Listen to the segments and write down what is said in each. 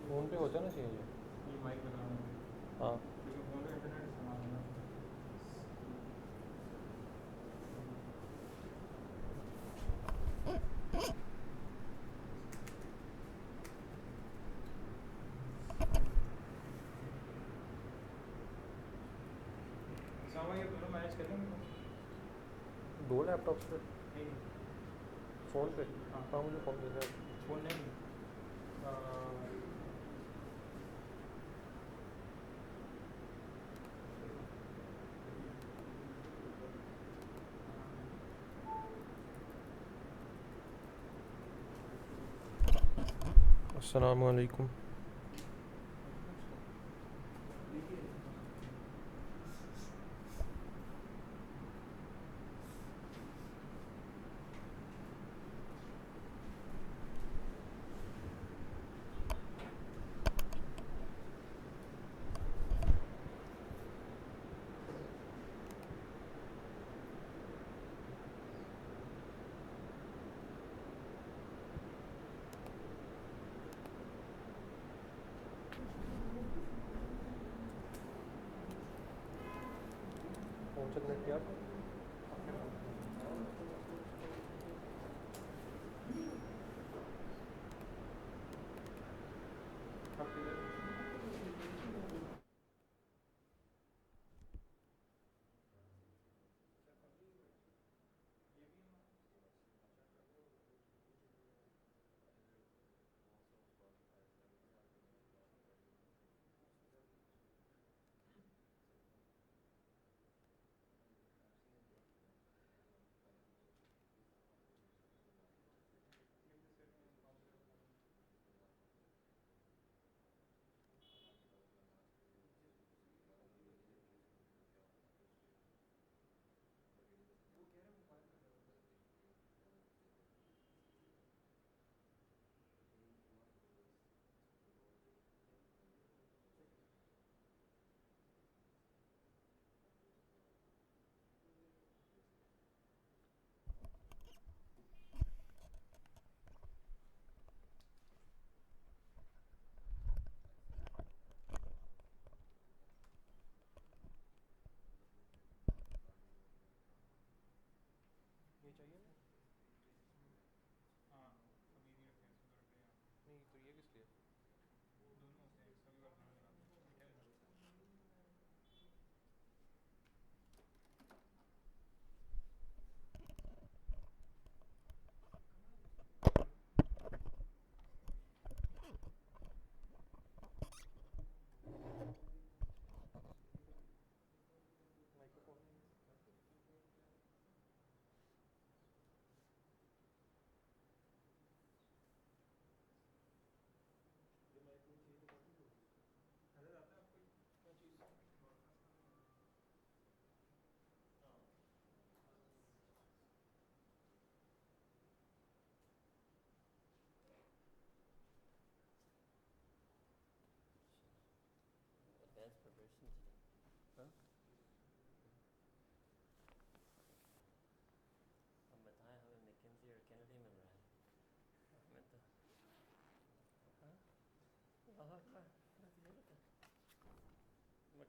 Phone पे होता ना चाहिए ये माइक लगाना। हाँ मैनेज करें दो लैपटॉप्स पे फ़ोन पे। हाँ मुझे फ़ोन पे फ़ोन नहीं अस्सलामु अलैकुम। फ़ोन से कनेक्ट किया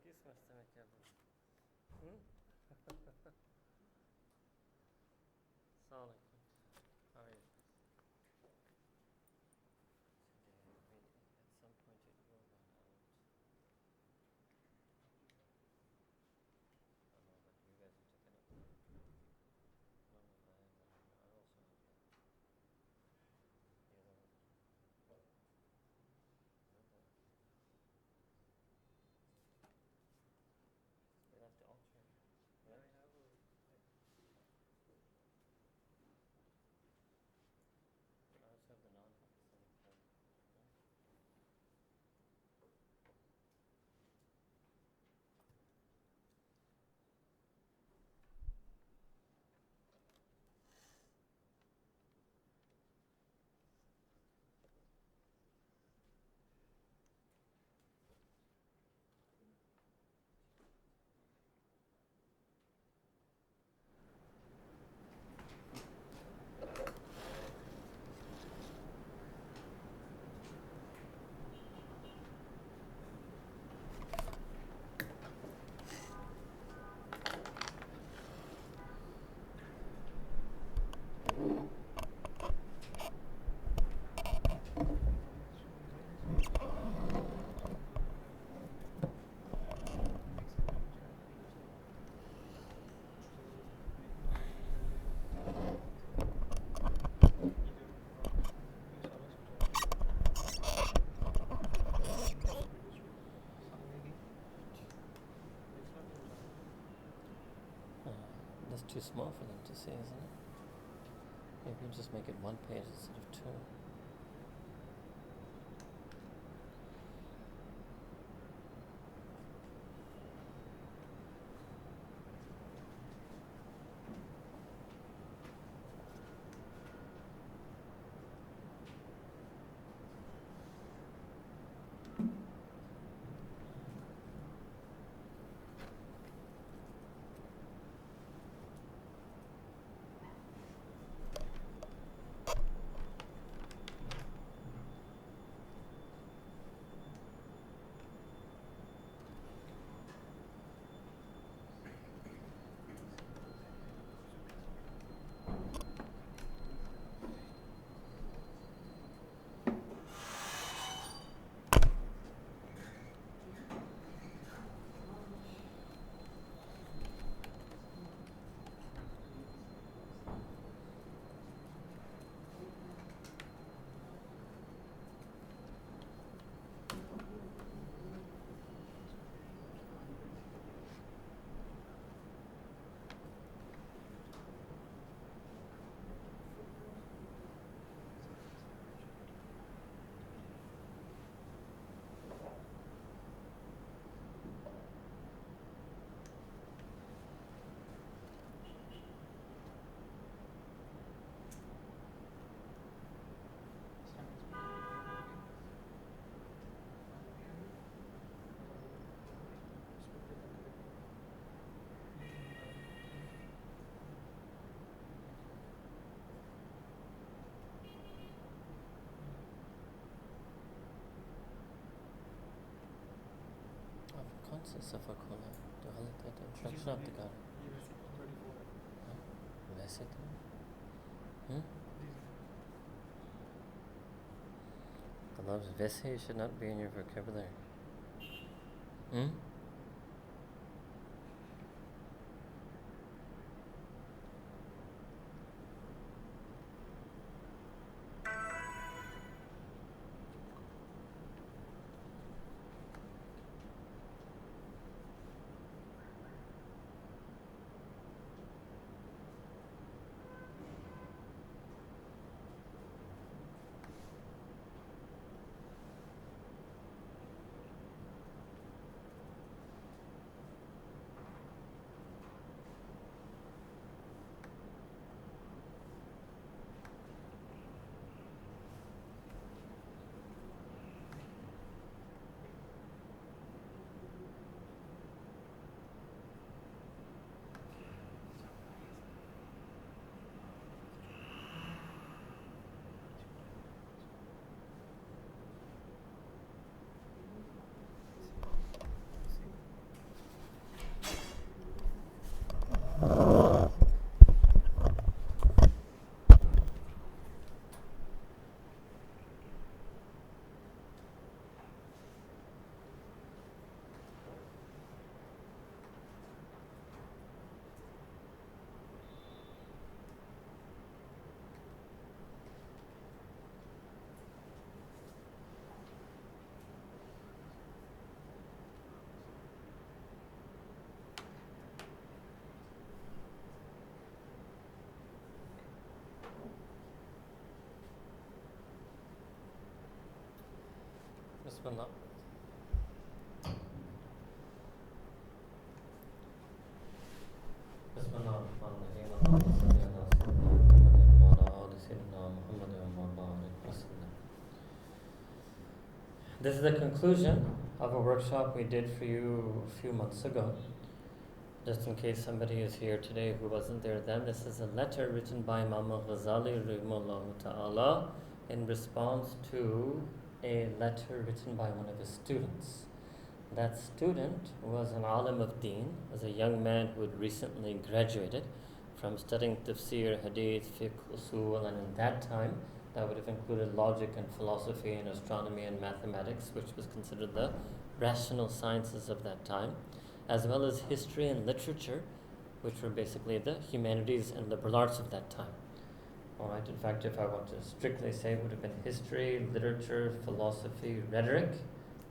किस वास्ते में क्या बोलूं? Assalamu alaikum. How are you? At some point it will run out. I know, but you guys have taken it. No, I also have that. The other one. Remember? You'll have to alter it. Right? I have I also have the non-Pakistani card. That's too small for them to see, isn't it? Maybe we'll just make it one page instead of two. कौन सा सफ़ा खोला है तो गलत है तो instruction आप दिखा रहे हैं वैसे तो the loves vese should not be in your vocabulary. Bismillah. Bismillah ar-Rahman ar-Rahim. Allahumma salli ala Sayyidina Muhammadin wa ala ali Sayyidina Muhammadin wa barik wa sallim. This is the conclusion of a workshop we did for you a few months ago. Just in case somebody is here today who wasn't there then, this is a letter written by Imām al-Ghazali rahimahullah ta'ala in response to a letter written by one of his students. That student was an alim of deen, was a young man who had recently graduated from studying tafsir, hadith, fiqh, usul, and in that time that would have included logic and philosophy and astronomy and mathematics, which was considered the rational sciences of that time, as well as history and literature, which were basically the humanities and liberal arts of that time. Alright, in fact, if I want to strictly say, it would have been history, literature, philosophy, rhetoric,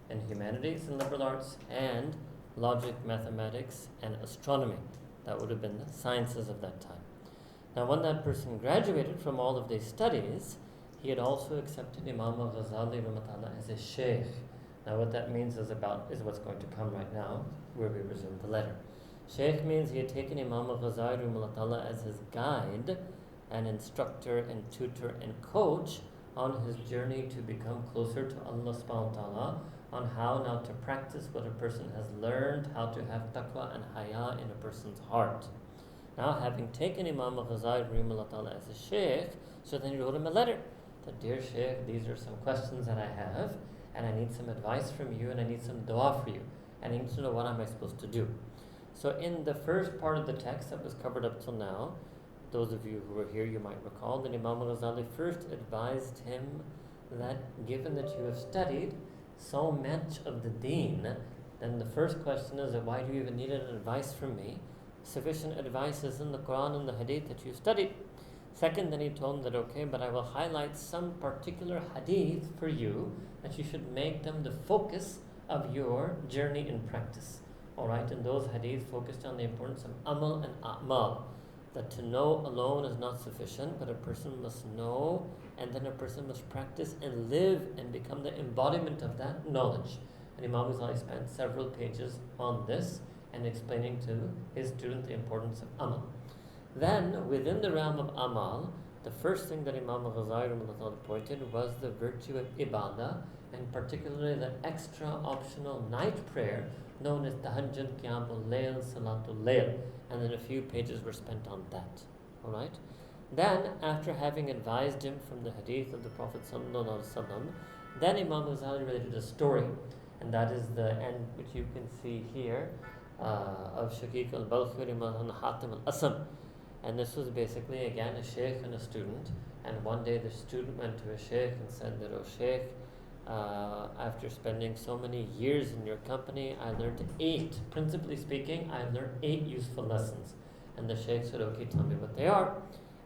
and humanities and liberal arts, and logic, mathematics, and astronomy. That would have been the sciences of that time. Now, when that person graduated from all of these studies, he had also accepted Imām al-Ghazali as a Shaykh. Now, what that means is what's going to come right now, where we resume the letter. Shaykh means he had taken Imām al-Ghazali as his guide, and instructor, and tutor, and coach on his journey to become closer to Allah subhanahu wa ta'ala, on how now to practice what a person has learned, how to have taqwa and haya in a person's heart. Now, having taken Imām al-Ghazali as a Shaykh, so then he wrote him a letter. That, dear Shaykh, these are some questions that I have, and I need some advice from you, and I need some dua for you, and I need to know what am I supposed to do. So in the first part of the text that was covered up till now, those of you who were here, you might recall that Imām al-Ghazali first advised him that given that you have studied so much of the deen, then the first question is that why do you even need an advice from me? Sufficient advice is in the Quran and the Hadith that you studied. Second, then he told him that, okay, but I will highlight some particular Hadith for you that you should make them the focus of your journey in practice. Alright, and those Hadith focused on the importance of amal and a'mal. That to know alone is not sufficient, but a person must know, and then a person must practice and live and become the embodiment of that knowledge. And Imām Ghazali spent several pages on this and explaining to his student the importance of amal. Then, within the realm of amal, the first thing that Imām Ghazali pointed was the virtue of ibadah, and particularly the extra optional night prayer known as tahajjud, qiyamul layl, salatul layl, and then a few pages were spent on that. Alright? Then, after having advised him from the hadith of the Prophet ﷺ, then Imām Ghazali related a story, and that is the end which you can see here of Shaykh al-Balkhi and Hatim al-Asam. And this was basically again a sheikh and a student, and one day the student went to a sheikh and said that, oh sheikh, after spending so many years in your company, I learned 8, principally speaking, I learned 8 useful lessons. And the sheikh said, okay, tell me what they are.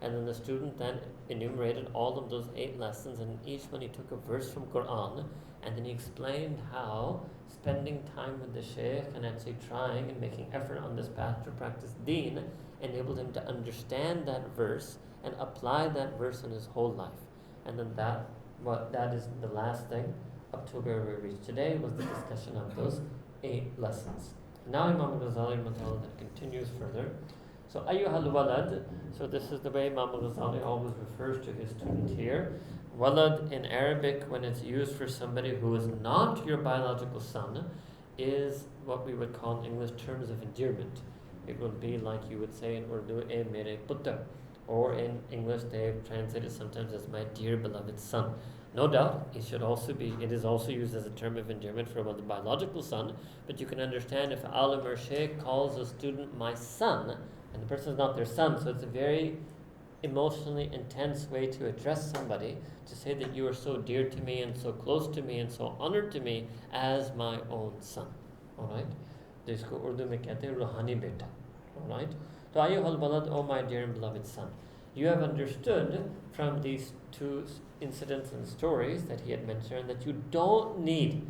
And then the student then enumerated all of those 8 lessons, and each one he took a verse from Quran, and then he explained how spending time with the sheikh and actually trying and making effort on this path to practice deen enabled him to understand that verse and apply that verse in his whole life. And then that is the last thing up to where we reached today, was the discussion of those 8 lessons. Now Imām Ghazali continues further. So ayyuhal walad, so this is the way Imām Ghazali always refers to his student here. Walad in Arabic, when it's used for somebody who is not your biological son, is what we would call in English terms of endearment. It would be like you would say in Urdu, "E mere putter," or in English they have translated sometimes as "my dear beloved son." No doubt, it is also used as a term of endearment for the biological son, but you can understand if alim or sheikh calls a student "my son," and the person is not their son, so it's a very emotionally intense way to address somebody, to say that you are so dear to me and so close to me and so honored to me as my own son. Alright? Jisko Urdu mein kehte hain ruhani beta. Alright? So ayyuhal walad, oh my dear and beloved son. You have understood from these 2 incidents and stories that he had mentioned that you don't need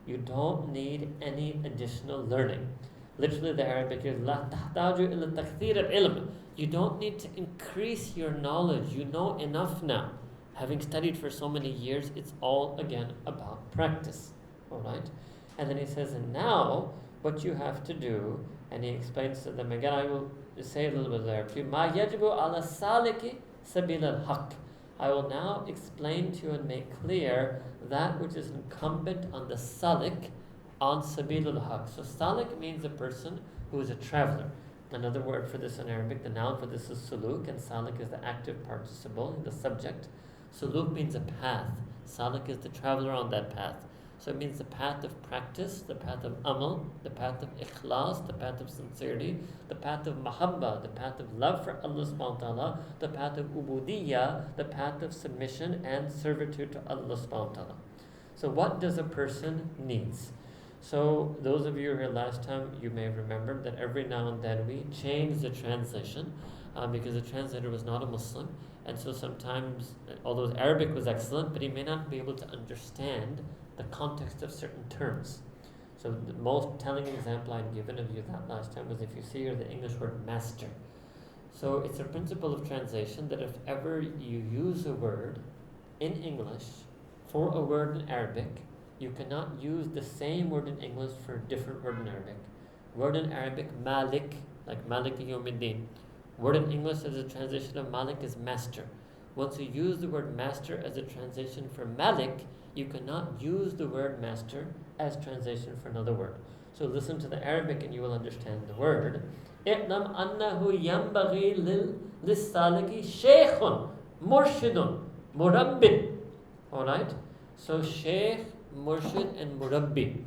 any additional learning. Literally the Arabic is la tahtaju ila takthir al-ilm. You don't need to increase your knowledge. You know enough now. Having studied for so many years, it's all again about practice. Alright? And then he says, and now what you have to do, and he explains to them again, I will say a little bit there too. Ma yajibu ala saliki sabil al haq. I will now explain to you and make clear that which is incumbent on the salik on sabil al haq. So salik means a person who is a traveler. Another word for this in Arabic, the noun for this is suluk, and salik is the active participle, the subject. Suluk means a path. Salik is the traveler on that path. So it means the path of practice, the path of amal, the path of ikhlas, the path of sincerity, the path of mahabba, the path of love for Allah subhanahu wa ta'ala, the path of ubudiyya, the path of submission and servitude to Allah subhanahu wa ta'ala. So what does a person needs? So those of you who were here last time, you may remember that every now and then we change the translation because the translator was not a Muslim. And so sometimes, although his Arabic was excellent, but he may not be able to understand the context of certain terms. So the most telling example I'd given of you that last time was if you see here the English word master. So it's a principle of translation that if ever you use a word in English for a word in Arabic, you cannot use the same word in English for a different word in Arabic. Word in Arabic, Malik, like Malik Yawmiddin. Word in English as a translation of Malik is master. Once you use the word master as a translation for Malik, you cannot use the word master as translation for another word. So listen to the Arabic and you will understand the word. اعلم أنه ينبغي للسالك شيخ مرشد مربٍ. Alright? So Shaykh, Murshid and Murabbi.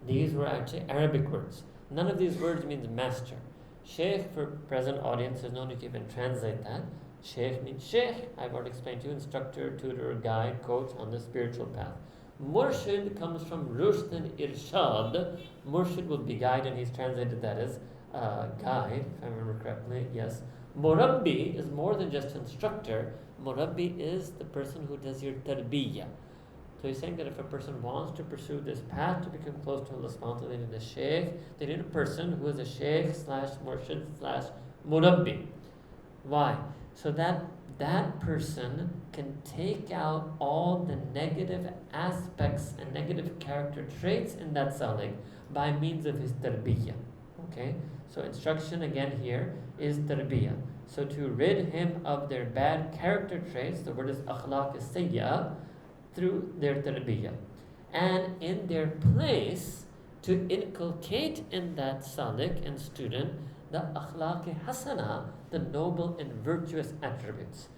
These were actually Arabic words. None of these words means master. Shaykh, for present audience, there's no need to even translate that. Shaykh means Shaykh. I've already explained to you, instructor, tutor, guide, coach on the spiritual path. Murshid comes from Rushd and Irshad. Murshid would be guide, and he's translated that as guide, if I remember correctly. Yes. Murabbi is more than just instructor. Murabbi is the person who does your tarbiyah. So he's saying that if a person wants to pursue this path to become close to Allah subhanahu wa ta'ala, they need a shaykh. They need a person who is a shaykh slash murshid slash murabbi. Why? So that person can take out all the negative aspects and negative character traits in that salik by means of his tarbiyah. Okay? So instruction again here is tarbiyah. So to rid him of their bad character traits, the word is akhlaq is sayyah, through their tarbiyah. And in their place, to inculcate in that salik and student the akhlaq hasana, the noble and virtuous attributes.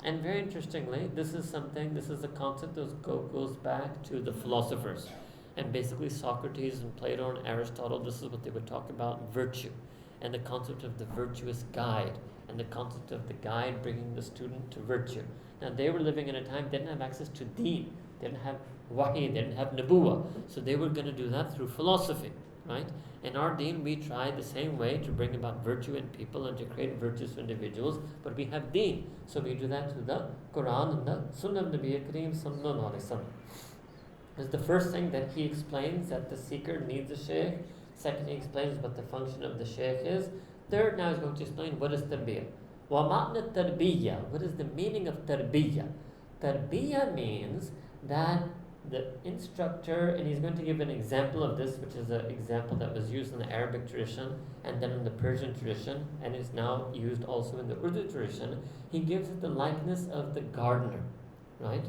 And very interestingly, this is a concept that goes back to the philosophers. And basically Socrates and Plato and Aristotle, this is what they would talk about, virtue. And the concept of the virtuous guide. And the concept of the guide bringing the student to virtue. Now they were living in a time they didn't have access to deen. They didn't have wahi, they didn't have nubuwah. So they were going to do that through philosophy. Right? In our deen, we try the same way to bring about virtue in people and to create virtuous individuals, but we have deen. So we do that through the Quran and the Sunnah of Nabi Kareem sallallahu alaihi wasallam. Is the first thing that he explains that the seeker needs a shaykh. Second, he explains what the function of the shaykh is. Third, now he's going to explain what is tarbiyah. Wa ma'na tarbiyah. What is the meaning of tarbiyah? Tarbiyah means that the instructor, and he's going to give an example of this, which is an example that was used in the Arabic tradition and then in the Persian tradition and is now used also in the Urdu tradition. He gives it the likeness of the gardener, right?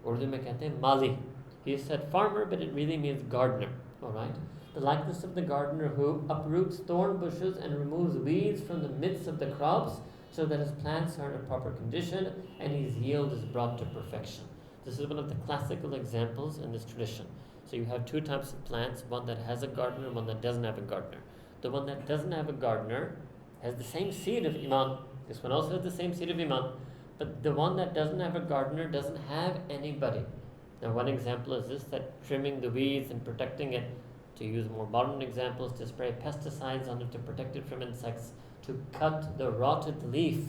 Urdu mein kehte hain mali. He said farmer, but it really means gardener, all right? The likeness of the gardener who uproots thorn bushes and removes weeds from the midst of the crops so that his plants are in a proper condition and his yield is brought to perfection. This is one of the classical examples in this tradition. So you have two types of plants, one that has a gardener and one that doesn't have a gardener. The one that doesn't have a gardener has the same seed of Imām. This one also has the same seed of Imām. But the one that doesn't have a gardener doesn't have anybody. Now one example is this, that trimming the weeds and protecting it, to use more modern examples, to spray pesticides on it to protect it from insects, to cut the rotted leaf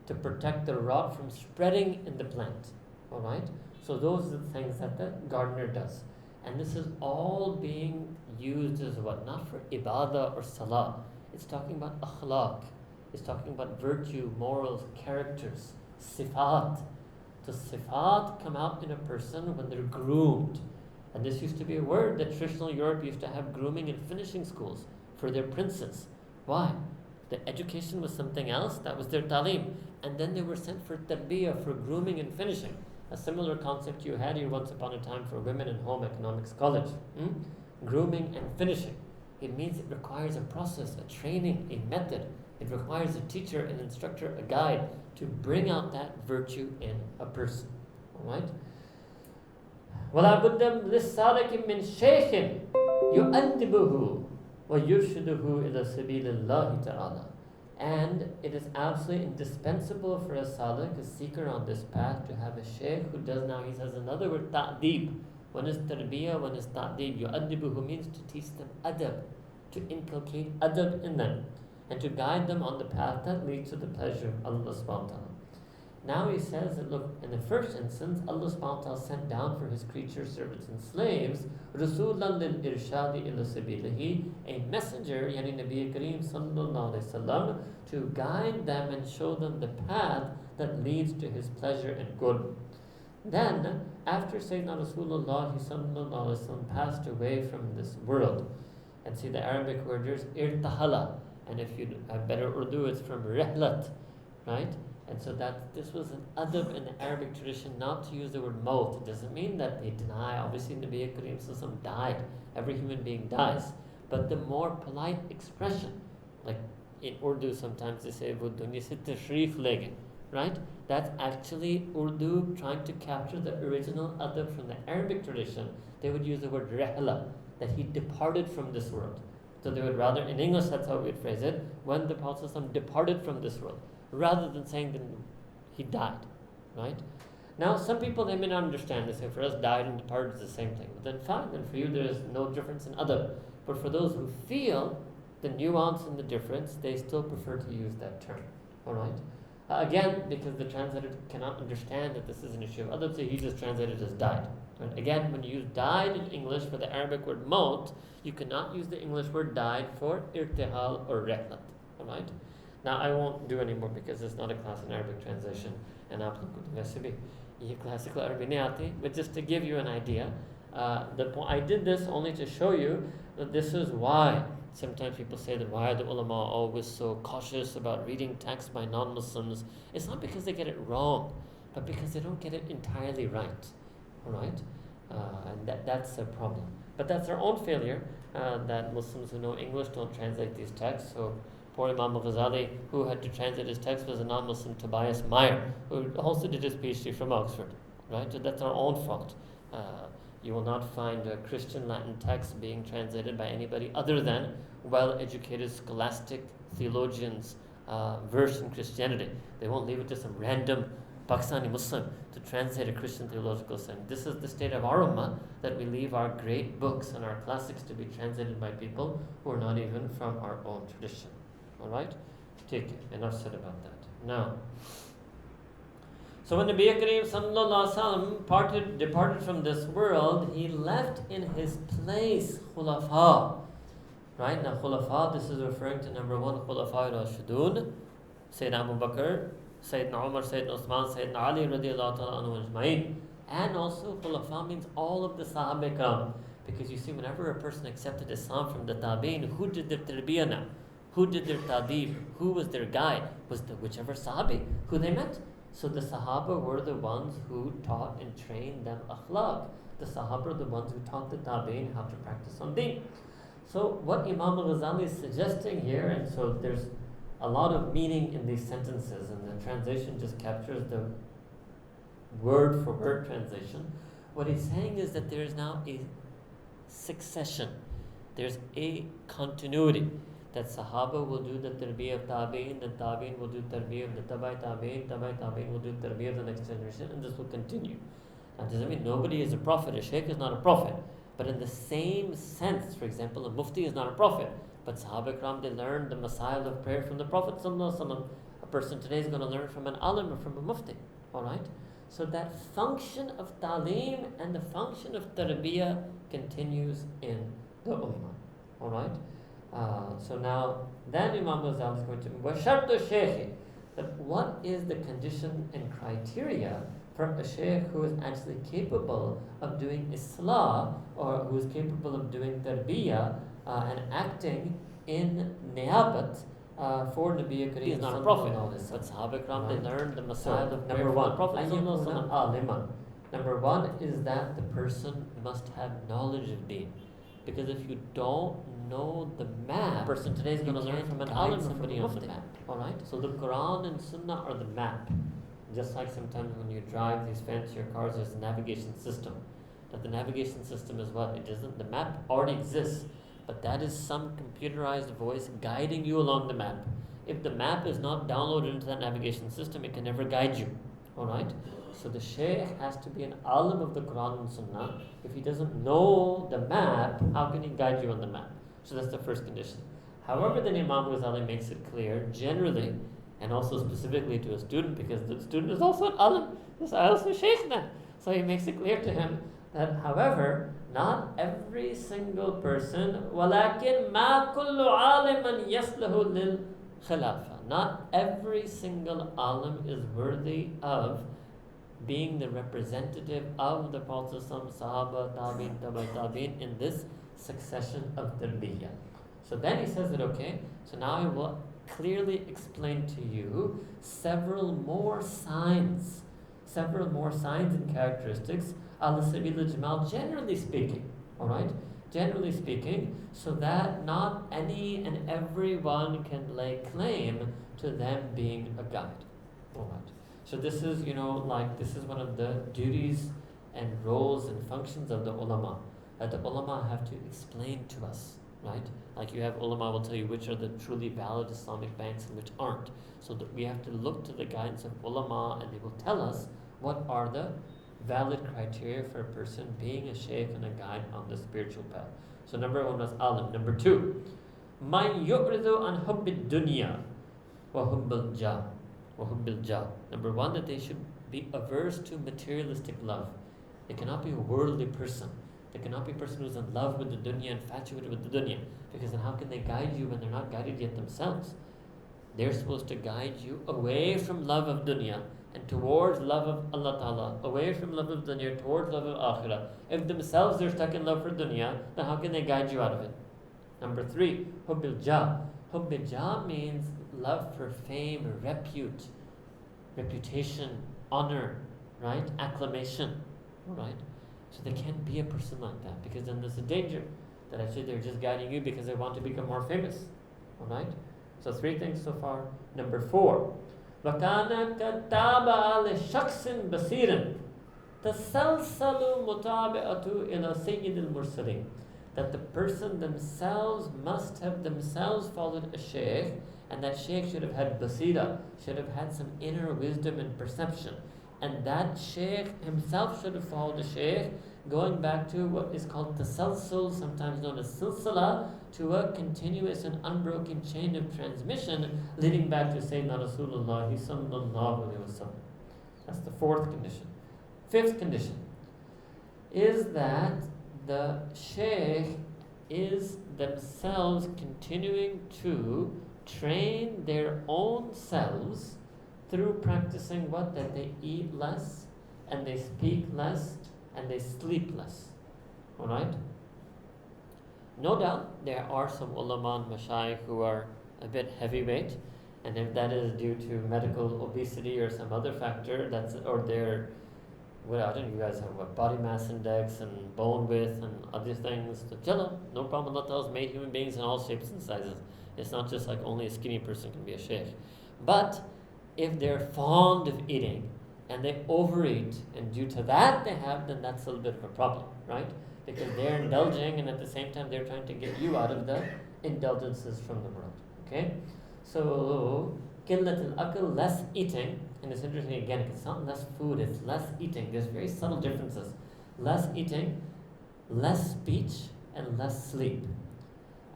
to protect the rot from spreading in the plant. All right? So those are the things that the gardener does. And this is all being used as what? Not for ibadah or salah. It's talking about akhlaq. It's talking about virtue, morals, characters, sifat. The sifat come out in a person when they're groomed. And this used to be a word that traditional Europe used to have grooming and finishing schools for their princes. Why? The education was something else, that was their talim. And then they were sent for tarbiyah, for grooming and finishing. A similar concept you had here once upon a time for women in home economics college. Grooming and finishing. It means it requires a process, a training, a method. It requires a teacher, an instructor, a guide to bring out that virtue in a person. Alright? وَلَا بُدَّ لِلسَّالِكِ مِنْ شَيْخٍ يُؤَدِّبُهُ وَيُرْشِدُهُ إِلَى سَبِيلِ اللَّهِ تَعَالَى. And it is absolutely indispensable for a salik, a seeker on this path, to have a shaykh who does now, he says another word, ta'deeb. One is tarbiyah, one is ta'deeb. Yu'addibuhu means to teach them adab, to inculcate adab in them, and to guide them on the path that leads to the pleasure of Allah subhanahu wa ta'ala. Now he says that, look, in the first instance, Allah subhanahu wa ta'ala sent down for his creatures, servants and slaves, Rasulan lil irshadi ila sabilihi, a messenger, yani Nabi Kareem sallallahu alayhi wasallam, to guide them and show them the path that leads to his pleasure and good. Then, after Sayyidina Rasulullah sallallahu alayhi wasallam passed away from this world, and see the Arabic word is irtahala, and if you have better Urdu, it's from rihlat, right? And so that this was an adab in the Arabic tradition not to use the word maut. It doesn't mean that they deny. Obviously, Nabi Kareem Sallallahu died. Every human being dies. But the more polite expression, like in Urdu sometimes they say, "Wo dunya se tashrif lege," right? That's actually Urdu trying to capture the original adab from the Arabic tradition. They would use the word rehla, that he departed from this world. So they would rather, in English that's how we'd phrase it, when the Prophet ﷺ departed from this world, rather than saying that he died, right? Now, some people, they may not understand this. For us, died and departed is the same thing. But then fine, then for you there is no difference in adab. But for those who feel the nuance and the difference, they still prefer to use that term, all right? Again, because the translator cannot understand that this is an issue of adab, so he just translated as died. Right? Again, when you use died in English for the Arabic word maut, you cannot use the English word died for irtihal or rehlat, all right? Now, I won't do any more because it's not a class in Arabic translation, and classical Arabic, but just to give you an idea, I did this only to show you that this is why sometimes people say that why are the ulama always so cautious about reading texts by non-Muslims. It's not because they get it wrong, but because they don't get it entirely right, all right? And that's a problem. But that's our own failure, that Muslims who know English don't translate these texts. So poor Imam al-Ghazali, who had to translate his text, was a non-Muslim, Tobias Meyer, who also did his PhD from Oxford, right? So that's our own fault. You will not find a Christian Latin text being translated by anybody other than well-educated scholastic theologians versed in Christianity. They won't leave it to some random Pakistani Muslim to translate a Christian theological saying. This is the state of our ummah, that we leave our great books and our classics to be translated by people who are not even from our own tradition. All right? Take it. Enough said about that. Now, so when Nabi Kareem sallallahu alaihi wasallam departed from this world, he left in his place khulafa. Right? Now, khulafa, this is referring to number one, khulafa al-Rashidun, Sayyidina Abu Bakr, Sayyidina Umar, Sayyidina Uthman, Sayyidina Ali radiallahu ta'ala anhu ajma'in. And also, khulafa means all of the Sahaba Ikram. Because you see, whenever a person accepted Islam from the Tabi'in, who did their tarbiyah now? Who did their tadeeb? Who was their guide? Was the whichever Sahabi who they met. So the Sahaba were the ones who taught and trained them akhlaq. The Sahaba are the ones who taught the Tabi'in how to practice on deen. So what Imam al-Ghazali is suggesting here, and so there's a lot of meaning in these sentences, and the translation just captures the word for word translation. What he's saying is that there is now a succession. There's a continuity. That Sahaba will do the tarbiyah of Tabi'in, the Tabi'in will do tarbiyah of the Tabai Tabi'in will do tarbiyah of the next generation, and this will continue. Now, doesn't mean nobody is a prophet. A sheikh is not a prophet. But in the same sense, for example, a mufti is not a prophet. But Sahaba Ikram, they learned the masail of prayer from the Prophet ﷺ. A person today is going to learn from an alim or from a mufti. All right? So that function of ta'lim and the function of tarbiyah continues in the ummah. All right? So now, then Imam Ghazali is going to, وَشَرْطُ الشَّيْخِ, that what is the condition and criteria a shaykh who is actually capable of doing islah, or who is capable of doing tarbiyah and acting in niyabat for Nabi Kareem. He is not a prophet, but Sahaba Ikram, they learned the Masail of prayer from the Prophet. Number one is that the person must have knowledge of deen. Because if you don't know the map, the person today is going to learn from an alim, somebody on the map. Alright? So the Quran and Sunnah are the map. Just like sometimes when you drive these fancier cars, there's a navigation system. That the navigation system is what? It isn't, the map already exists, but that is some computerized voice guiding you along the map. If the map is not downloaded into that navigation system, it can never guide you. Alright? So the shaykh has to be an alim of the Quran and Sunnah. If he doesn't know the map, how can he guide you on the map? So that's the first condition. However, then Imam Ghazali makes it clear, generally, and also specifically to a student, because the student is also an alim, is also shaykh then. So he makes it clear to him that, however, not every single person, وَلَكِنْ مَا كُلُّ عَالِمًا يَصْلُهُ لِلْخِلَافَةِ. Not every single alim is worthy of being the representative of the Prophet, Sahaba, Tabi'in, Tabi'in in this succession of tarbiyah. So then he says that, okay, so now I will clearly explain to you several more signs and characteristics, al-sabil al-jamal, generally speaking, alright? Generally speaking, so that not any and everyone can lay claim to them being a guide, alright? So this is, this is one of the duties and roles and functions of the ulama. That the ulama have to explain to us, right? Like you have ulama will tell you which are the truly valid Islamic banks and which aren't. So that we have to look to the guidance of ulama, and they will tell us what are the valid criteria for a person being a shaykh and a guide on the spiritual path. So number one was alim. Number two, man yu'ridu an hubbid dunya wa hubbil jah. Number one, that they should be averse to materialistic love. They cannot be a worldly person. They cannot be a person who's in love with the dunya, infatuated with the dunya. Because then how can they guide you when they're not guided yet themselves? They're supposed to guide you away from love of dunya and towards love of Allah Ta'ala, away from love of dunya towards love of akhirah. If themselves they're stuck in love for dunya, then how can they guide you out of it? Number three, hubbil jah. Hubbil jah means love for fame, reputation, honor, right? Acclamation, right? So they can't be a person like that, because then there's a danger that actually they're just guiding you because they want to become more famous, all right? So three things so far. Number four, وَكَانَ كَتَابَ لِشَخْصٍ بَصِيرٍ تَسَلْسَلُ مُتَابِعَةُ إِلَى سَيِّدِ الْمُرْسَلِينَ. That the person themselves must have themselves followed a shaykh, and that shaykh should have had basira, should have had some inner wisdom and perception. And that shaykh himself should have followed a shaykh, going back to what is called tasalsul, sometimes known as silsila, to a continuous and unbroken chain of transmission leading back to Sayyidina Rasulullah sallallahu alaihi wasallam. That's the fourth condition. Fifth condition is that the shaykh is themselves continuing to train their own selves through practicing what? That they eat less, and they speak less, and they sleep less. Alright? No doubt there are some ulama and mashayikh who are a bit heavyweight, and if that is due to medical obesity or some other factor, or their, well, I don't know, you guys have what, body mass index and bone width and other things. So, no problem. Allah Ta'ala has made human beings in all shapes and sizes. It's not just like only a skinny person can be a shaykh. But if they're fond of eating and they overeat, and due to that they have, then that's a little bit of a problem, right? Because they're indulging, and at the same time they're trying to get you out of the indulgences from the world. Okay? So, qillat al-akl, less eating, and it's interesting again, it's not less food, it's less eating. There's very subtle differences. Less eating, less speech, and less sleep.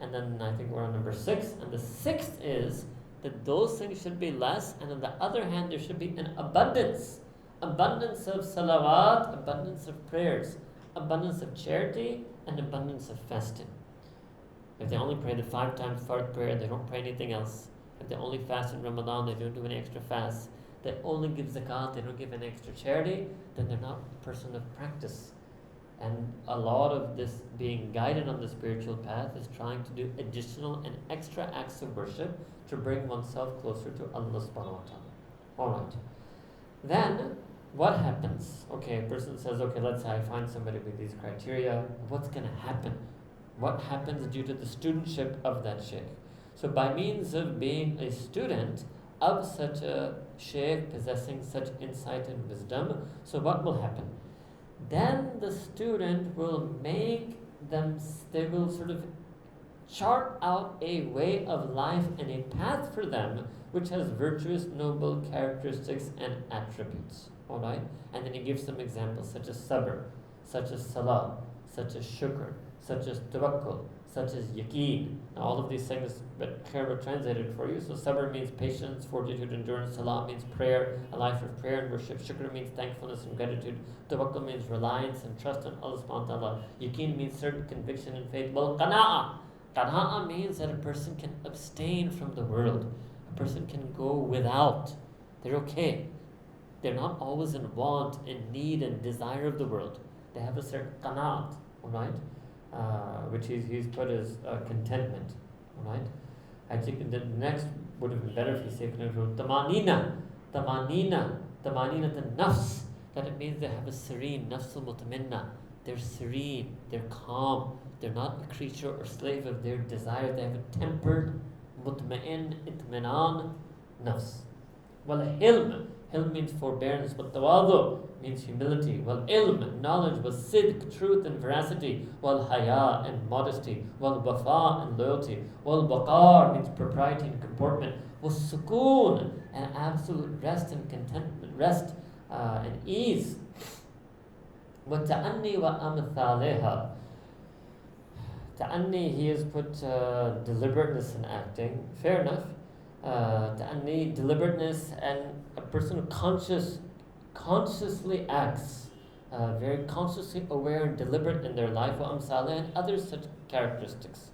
And then I think we're on number 6, and the 6th is that those things should be less, and on the other hand there should be an abundance of salawat, abundance of prayers, abundance of charity, and abundance of fasting. If they only pray the 5 times fard prayer, they don't pray anything else. If they only fast in Ramadan, they don't do any extra fasts, they only give zakat, they don't give any extra charity, then they're not a person of practice. And a lot of this being guided on the spiritual path is trying to do additional and extra acts of worship to bring oneself closer to Allah subhanahu wa ta'ala. Alright. Then, what happens? Okay, a person says, okay, let's say I find somebody with these criteria. What's going to happen? What happens due to the studentship of that shaykh? So by means of being a student of such a shaykh possessing such insight and wisdom, so what will happen? Then the student will make them, they will sort of chart out a way of life and a path for them which has virtuous, noble characteristics and attributes. Alright? And then he gives some examples such as sabr, such as salah, such as shukr, such as tawakkul, such as yaqeen. Now all of these things but were translated for you. So sabr means patience, fortitude, endurance. Salah means prayer, a life of prayer and worship. Shukr means thankfulness and gratitude. Tawakkul means reliance and trust on Allah subhanahu wa ta'ala. Yaqeen means certain conviction and faith. Well, qana'a. Qana'a means that a person can abstain from the world. A person can go without. They're okay. They're not always in want and need and desire of the world. They have a certain qana'at, alright? Which he's put as contentment, alright? I think the next would have been better if he said tamanina the nafs, that it means they have a serene nafsul mutminna. They're serene, they're calm, they're not a creature or slave of their desire. They have a tempered mutma'in itminan nafs. Wal hilm means forbearance, but tawadu means humility. Wal ilm, knowledge. Was sidq, truth and veracity. Wal haya, and modesty. Wal wafa, and loyalty. Wal waqar means propriety and comportment. Was sukoon, and absolute rest and contentment, rest and ease. Wa ta'anni wa amthaleha. Ta'anni, he has put deliberateness in acting. Fair enough. Ta'anni, deliberateness, and a person who consciously acts, very consciously aware and deliberate in their life, wa amsaleh, and other such characteristics.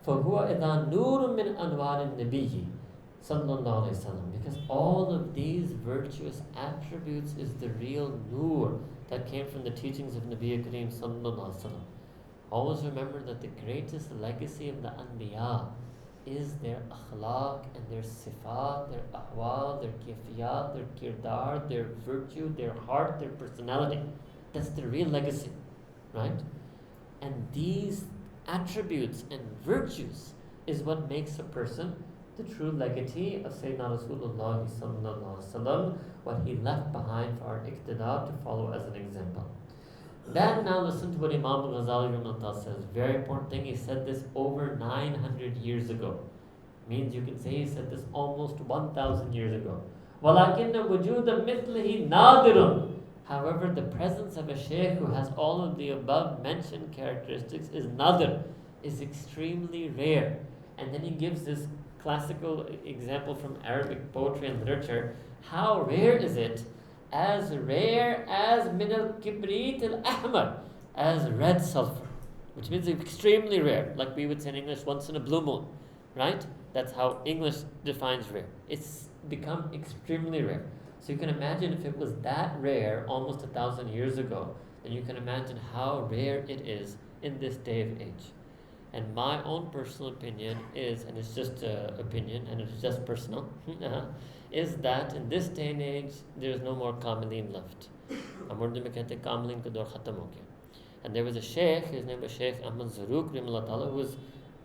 فَهُوَ إِذَا نُورٌ مِّنْ أَنْوَارِ النَّبِيِّ sallallahu alayhi wasallam, because all of these virtuous attributes is the real nur that came from the teachings of Nabi Kareem sallallahu alayhi wasallam. Always remember that the greatest legacy of the Anbiya is their akhlaq and their sifat, their ahwal, their kifiyat, their kirdar, their virtue, their heart, their personality. That's the real legacy, right? And these attributes and virtues is what makes a person the true legatee of Sayyidina Rasulullah sallallahu alaihi wasallam, what he left behind for our iqtida to follow as an example. Then now listen to what Imam al-Ghazali says. Very important thing. He said this over 900 years ago. Means you can say he said this almost 1,000 years ago. وَلَكِنَّ وُجُودَ مِثْلِهِ نَادِرٌ. However, the presence of a shaykh who has all of the above mentioned characteristics is nadir, is extremely rare. And then he gives this classical example from Arabic poetry and literature. How rare is it? As rare as min al-kibrit al-ahmar, as red sulfur, which means extremely rare, like we would say in English, once in a blue moon, right? That's how English defines rare. It's become extremely rare. So you can imagine if it was that rare almost 1,000 years ago, then you can imagine how rare it is in this day of age. And my own personal opinion is, and it's just opinion, and it's just personal, is that in this day and age, there's no more Kamilin left. And there was a sheikh, his name was Shaykh Ahmad Zarruq, who was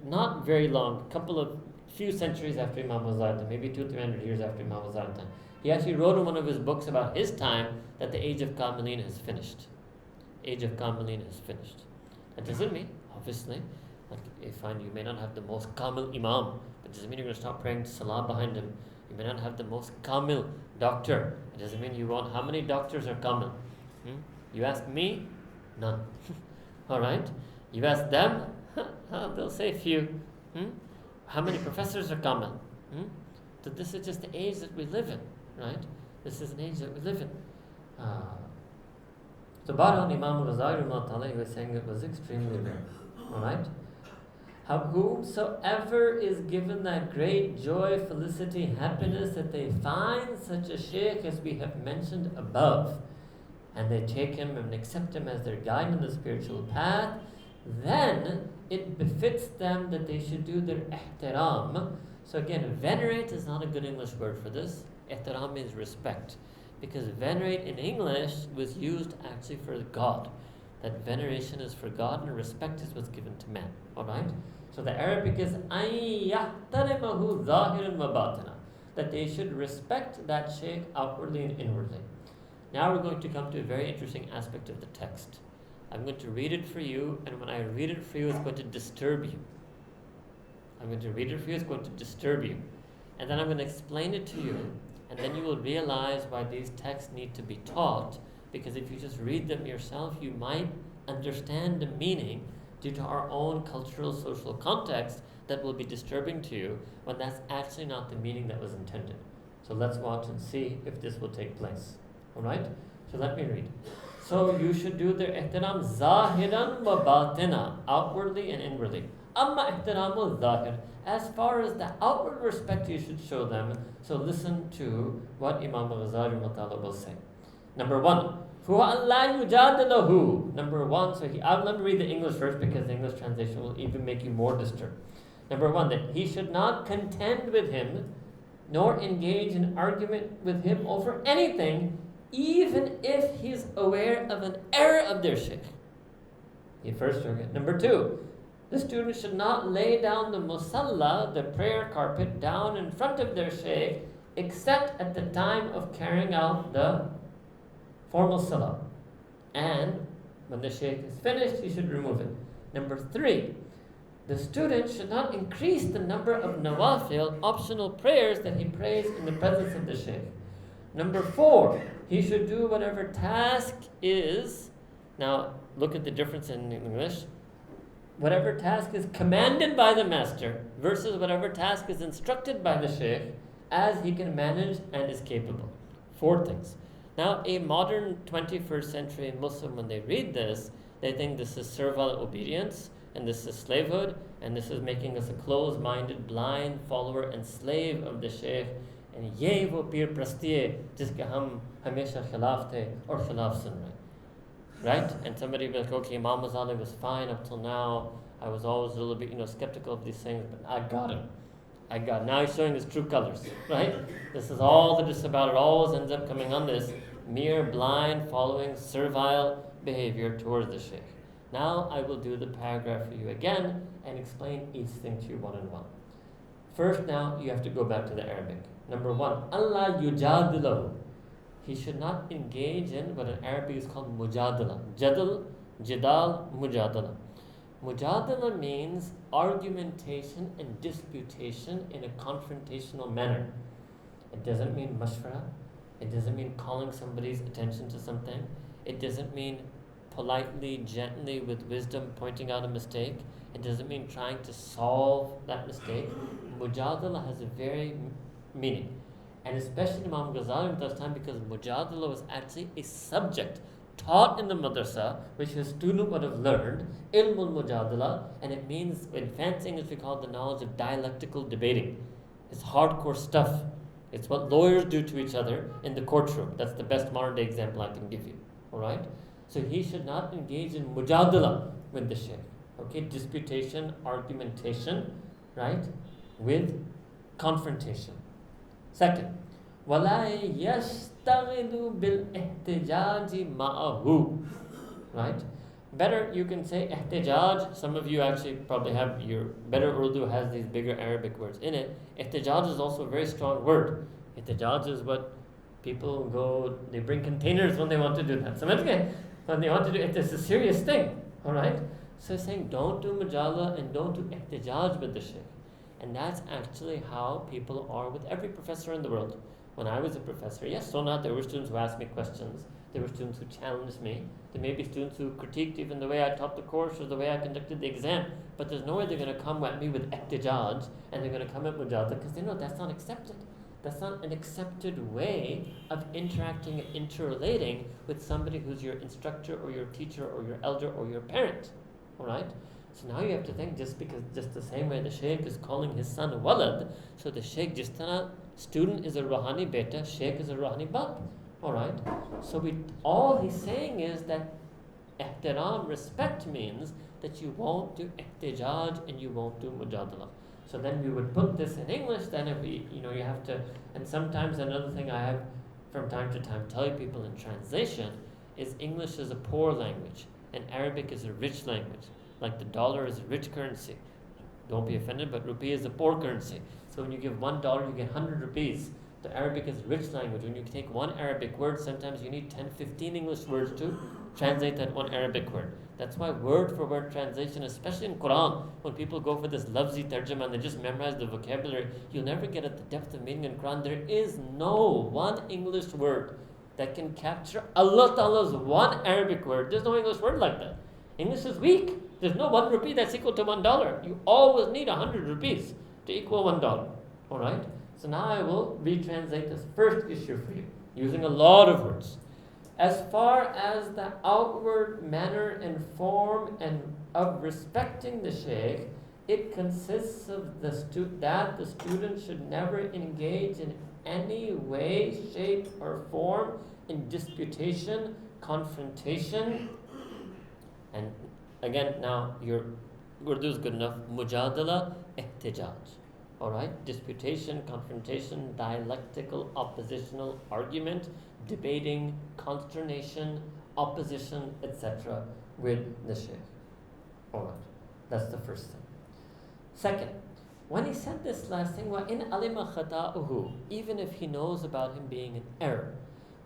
not very long, few centuries after Imam was died, maybe 200-300 years after Imam was died. He actually wrote in one of his books about his time that the age of Kamilin has finished. Age of Kamilin has finished. That doesn't mean, obviously, like you may not have the most Kamil Imam, but it doesn't mean you're going to stop praying Salah behind him. You may not have the most Kamil doctor. It doesn't mean you won't. How many doctors are Kamil? You ask me? None. Alright? You ask them? They'll say few. How many professors are Kamil? So this is just the age that we live in, right? This is an age that we live in. So Imam al-Ghazali was saying it was extremely rare. Alright? Whomsoever is given that great joy, felicity, happiness that they find such a shaykh as we have mentioned above, and they take him and accept him as their guide in the spiritual path, then it befits them that they should do their ihtiram. So again, venerate is not a good English word for this. Ihtiram means respect, because venerate in English was used actually for God. That veneration is for God and respect is what's given to man. Alright? So the Arabic is أَن يَحْتَرِمَهُ ظَاهِرًا وَبَاطِنًا, that they should respect that shaykh outwardly and inwardly. Now we're going to come to a very interesting aspect of the text. I'm going to read it for you, and when I read it for you, it's going to disturb you. I'm going to read it for you, it's going to disturb you. And then I'm going to explain it to you, and then you will realize why these texts need to be taught, because if you just read them yourself, you might understand the meaning due to our own cultural, social context that will be disturbing to you, when that's actually not the meaning that was intended. So let's watch and see if this will take place. Alright? So let me read. So you should do their ihtiram zahiran wa batina, outwardly and inwardly. Amma ihtiramul zahir, as far as the outward respect you should show them, so listen to what Imam al-Ghazali will say. Number one, huwa Allah yujadilahu. Number one, so let me read the English first, because the English translation will even make you more disturbed. Number one, that he should not contend with him, nor engage in argument with him over anything, even if he's aware of an error of their shaykh. The first target. Number two, the student should not lay down the musalla, the prayer carpet, down in front of their shaykh, except at the time of carrying out the formal salah. And when the shaykh is finished, he should remove it. Number three, the student should not increase the number of nawafil, optional prayers, that he prays in the presence of the shaykh. Number four, he should do whatever task is, now look at the difference in English, whatever task is commanded by the master versus whatever task is instructed by the shaykh, as he can manage and is capable. Four things. Now a modern 21st century Muslim, when they read this, they think this is servile obedience, and this is slavehood, and this is making us a closed-minded, blind follower and slave of the shaykh. And ye wo peer prastiye jiske hum hamesha khilaf the or khilaf sun rahe. Right? And somebody will be like, okay, Imam Ghazali was fine up till now. I was always a little bit, skeptical of these things, but I got him. Now he's showing his true colors, right? This is all that is about. It always ends up coming on this mere blind following, servile behavior towards the shaykh. Now I will do the paragraph for you again and explain each thing to you one on one. First, now you have to go back to the Arabic. Number one, Allah yujadilahu. He should not engage in what in Arabic is called mujadala. Jidal, mujadala. Mujadala means argumentation and disputation in a confrontational manner. It doesn't mean mashwara. It doesn't mean calling somebody's attention to something. It doesn't mean politely, gently, with wisdom, pointing out a mistake. It doesn't mean trying to solve that mistake. Mujadala has a very meaning. And especially Imam Ghazali at this time, because mujadala was actually a subject taught in the madrasa, which his student would have learned, ilmul mujadala, and it means, in fancy English we call it the knowledge of dialectical debating. It's hardcore stuff. It's what lawyers do to each other in the courtroom. That's the best modern day example I can give you. Alright? So he should not engage in mujadala with the shaykh. Okay, disputation, argumentation, right? With confrontation. Second, وَلَا يَشْتَغِلُ بِالْإِحْتِجَاجِ مَعَهُ. Right? Better, you can say ihtijaj. Some of you actually probably have your better Urdu has these bigger Arabic words in it. Ihtijaj is also a very strong word. Ihtijaj is what people go, they bring containers when they want to do that. So when they want to do it, it's a serious thing. Alright? So he's saying don't do mujala and don't do ihtijaj with the shaykh. And that's actually how people are with every professor in the world. When I was a professor, yes, so not, there were students who asked me questions. There were students who challenged me. There may be students who critiqued even the way I taught the course or the way I conducted the exam. But there's no way they're going to come at me with ihtijaj and they're going to come at mujadala, because they know that's not accepted. That's not an accepted way of interacting and interrelating with somebody who's your instructor or your teacher or your elder or your parent. Alright? So now you have to think, just the same way the Shaykh is calling his son walad, so the Shaykh jistana student is a Ruhani beta, Shaykh is a Ruhani bap. Alright? So all he's saying is that ihtiram, respect, means that you won't do ihtijaj and you won't do mujadala. So then we would put this in English, then if you have to, and sometimes another thing I have from time to time tell people in translation is English is a poor language and Arabic is a rich language. Like the dollar is a rich currency. Don't be offended, but rupee is a poor currency. So when you give $1, you get 100 rupees. The Arabic is a rich language. When you take one Arabic word, sometimes you need 10, 15 English words to translate that one Arabic word. That's why word for word translation, especially in Quran, when people go for this lafzi tarjuma and they just memorize the vocabulary, you'll never get at the depth of meaning in Quran. There is no one English word that can capture Allah Ta'ala's one Arabic word. There's no English word like that. English is weak. There's no 1 rupee that's equal to $1. You always need 100 rupees to equal $1. Alright? So now I will retranslate this first issue for you, using a lot of words. As far as the outward manner and form and of respecting the Shaykh, it consists of that the student should never engage in any way, shape, or form in disputation, confrontation, and again, now your Urdu is good enough. Mujadala, ihtijaj. Alright? Disputation, confrontation, dialectical, oppositional argument, debating, consternation, opposition, etc. with the Shaykh. Alright. That's the first thing. Second, when he said this last thing, وَإِنْ أَلِمَ خَطَأُهُ, even if he knows about him being in error,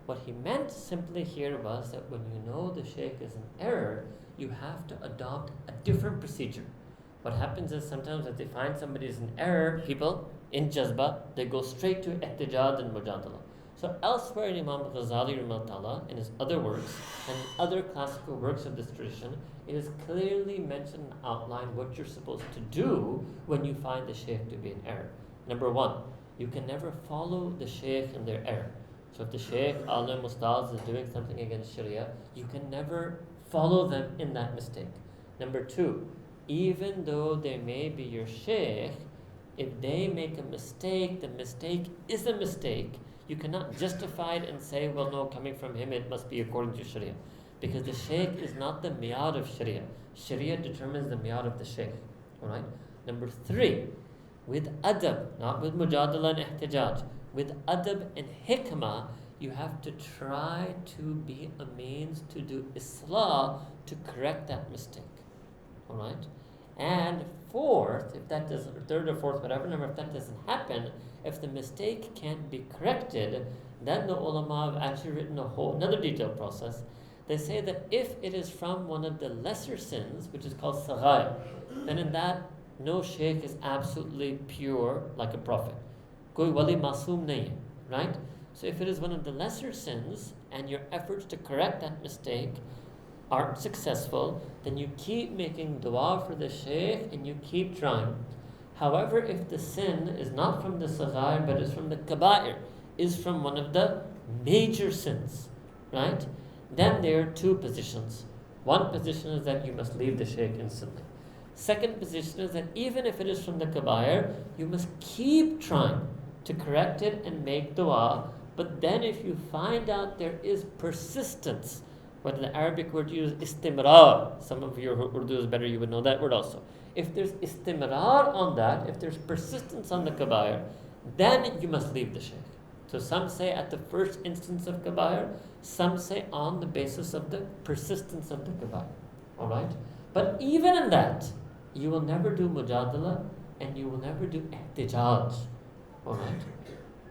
what he meant simply here was that when you know the Shaykh is in error, you have to adopt a different procedure. What happens is sometimes if they find somebody is in error, people in jazba, they go straight to ihtijaj and mujadala. So elsewhere in Imam al-Ghazali in his other works and other classical works of this tradition, it is clearly mentioned and outlined what you're supposed to do when you find the Shaykh to be in error. Number one, you can never follow the Shaykh in their error. So if the Shaykh, alim, ustaz is doing something against Sharia, you can never follow them in that mistake. Number two, even though they may be your Shaykh, if they make a mistake, the mistake is a mistake. You cannot justify it and say, well, no, coming from him, it must be according to Sharia. Because the Shaykh is not the miyad of Sharia. Sharia determines the miyad of the Shaykh. Alright? Number three, with adab, not with mujadala and ihtijaj, with adab and hikmah, you have to try to be a means to do islah to correct that mistake. Alright? And fourth, if that doesn't, or third or fourth, whatever number, if that doesn't happen, if the mistake can't be corrected, then the ulama have actually written another detailed process. They say that if it is from one of the lesser sins, which is called saghair, then in that, no Shaykh is absolutely pure like a prophet. Koi wali masoom nahi hai, right? So if it is one of the lesser sins and your efforts to correct that mistake aren't successful, then you keep making dua for the Shaykh and you keep trying. However, if the sin is not from the saghair but is from the kaba'ir, is from one of the major sins, right? Then there are two positions. One position is that you must leave the Shaykh instantly. Second position is that even if it is from the kaba'ir, you must keep trying to correct it and make dua. But then if you find out there is persistence, what the Arabic word used, istimrar, some of your Urdu is better, you would know that word also. If there's istimrar on that, if there's persistence on the kaba'ir, then you must leave the Shaykh. So some say at the first instance of kaba'ir, some say on the basis of the persistence of the kaba'ir. Alright? But even in that, you will never do mujadala and you will never do ihtijaj. Alright?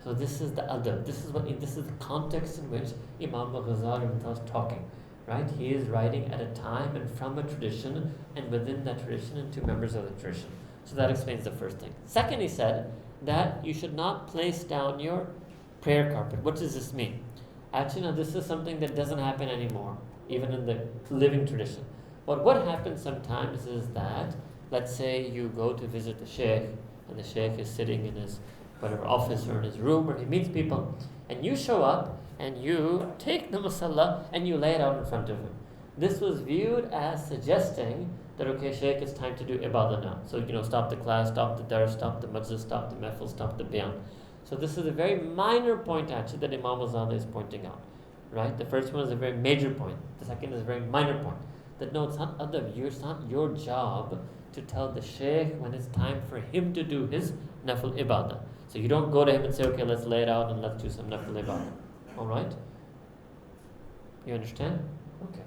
So this is the adab. This is the context in which Imam al-Ghazali was talking. Right? He is writing at a time and from a tradition, and within that tradition and two members of the tradition. So that explains the first thing. Second, he said that you should not place down your prayer carpet. What does this mean? Actually, now this is something that doesn't happen anymore, even in the living tradition. But what happens sometimes is that, let's say you go to visit the Shaykh, and the Shaykh is sitting in his whatever office or in his room where he meets people, and you show up and you take the musalla and you lay it out in front of him. this was viewed as suggesting that, okay, Shaykh, it's time to do ibadah now. So, stop the class, stop the dars, stop the majlis, stop the mehfil, stop the bayan. So this is a very minor point actually that Imam al-Ghazali is pointing out. Right? The first one is a very major point. The second is a very minor point. That no, it's not your job to tell the Shaykh when it's time for him to do his nafil ibadah. So you don't go to him and say, okay, let's lay it out and let's do some nafil ibadah. Alright? You understand? Okay.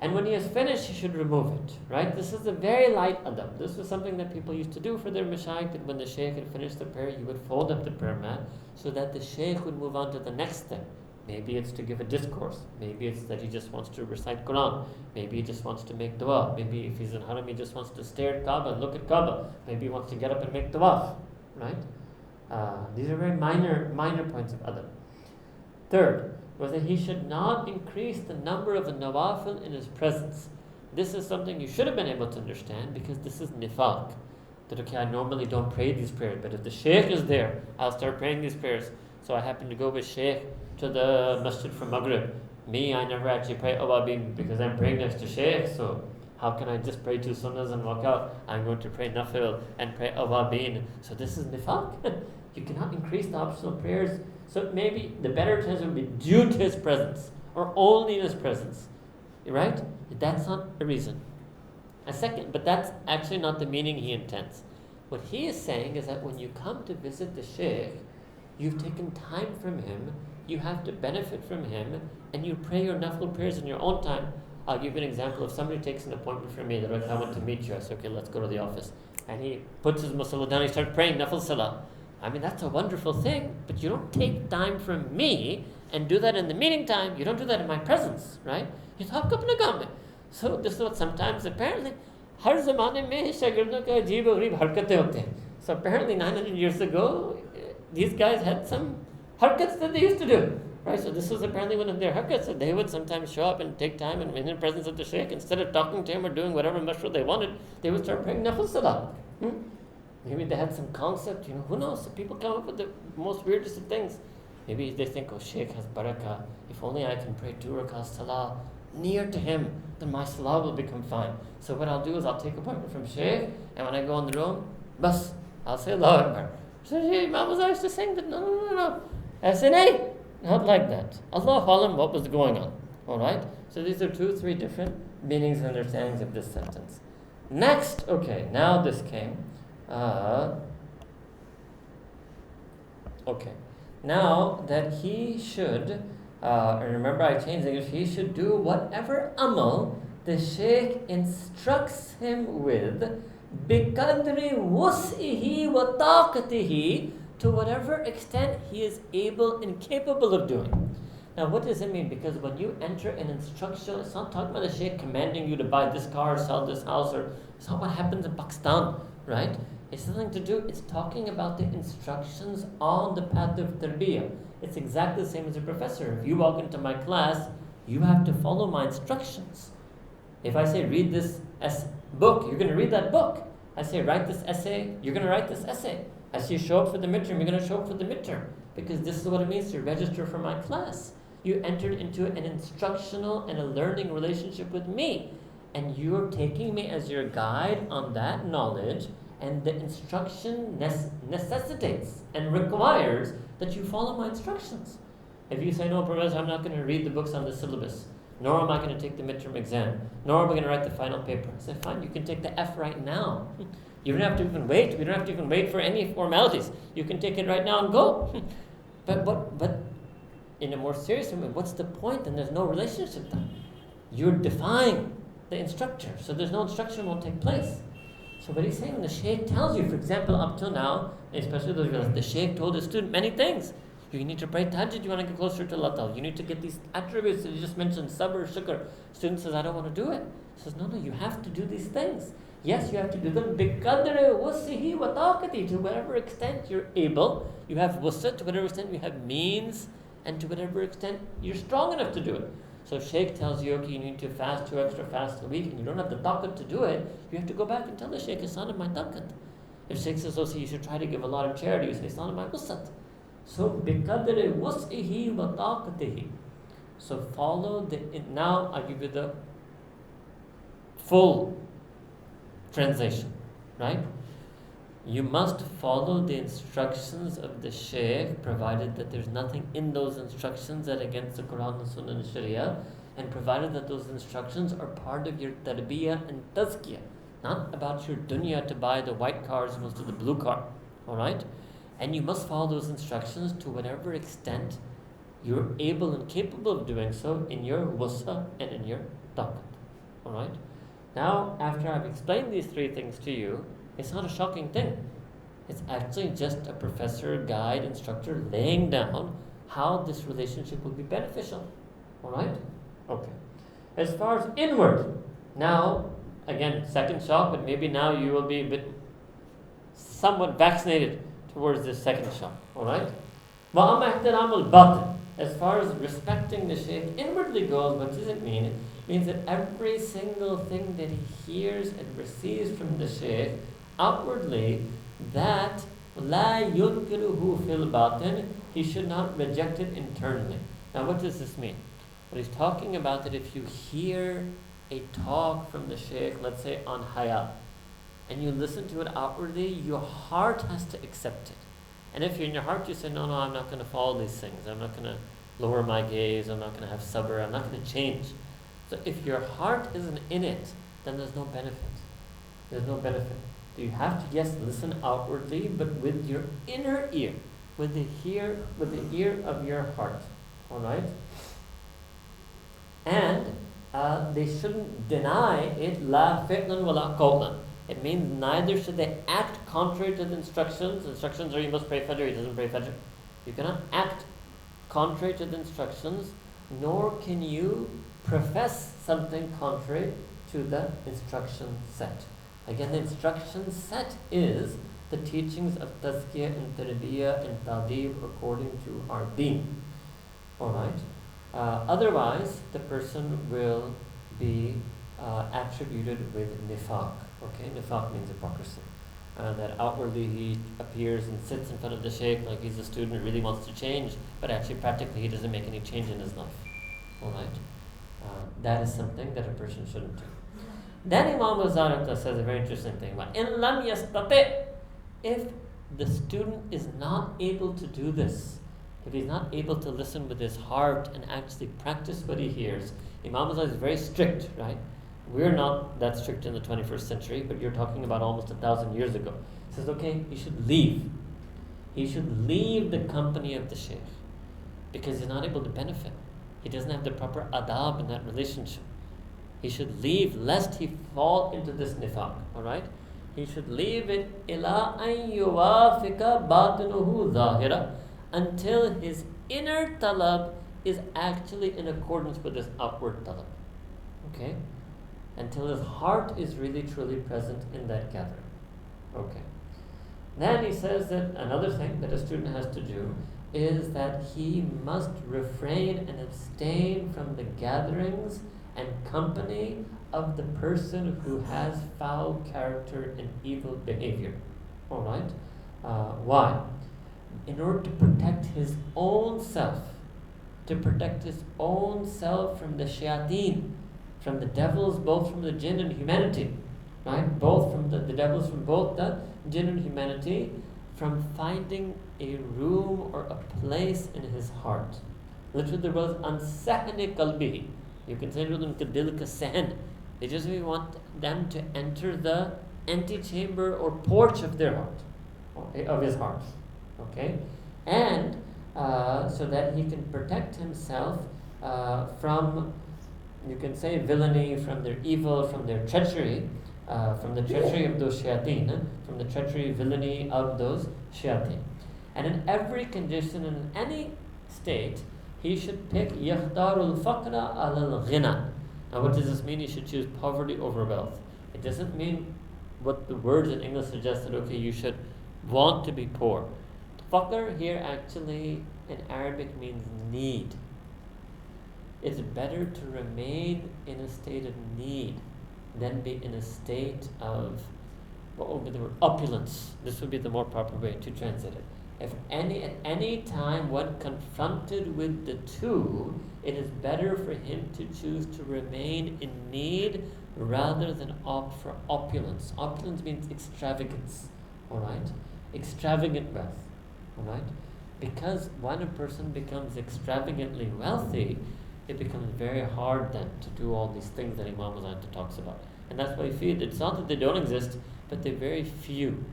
And when he has finished, he should remove it. Right? This is a very light adab. This was something that people used to do for their mashayikh, that when the Shaykh had finished the prayer, he would fold up the prayer mat so that the Shaykh would move on to the next thing. Maybe it's to give a discourse. Maybe it's that he just wants to recite Quran. Maybe he just wants to make dua. Maybe if he's in Haram, he just wants to stare at Kaaba and look at Kaaba. Maybe he wants to get up and make tawaf. Right? These are very minor points of adab. Third was that he should not increase the number of the nawafil in his presence. This is something you should have been able to understand because this is nifaq. That, okay, I normally don't pray these prayers, but if the Shaykh is there, I'll start praying these prayers. So I happen to go with Shaykh to the masjid for Maghrib. Me, I never actually pray awabin because I'm praying next to Shaykh, so how can I just pray two sunnahs and walk out? I'm going to pray nafil and pray awabin. So this is nifaq. You cannot increase the optional prayers. So maybe the better times would be due to his presence or only in his presence. Right? That's not a reason. A second, but that's actually not the meaning he intends. What he is saying is that when you come to visit the Shaykh, you've taken time from him, you have to benefit from him, and you pray your nafil prayers in your own time. I'll give you an example. If somebody takes an appointment from me, that I want to meet you, I say, okay, let's go to the office. And he puts his musalla down, he starts praying nafil salah. I mean, that's a wonderful thing, but you don't take time from me and do that in the meeting time. You don't do that in my presence, right? You talk up and So this is what sometimes apparently, har zamane mein shagirdon ka ajeeb aur ghareeb harkatein hote hain. So apparently 900 years ago, these guys had some harkats that they used to do. Right? So this was apparently one of their harkats, that they would sometimes show up and take time and in the presence of the Shaykh, instead of talking to him or doing whatever mashru they wanted, they would start praying nafil salah. Maybe they had some concept, who knows? So people come up with the most weirdest of things. Maybe they think, oh, Shaykh has barakah. If only I can pray 2 rakahs salah near to him, then my salah will become fine. So what I'll do is I'll take appointment from Shaykh, and when I go in the room, bas, I'll say Allahu Akbar. So Imam was always just saying that, no. I said, hey, not like that. Allahu Alam, what was going on? Alright? So these are 2-3 different meanings and understandings of this sentence. Next, okay, now this came. Okay. Now that he should, remember I changed English, he should do whatever amal the Shaykh instructs him with, بِقَدْرِ وُسْئِهِ وَطَاقَتِهِ, to whatever extent he is able and capable of doing. Now what does it mean? Because when you enter an instruction, it's not talking about the Shaykh commanding you to buy this car, sell this house, or it's not what happens in Pakistan, right? It's nothing to do, it's talking about the instructions on the path of tarbiyah. It's exactly the same as a professor. If you walk into my class, you have to follow my instructions. If I say read this book, you're going to read that book. I say write this essay, you're going to write this essay. I say show up for the midterm, you're going to show up for the midterm. Because this is what it means to register for my class. You entered into an instructional and a learning relationship with me. And you're taking me as your guide on that knowledge, and the instruction necessitates and requires that you follow my instructions. If you say, no, Professor, I'm not going to read the books on the syllabus, nor am I going to take the midterm exam, nor am I going to write the final paper, I say, fine, you can take the F right now. You don't have to even wait. We don't have to even wait for any formalities. You can take it right now and go. But in a more serious way, what's the point? Then there's no relationship then. You're defying the instructor, so there's no instruction won't take place. So what he's saying, the Shaykh tells you, for example, up till now, especially the Shaykh told his student many things. You need to pray tahajjud, you want to get closer to Allah Ta'ala. You need to get these attributes that you just mentioned, sabr, shukr. Student says, I don't want to do it. He says, no, you have to do these things. Yes, you have to do them بِقَدْرِ وُسِّهِ وَطَاقَتِهِ, to whatever extent you're able. You have wus'ah, to whatever extent you have means, and to whatever extent you're strong enough to do it. So if Shaykh tells you, okay, you need to fast 2 extra fasts a week, and you don't have the taqat to do it, you have to go back and tell the Shaykh, it's not in my taqat. If Shaykh says, oh, so you should try to give a lot of charity, you say, it's not in my wus'at. So بِقَدْرِ وُسْئِهِ وَطَاقَتِهِ. So follow now I give you the full translation, right? You must follow the instructions of the Shaykh, provided that there's nothing in those instructions that against the Quran and Sunnah and Sharia, and provided that those instructions are part of your tarbiyah and tazkiyah, not about your dunya to buy the white car as opposed to the blue car, alright? And you must follow those instructions to whatever extent you're able and capable of doing so in your wusa and in your taqat, alright? Now, after I've explained these three things to you, it's not a shocking thing. It's actually just a professor, guide, instructor laying down how this relationship will be beneficial. Alright? Okay. As far as inward, now, again, second shock, but maybe now you will be a bit somewhat vaccinated towards this second shock. Alright? As far as respecting the Shaykh inwardly goes, what does it mean? It means that every single thing that he hears and receives from the Shaykh outwardly, that la yunkiruhu fil batin, he should not reject it internally. Now what does this mean? What he's talking about, that if you hear a talk from the Shaykh, let's say on haya, and you listen to it outwardly, your heart has to accept it. And if in your heart you say, no, I'm not going to follow these things, I'm not going to lower my gaze, I'm not going to have sabr, I'm not going to change. So if your heart isn't in it, then there's no benefit. There's no benefit. You have to, yes, listen outwardly, but with your inner ear, with the ear of your heart. Alright? And they shouldn't deny it, la fi'lan wa la qawlan. It means neither should they act contrary to the instructions. Instructions are you must pray Fajr, he doesn't pray Fajr. You cannot act contrary to the instructions, nor can you profess something contrary to the instruction set. Again, the instruction set is the teachings of tazkiyah and tarbiyah and ta'deeb according to our deen. Alright? Otherwise, the person will be attributed with nifaq. Okay, nifaq means hypocrisy. That outwardly he appears and sits in front of the Shaykh like he's a student, really wants to change, but actually practically he doesn't make any change in his life. Alright? That is something that a person shouldn't do. Then Imam al-Ghazali says a very interesting thing. In lam yastati', if the student is not able to do this, if he's not able to listen with his heart and actually practice what he hears, Imam al-Ghazali is very strict, right? We're not that strict in the 21st century, but you're talking about almost 1,000 years ago. He says, okay, he should leave. He should leave the company of the Shaykh because he's not able to benefit. He doesn't have the proper adab in that relationship. He should leave lest he fall into this nifaq. Alright? He should leave it ila an yuwafika batinuhu zahira, until his inner talab is actually in accordance with his outward talab. Okay? Until his heart is really truly present in that gathering. Okay. Then he says that another thing that a student has to do is that he must refrain and abstain from the gatherings and company of the person who has foul character and evil behavior. Alright? Why? In order to protect his own self, from the shayateen, from the devils, both from the jinn and humanity, right? Both from the devils from both the jinn and humanity, from finding a room or a place in his heart. Literally the word ansahni qalbihi. You can say it in kadil ka sahn. They just really want them to enter the antechamber or porch of their heart, of his heart. Okay? And so that he can protect himself from, you can say, villainy, from their evil, from their treachery, from the treachery of those shayateen, from the treachery, villainy of those shayateen. And in every condition, in any state, he should pick yakhtarul faqra al-ghina. Now what does this mean? He should choose poverty over wealth. It doesn't mean what the words in English suggest, that okay, you should want to be poor. Faqr here actually in Arabic means need. It's better to remain in a state of need than be in a state of, what would be the word, opulence. This would be the more proper way to translate it. At any time when confronted with the two, it is better for him to choose to remain in need rather than opt for opulence. Opulence means extravagance, all right? Extravagant wealth, all right? Because when a person becomes extravagantly wealthy, it becomes very hard then to do all these things that Imam Ghazali talks about. And that's why I feel it's not that they don't exist, but they're very few.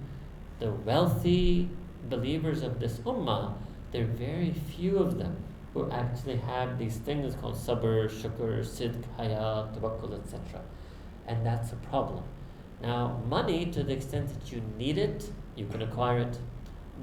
The wealthy believers of this ummah, there are very few of them who actually have these things called sabr, shukr, sidq, haya, tawakkul, etc. And that's a problem. Now, money, to the extent that you need it, you can acquire it.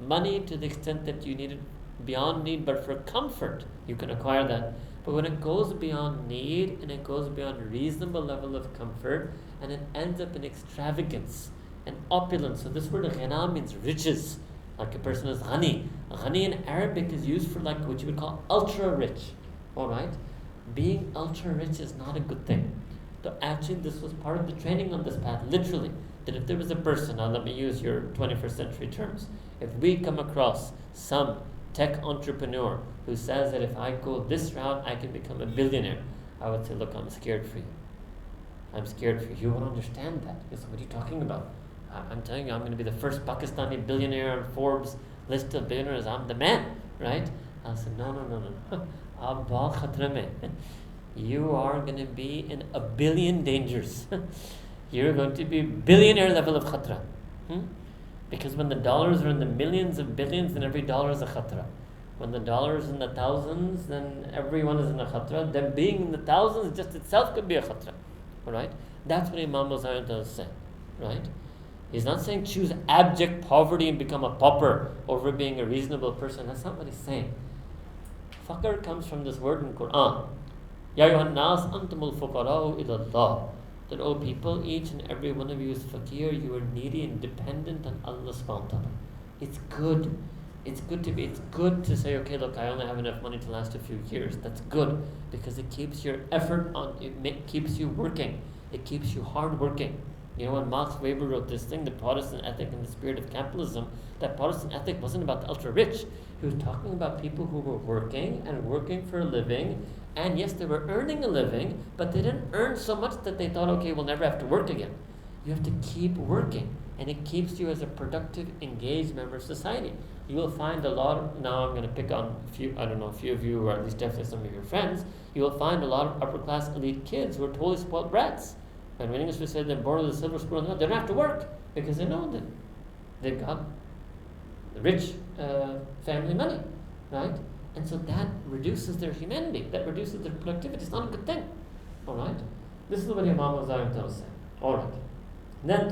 Money, to the extent that you need it beyond need, but for comfort, you can acquire that. But when it goes beyond need and it goes beyond a reasonable level of comfort, and it ends up in extravagance and opulence. So this word ghina means riches. Like a person is ghani. Ghani in Arabic is used for like what you would call ultra rich. Alright? Being ultra rich is not a good thing. So actually this was part of the training on this path, literally. That if there was a person, now let me use your 21st century terms, if we come across some tech entrepreneur who says that if I go this route, I can become a billionaire, I would say, look, I'm scared for you. I'm scared for you. You won't understand that. Yes, what are you talking about? I'm telling you, I'm going to be the first Pakistani billionaire on Forbes list of billionaires. I'm the man, right? I said, no. Aap bahut khatra mein. You are going to be in a billion dangers. You're going to be billionaire level of khatra. Because when the dollars are in the millions of billions, then every dollar is a khatra. When the dollar is in the thousands, then everyone is in a khatra. Then being in the thousands just itself could be a khatra. Alright? That's what Imam Ghazali does say. Right? He's not saying choose abject poverty and become a pauper over being a reasonable person. That's not what he's saying. Faqr comes from this word in Quran. Ya ayyuhan nas antumul fuqara'u ila Allah. That, oh people, each and every one of you is fakir, you are needy and dependent on Allah subhanahu wa ta'ala. It's good. It's good to say, okay, look, I only have enough money to last a few years. That's good because it keeps your effort on, keeps you working. It keeps you hard working. You know, when Max Weber wrote this thing, The Protestant Ethic and the Spirit of Capitalism, that Protestant ethic wasn't about the ultra-rich. He was talking about people who were working for a living, and yes, they were earning a living, but they didn't earn so much that they thought, okay, we'll never have to work again. You have to keep working, and it keeps you as a productive, engaged member of society. You will find a lot of, now I'm going to pick on a few of you, or at least definitely some of your friends, you will find a lot of upper-class elite kids who are totally spoiled brats. And when English would say they're born with a silver spoon, they don't have to work because they know that they've got rich family money, right? And so that reduces their humanity, that reduces their productivity. It's not a good thing, all right? This is what Imam Ghazali tells us. All right. Then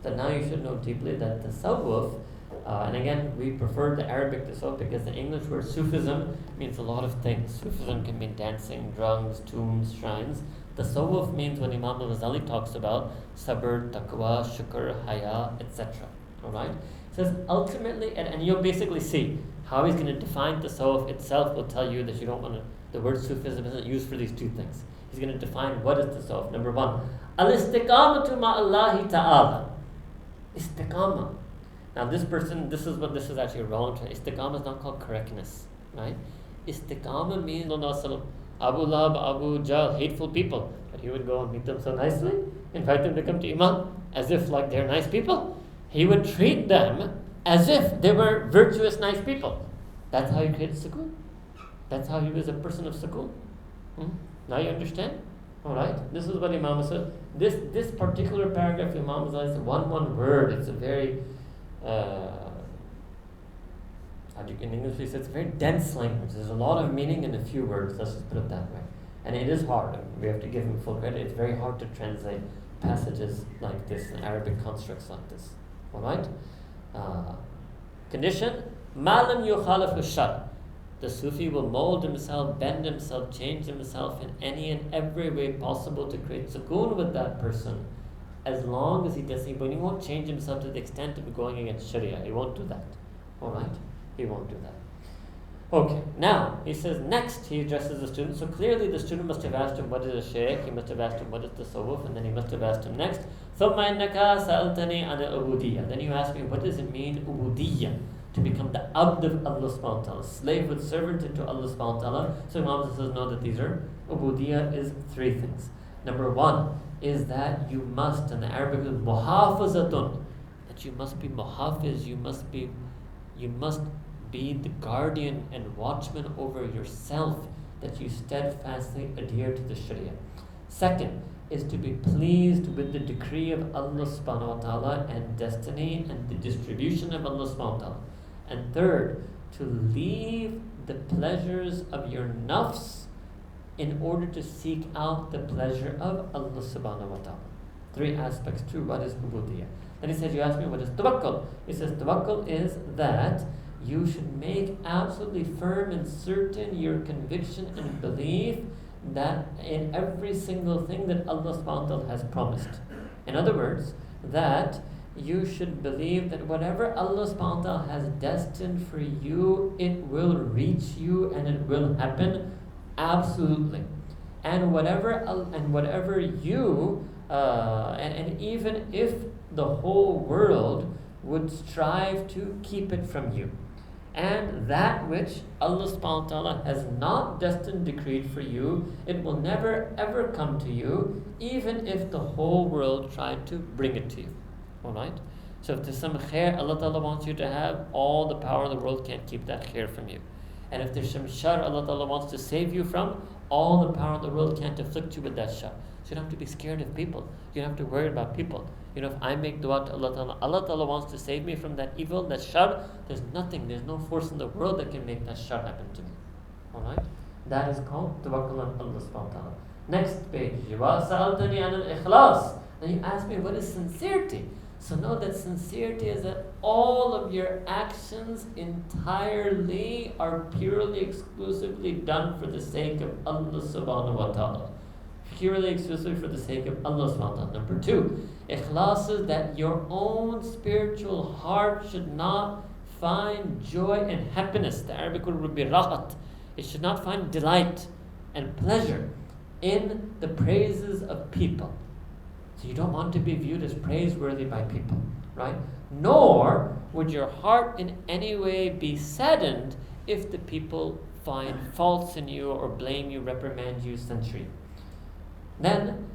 that now you should know deeply that tasawwuf, and again we prefer the Arabic tasawwuf because the English word Sufism means a lot of things. Sufism can mean dancing, drums, tombs, shrines. Tasawwuf means when Imam al-Ghazali talks about sabr, taqwa, shukr, haya, etc. Alright? It says ultimately, and you'll basically see how he's going to define tasawwuf itself will tell you that you don't want to, the word Sufism isn't used for these two things. He's going to define what is tasawwuf. Number one, al-istiqamatu ma'allahi ta'ala. Istiqamah. Now this is actually wrong. Istiqamah is not called correctness, right? Istiqamah means Abu Lahab, Abu Jahl, hateful people. But he would go and meet them so nicely, invite them to come to Imam, as if like they're nice people. He would treat them as if they were virtuous, nice people. That's how he created sukoon. That's how he was a person of sukoon. Now you understand? Alright, this is what Imam said. This particular paragraph Imam says one word. It's a very in English it's a very dense language. There's a lot of meaning in a few words, let's just put it that way. And it is hard. We have to give him full credit. It's very hard to translate passages like this, Arabic constructs like this. Alright? Condition, Malam yukhalafu shar. The Sufi will mold himself, bend himself, change himself in any and every way possible to create sukoon with that person, as long as he does it. But he won't change himself to the extent of going against Sharia. He won't do that. Alright? He won't do that. Okay, now he says next he addresses the student. So clearly the student must have asked him what is a shaykh, he must have asked him what is tasawwuf, and then he must have asked him next, ثُمَّ إِنَّكَ سَأَلْتَنِي عَنِ الْعُبُودِيَّةِ. Then you ask me, what does it mean, ubudiyya? To become the abd of Allah subhanahu wa ta'ala, slave with servant into Allah subhanahu wa ta'ala. So Imam says, know that these are, ubudiyya is three things. Number one is that you must, in the Arabic is muhafazatun, that you must be muhafiz, you must be the guardian and watchman over yourself, that you steadfastly adhere to the Sharia. Second is to be pleased with the decree of Allah subhanahu wa ta'ala and destiny and the distribution of Allah subhanahu wa ta'ala. And third, to leave the pleasures of your nafs in order to seek out the pleasure of Allah subhanahu wa ta'ala. Three aspects to what is ubudiyyah. Then he says, you ask me what is tawakkul. He says tawakkul is that you should make absolutely firm and certain your conviction and belief that in every single thing that Allah subhanahu wa ta'ala has promised. In other words, that you should believe that whatever Allah subhanahu wa ta'ala has destined for you, it will reach you and it will happen absolutely. And whatever you and even if the whole world would strive to keep it from you, and that which Allah subhanahu wa ta'ala has not destined decreed for you, it will never ever come to you, even if the whole world tried to bring it to you. Alright? So if there's some khair Allah ta'ala wants you to have, all the power in the world can't keep that khair from you. And if there's some shar Allah ta'ala wants to save you from, all the power in the world can't afflict you with that shar. So you don't have to be scared of people. You don't have to worry about people. You know, if I make dua to Allah Ta'ala wants to save me from that evil, that shar, there's no force in the world that can make that shar happen to me. Alright? That is called tawakkul on Allah subhanahu wa ta'ala. Next page. وَسَأَلْتَنِي عَنِ الْإِخْلَاصِ. Then you ask me, what is sincerity? So know that sincerity is that all of your actions entirely are purely, exclusively done for the sake of Allah subhanahu wa ta'ala. Purely, exclusively for the sake of Allah subhanahu wa ta'ala. Number two, ikhlas is that your own spiritual heart should not find joy and happiness. The Arabic word would be rahat. It should not find delight and pleasure in the praises of people. So you don't want to be viewed as praiseworthy by people, right? Nor would your heart in any way be saddened if the people find faults in you or blame you, reprimand you, censure you. Then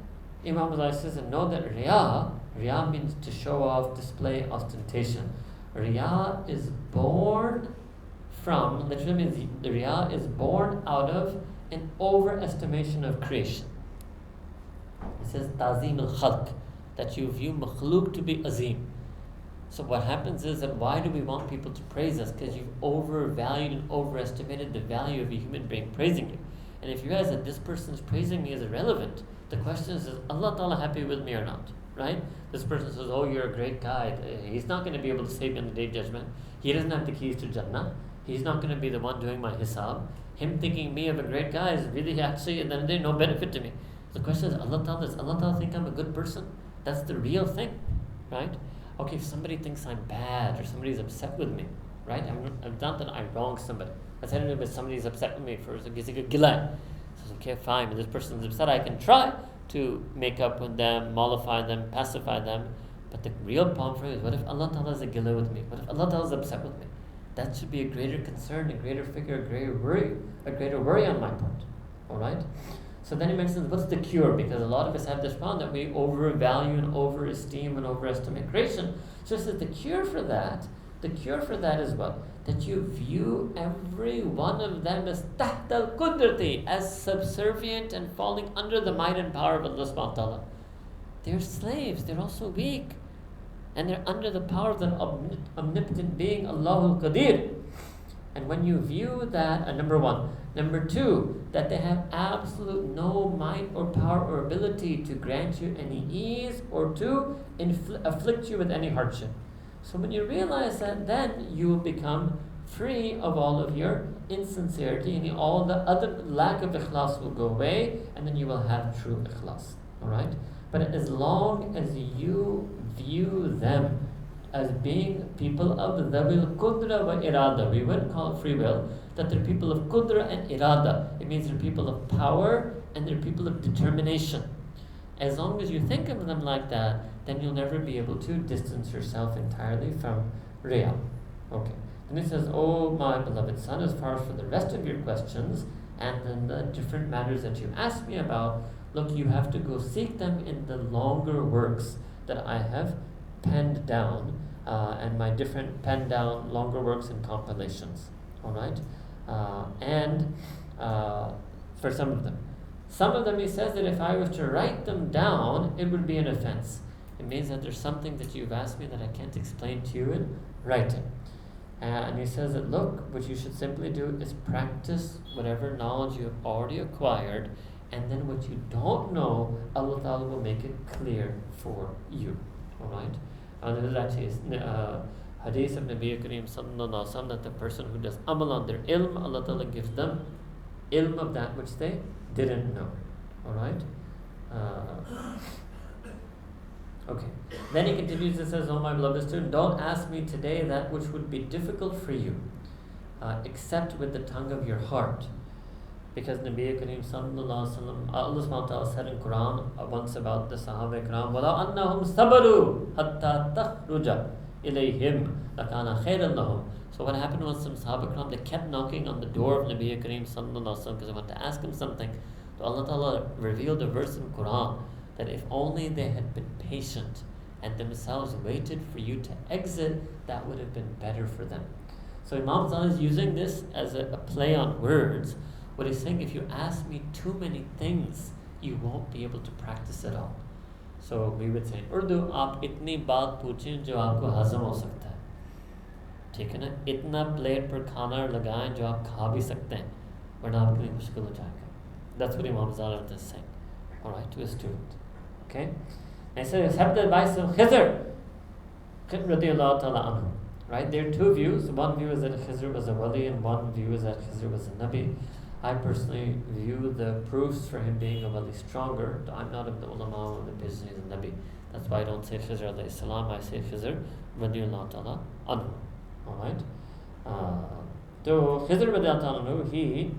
Imam al-Ghazali says, and know that Riya means to show off, display, ostentation. Riya is born from, literally means the Riya is born out of an overestimation of creation. It says Ta'zim al-Khalq, that you view makhluk to be azim. So what happens is that why do we want people to praise us? Because you've overvalued and overestimated the value of a human being praising you. And if you realize that this person's praising me is irrelevant, the question is Allah Ta'ala happy with me or not? Right? This person says, oh, you're a great guy. He's not going to be able to save me on the day of judgment. He doesn't have the keys to Jannah. He's not going to be the one doing my hisab. Him thinking me of a great guy is really actually, at the end of the day, no benefit to me. The question is, does Allah Ta'ala think I'm a good person? That's the real thing. Right? Okay, if somebody thinks I'm bad or somebody's upset with me, right? I'm not that I wronged somebody. I said it, but somebody's upset with me for a gila. So okay, fine. When this person's upset, I can try to make up with them, mollify them, pacify them. But the real problem for me is, what if Allah Ta'ala is a gila with me? What if Allah Ta'ala is upset with me? That should be a greater concern, a greater figure, a greater worry on my part. Alright? So then he mentions, what's the cure? Because a lot of us have this problem that we overvalue and overesteem and overestimate creation. So he says the cure for that is what? That you view every one of them as taht al-qudrati, as subservient and falling under the might and power of Allah subhanahu wa ta'ala. They're slaves, they're also weak. And they're under the power of the omnipotent being, Allahul Qadir. And when you view that, number one. Number two, that they have absolute no might or power or ability to grant you any ease or to afflict you with any hardship. So when you realize that, then you will become free of all of your insincerity, and all the other lack of ikhlas will go away, and then you will have true ikhlas. Alright? But as long as you view them as being people of the dhabil qudra wa irada, we wouldn't call it free will, that they're people of qudra and irada. It means they're people of power and they're people of determination. As long as you think of them like that, then you'll never be able to distance yourself entirely from Riya. Okay. Then he says, oh my beloved son, as far as for the rest of your questions and then the different matters that you asked me about, look, you have to go seek them in the longer works that I have penned down, and my different penned down longer works and compilations. Alright? For some of them. Some of them he says that if I was to write them down, it would be an offense. It means that there's something that you've asked me that I can't explain to you in writing. And he says that, look, what you should simply do is practice whatever knowledge you have already acquired, and then what you don't know, Allah Ta'ala will make it clear for you. Alright? And this is actually hadith of Nabi Kareem Sallallahu Alaihi Wasallam, that the person who does amal on their ilm, Allah Ta'ala gives them ilm of that which they didn't know. Alright? Okay. Then he continues and says, oh my beloved student, don't ask me today that which would be difficult for you, except with the tongue of your heart. Because Nabi Kareem Sallallahu Alaihi Wasallam, Allah Subhanahu wa Ta'ala said in Quran once about the Sahaba Ikram, وَلَوْ أَنَّهُمْ صَبَرُوا حَتَّى تَخْرُجَ إِلَيْهِمْ لَكَانَ خَيْرًا لَهُمْ. So what happened was some Sahaba Ikram, they kept knocking on the door of Nabi Kareem Sallallahu Alaihi Wasallam because they wanted to ask him something. So Allah Ta'ala revealed a verse in Quran that if only they had been patient and themselves waited for you to exit, that would have been better for them. So Imam Ghazali is using this as a play on words. What he's saying, if you ask me too many things, you won't be able to practice it all. So we would say, Urdu, aap itni baat poochein jo aapko hazam ho sakta hai. ठीक है ना, इतना plate पर खाना लगाएं जो आप खा भी सकते हैं, वरना आपके लिए मुश्किल हो जाएगा. That's what Imam Ghazali is saying, all right, to a student. Okay, and so accept the advice of Khizr radiyallahu ta'ala anhu. Right, there are two views. One view is that Khizr was a wali, and one view is that Khizr was a nabi. I personally view the proofs for him being a wali stronger. I'm not of the ulama of the business of the nabi. That's why I don't say Khizr alayhi salam. I say Khizr radiyallahu ta'ala anhu. All right. So Khizr radiyallahu ta'ala anhu, he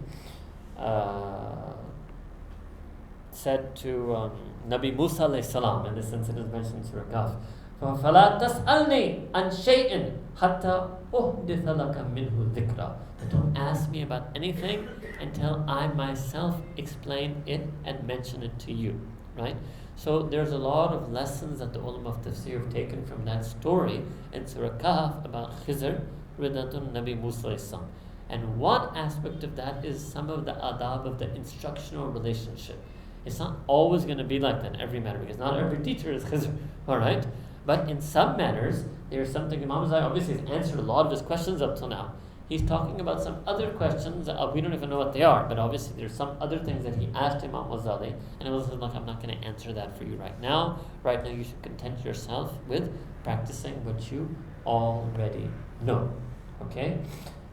said to Nabi Musa alayhi salam, and this incident is mentioned in Surah Kahf, فَلَا تَسْأَلْنِي عَنْ شَيْءٍ حَتَّى أُحْدِثَ لَكَ مِنْهُ ذِكْرًا. Don't ask me about anything until I myself explain it and mention it to you. Right? So there's a lot of lessons that the ulama of tafsir have taken from that story in Surah Kahf about Khizr Ridatun Nabi Musa alayhi salam. And one aspect of that is some of the adab of the instructional relationship. It's not always going to be like that in every matter, because not every teacher is Khizr, all right? But in some matters, there's something. Imam Ghazali obviously has answered a lot of his questions up till now. He's talking about some other questions, we don't even know what they are, but obviously there's some other things that he asked Imam Ghazali, and Imam Ghazali said, look, I'm not going to answer that for you right now. Right now you should content yourself with practicing what you already know. Okay?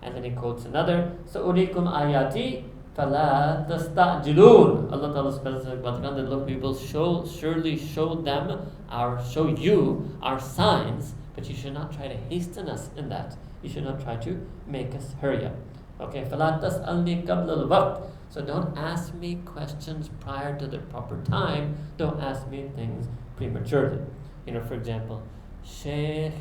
And then he quotes another, سَأُرِيكُمْ آيَاتِي فَلَا تَسْتَعْجِلُونَ. Allah Ta'ala specifies about that, look, we will surely show you our signs, but you should not try to hasten us in that. You should not try to make us hurry up. Okay, فَلَا تَسْأَلْنِي قَبْلَ الْوَقْتِ. So don't ask me questions prior to the proper time. Don't ask me things prematurely. For example, Shaykh,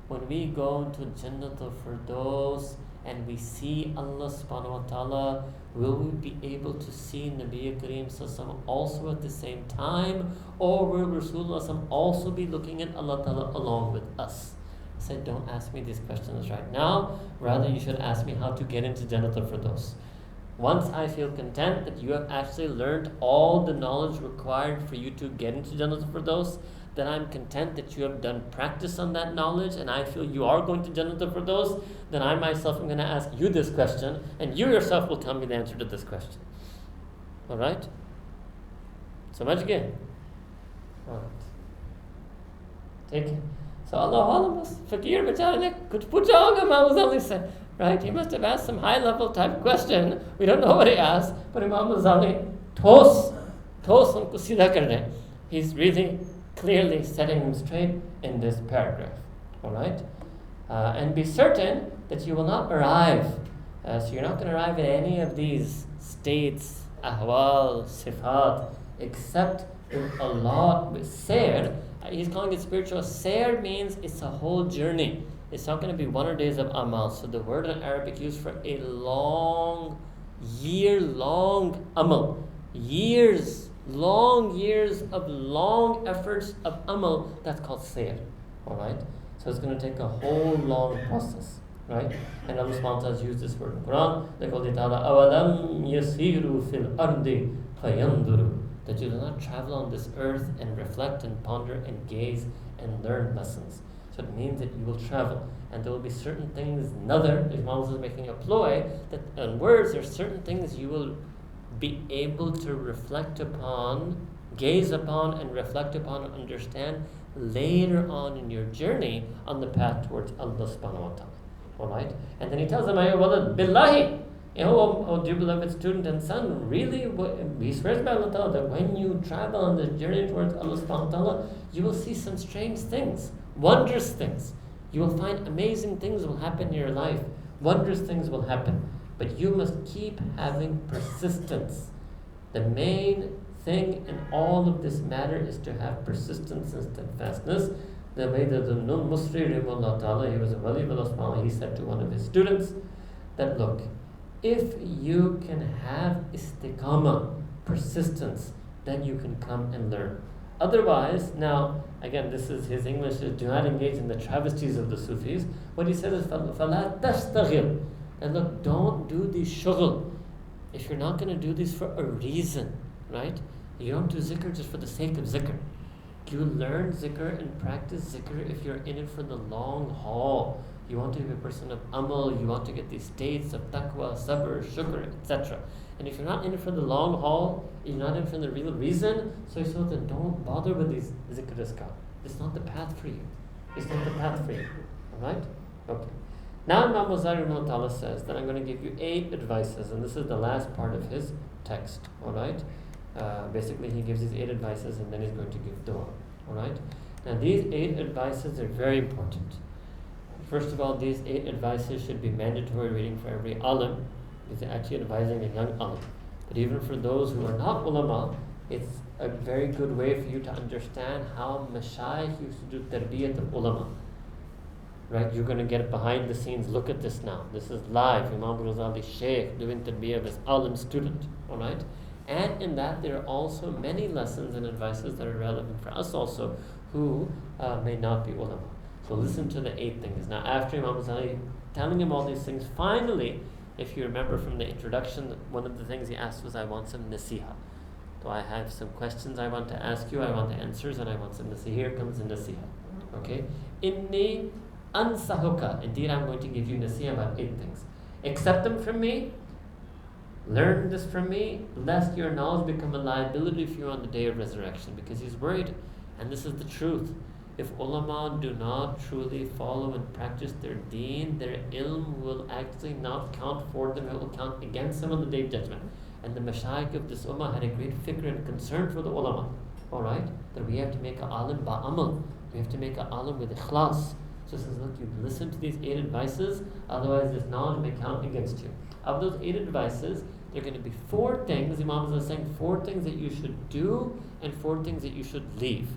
when we go to Jannat al-Firdaus and we see Allah subhanahu wa ta'ala, will we be able to see Nabi Kareem sallallahu also at the same time, or will Rasulullah also be looking at Allah ta'ala along with us? I said, don't ask me these questions right now. Rather, you should ask me how to get into Jannat al-Firdaus. Once I feel content that you have actually learned all the knowledge required for you to get into Jannat al-Firdaus, then I'm content that you have done practice on that knowledge, and I feel you are going to Jannat al-Firdaus, then I myself am going to ask you this question, and you yourself will tell me the answer to this question. Alright? So much again. Alright. Take it. So Allah Alam, Fakir Bachara ne kuch pucha hoga, Imam Ghazali said. Right? He must have asked some high-level type question. We don't know what he asked, but Imam Ghazali thos unko seedha kar rahe. He's really clearly setting him straight in this paragraph. Alright? And be certain that you will not arrive So you're not going to arrive at any of these states, ahwal, sifat, except with Allah, with sayr. He's calling it spiritual. Sayr means it's a whole journey. It's not going to be 1 or 2 days of amal. So the word in Arabic used for a long, year-long amal. Long years of long efforts of amal, that's called sayr. Alright? So it's going to take a whole long process. Right? And Allah subhanahu wa ta'ala has used this word in the Quran. Like Allah ta'ala, أَوَلَمْ يَسِيرُوا فِي الْأَرْضِ فَيَنْظُرُوا, that you do not travel on this earth and reflect and ponder and gaze and learn lessons. So it means that you will travel. And there will be certain things, another, Imām is making a ploy, that in words, there are certain things you will be able to reflect upon, gaze upon and reflect upon and understand later on in your journey on the path towards Allah subhanahu wa ta'ala. Alright? And then he tells them, Walad billahi, oh dear beloved student and son, really, he swears by Allah ta'ala that when you travel on this journey towards Allah subhanahu wa ta'ala, you will see some strange things, wondrous things. You will find amazing things will happen in your life. Wondrous things will happen. But you must keep having persistence. The main thing in all of this matter is to have persistence and steadfastness. The way that the Nun Musri, he was a wali of Allah, he said to one of his students that, look, if you can have istiqamah, persistence, then you can come and learn. Otherwise, now, again, this is his English, do not engage in the travesties of the Sufis. What he says is, فَلَا تَشْتَغِلْ, and look, don't do these shughul. If you're not going to do these for a reason, right? You don't do zikr just for the sake of zikr. You learn zikr and practice zikr if you're in it for the long haul. You want to be a person of amal, you want to get these states of taqwa, sabr, shukr, etc. And if you're not in it for the long haul, you're not in it for the real reason, so then don't bother with these zikr iskar. It's not the path for you. It's not the path for you. Alright? Okay. Now Imam al-Ghazali says that I'm going to give you 8 advices, and this is the last part of his text. Alright? Basically, he gives these 8 advices and then he's going to give dua. Alright? Now, these 8 advices are very important. First of all, these 8 advices should be mandatory reading for every alim, because they're actually advising a young alim. But even for those who are not ulama, it's a very good way for you to understand how mashayikh used to do tarbiyat of ulama. Right? You're going to get behind the scenes. Look at this now. This is live. Imam al-Ghazali Shaykh doing tarbiyat of his alim student. Alright? And in that, there are also many lessons and advices that are relevant for us also, who may not be ulama. So listen to the 8 things. Now, after Imam al-Ghazali telling him all these things, finally, if you remember from the introduction, one of the things he asked was, I want some nasiha. So I have some questions I want to ask you, I want answers, and I want some nasiha. Here comes the nasiha. Okay? Inni ansahuka. Indeed, I'm going to give you nasiha about 8 things. Accept them from me. Learn this from me, lest your knowledge become a liability for you on the day of resurrection. Because he's worried. And this is the truth. If ulama do not truly follow and practice their deen, their ilm will actually not count for them, it will count against them on the day of judgment. And the mashayikh of this ummah had a great fikr and concern for the ulama. Alright? That we have to make an alim ba'amal. We have to make an alim with ikhlas. So he says, look, you listen to these 8 advices, otherwise this knowledge may count against you. Of those 8 advices, there are going to be 4 things, Imam is saying 4 things that you should do and 4 things that you should leave.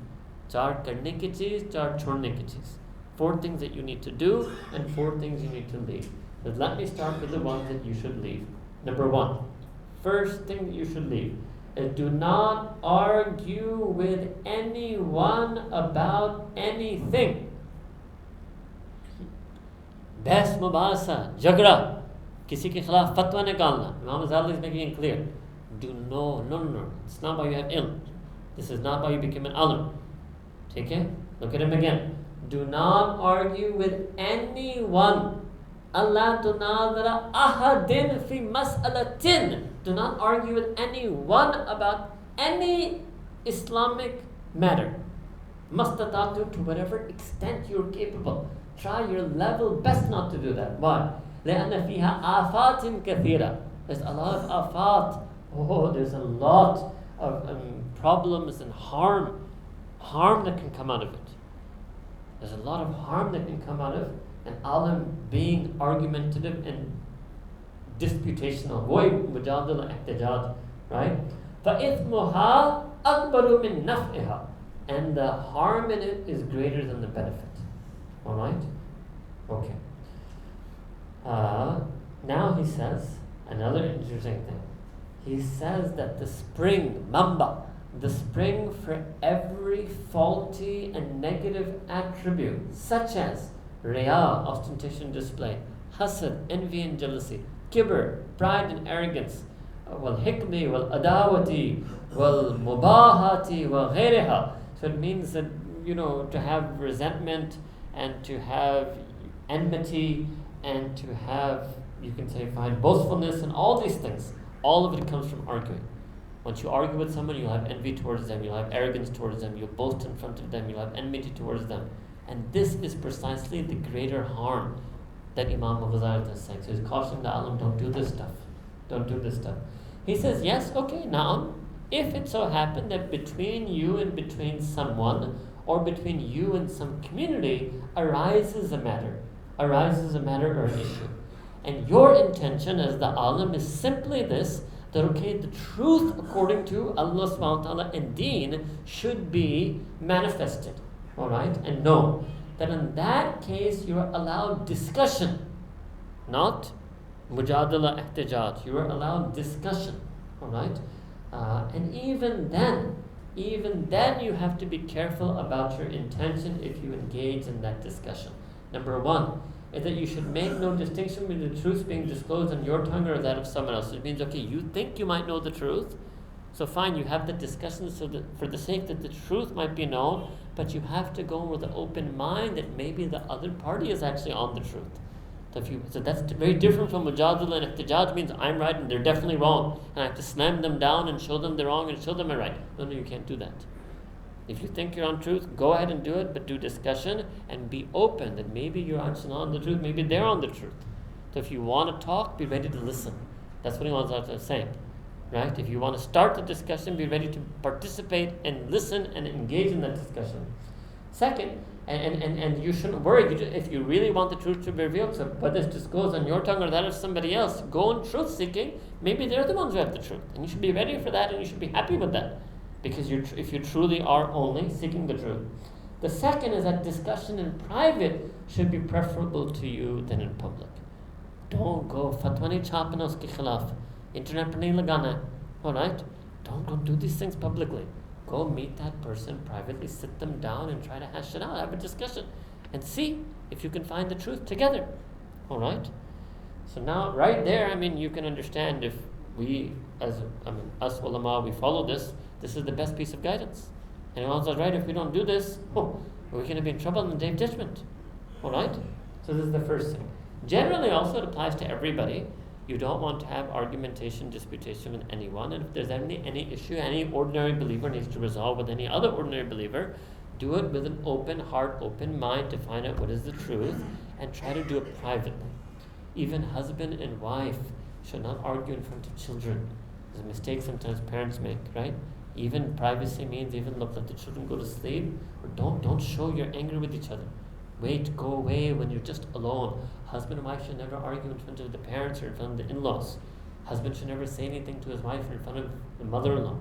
4 karne ki cheez, 4 chhodne ki cheez. 4 things that you need to do and 4 things you need to leave. But let me start with the ones that you should leave. Number 1, first thing that you should leave is do not argue with anyone about anything. Bahs mubahasa, jagda, किसी के खिलाफ फतवा निकालना. Imam al-Ghazali is making it clear. No. It's not why you have ilm. This is not why you became an alim. Take it? Look at him again. Do not argue with anyone. Allah tunadara ahadin fi mas'alatin. Do not argue with anyone about any Islamic matter. Mastatatu, to whatever extent you're capable. Try your level best not to do that. Why? لأن فيها آفات كثيرة. There's a lot of afat. There's a lot of problems and harm that can come out of it. There's a lot of harm that can come out of an alim being argumentative and disputational, void mujadala ihtijaj, right? فَإِثْمُهَا أَكْبَرُ مِن نَفْعِهَا, and the harm in it is greater than the benefit. Alright? Okay. Now he says another interesting thing. He says that the spring, mamba, the spring for every faulty and negative attribute, such as riya, ostentation, display, hasad, envy and jealousy, kibr, pride and arrogance, wal hikmi, wal adawati, wal mubahati, wal ghayriha. So it means that, to have resentment and to have enmity and to have, you can say, find boastfulness and all these things. All of it comes from arguing. Once you argue with someone, you'll have envy towards them, you'll have arrogance towards them, you'll boast in front of them, you'll have enmity towards them. And this is precisely the greater harm that Imam al-Ghazali is saying. So he's cautioning the alim, don't do this stuff. Don't do this stuff. He says, yes, okay, now, if it so happened that between you and between someone, or between you and some community, arises a matter or an issue. And your intention as the alim is simply this, that okay, the truth according to Allah subhanahu wa ta'ala and deen should be manifested. Alright? And know that in that case you are allowed discussion, not mujadala ihtijaj. You are allowed discussion. Alright? And even then you have to be careful about your intention if you engage in that discussion. Number one is that you should make no distinction between the truth being disclosed on your tongue or that of someone else. It means, okay, you think you might know the truth, so fine, you have the discussion so that for the sake that the truth might be known, but you have to go with an open mind that maybe the other party is actually on the truth. So that's very different from mujadala and ihtijaj means I'm right and they're definitely wrong, and I have to slam them down and show them they're wrong and show them I'm right. No, you can't do that. If you think you're on truth, go ahead and do it, but do discussion and be open that maybe you're actually on the truth, maybe they're on the truth. So if you want to talk, be ready to listen. That's what he wants us to say. Right? If you want to start the discussion, be ready to participate and listen and engage in that discussion. Second, and you shouldn't worry, if you really want the truth to be revealed, so whether it just goes on your tongue or that of somebody else, go on truth seeking, maybe they're the ones who have the truth. And you should be ready for that and you should be happy with that. Because if you truly are only seeking the truth. The second is that discussion in private should be preferable to you than in public. Don't go fatwa nahi chapna uske khilaf. Internet par nahi lagana. Alright? Don't do these things publicly. Go meet that person privately, sit them down and try to hash it out, have a discussion and see if you can find the truth together. Alright? So now right there, you can understand if we us ulama, we follow this is the best piece of guidance. And he wants us, right, if we don't do this, we're going to be in trouble on the Day of Judgment. Alright? So this is the first thing. Generally also it applies to everybody. You don't want to have argumentation, disputation with anyone, and if there's any issue any ordinary believer needs to resolve with any other ordinary believer, do it with an open heart, open mind to find out what is the truth, and try to do it privately. Even husband and wife should not argue in front of children. There's a mistake sometimes parents make, right? Even privacy means let the children go to sleep, or don't show your anger with each other. Wait, go away when you're just alone. Husband and wife should never argue in front of the parents or in front of the in-laws. Husband should never say anything to his wife in front of the mother-in-law,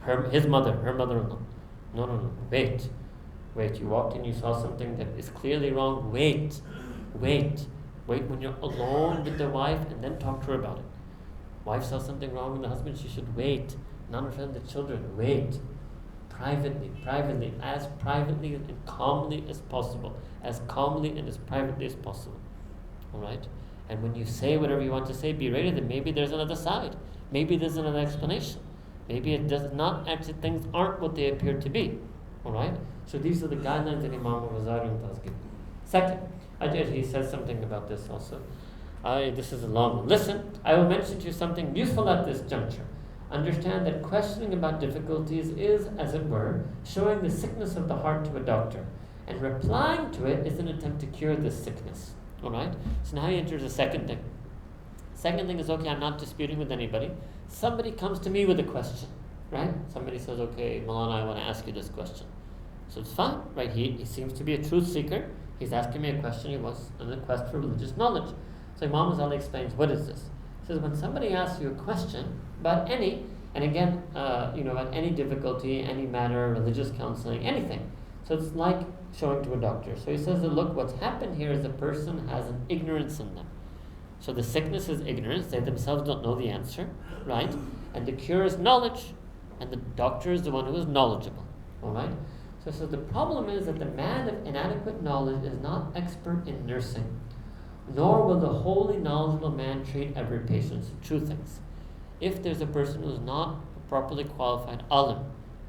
her mother-in-law. No. Wait. You walked in, you saw something that is clearly wrong. Wait when you're alone with the wife and then talk to her about it. Wife saw something wrong with the husband, she should wait. Not in front of the children. Wait. Privately, as privately and calmly as possible. As calmly and as privately as possible. Alright? And when you say whatever you want to say, be ready that maybe there's another side. Maybe there's another explanation. Maybe it does not actually, things aren't what they appear to be. Alright? So these are the guidelines that Imam al-Ghazali has given. Second, he says something about this also. This is a long one. Listen, I will mention to you something useful at this juncture. Understand that questioning about difficulties is, as it were, showing the sickness of the heart to a doctor. And replying to it is an attempt to cure this sickness. Alright? So now he enters the second thing. Second thing is, okay, I'm not disputing with anybody. Somebody comes to me with a question. Right? Somebody says, okay, Maulana, I want to ask you this question. So it's fine. Right? He seems to be a truth seeker. He's asking me a question. He was on a quest for religious knowledge. So Imam Ghazali explains, what is this? He says, when somebody asks you a question about any, and again, about any difficulty, any matter, religious counseling, anything. So it's like showing to a doctor. So he says that, look, what's happened here is the person has an ignorance in them. So the sickness is ignorance. They themselves don't know the answer, right? And the cure is knowledge. And the doctor is the one who is knowledgeable, all right? So the problem is that the man of inadequate knowledge is not expert in nursing, nor will the wholly knowledgeable man treat every patient. Two things. If there's a person who's not a properly qualified alim,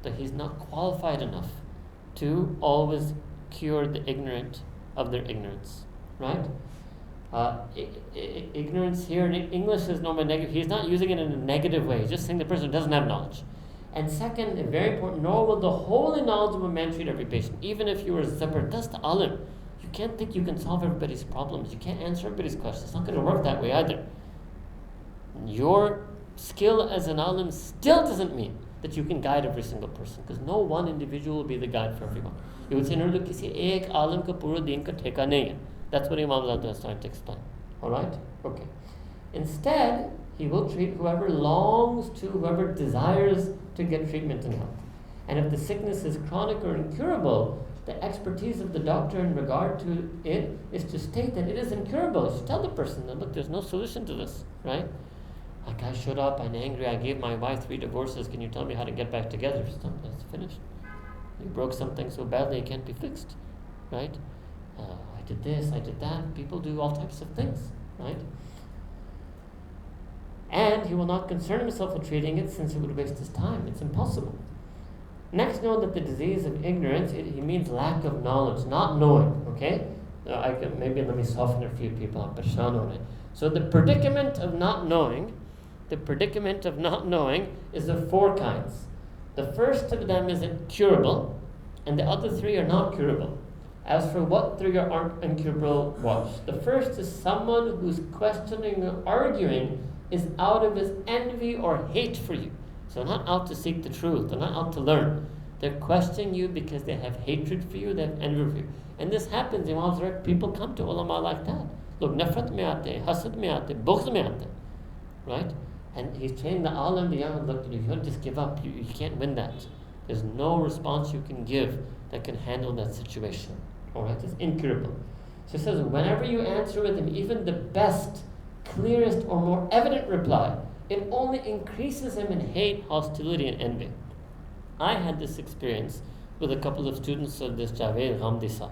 that he's not qualified enough to always cure the ignorant of their ignorance, right? Ignorance here in English is normally negative. He's not using it in a negative way. He's just saying the person doesn't have knowledge. And second, very important, nor will the wholly knowledgeable man treat every patient. Even if you are a zabardast alim, you can't think you can solve everybody's problems. You can't answer everybody's questions. It's not going to work that way either. Your skill as an alim still doesn't mean that you can guide every single person, because no one individual will be the guide for everyone. You would say, no, kisi ek alim ka pura deen ka theka nahi hai. That's what Imam Zadu is trying to explain. Alright? Okay. Instead, he will treat whoever longs to, whoever desires to get treatment and help. And if the sickness is chronic or incurable, the expertise of the doctor in regard to it is to state that it is incurable. You should tell the person that, look, there's no solution to this, right? Like, I showed up, I'm angry, I gave my wife 3 divorces, can you tell me how to get back together? It's finished. You broke something so badly it can't be fixed, right? I did this, I did that. People do all types of things, right? And he will not concern himself with treating it, since it would waste his time. It's impossible. Next, note that the disease of ignorance, he means lack of knowledge, not knowing, okay? Maybe let me soften it for you people. I'm parshan on it. So the predicament of not knowing is of 4 kinds. The first of them is incurable, and the other 3 are not curable. As for what 3 aren't incurable, watch. The first is someone who's questioning or arguing is out of his envy or hate for you. So they're not out to seek the truth. They're not out to learn. They're questioning you because they have hatred for you, they have envy for you. And this happens, Imam Zarek, people come to ulama like that. Look, nafrat mein aate, hasad mein aate, bughd mein aate. Right? And he's saying the alim, the young, look, you don't just give up. You can't win that. There's no response you can give that can handle that situation. Alright? It's incurable. So he says, whenever you answer with him, even the best, clearest, or more evident reply, it only increases him in hate, hostility, and envy. I had this experience with a couple of students of this Javed Ghamdisa.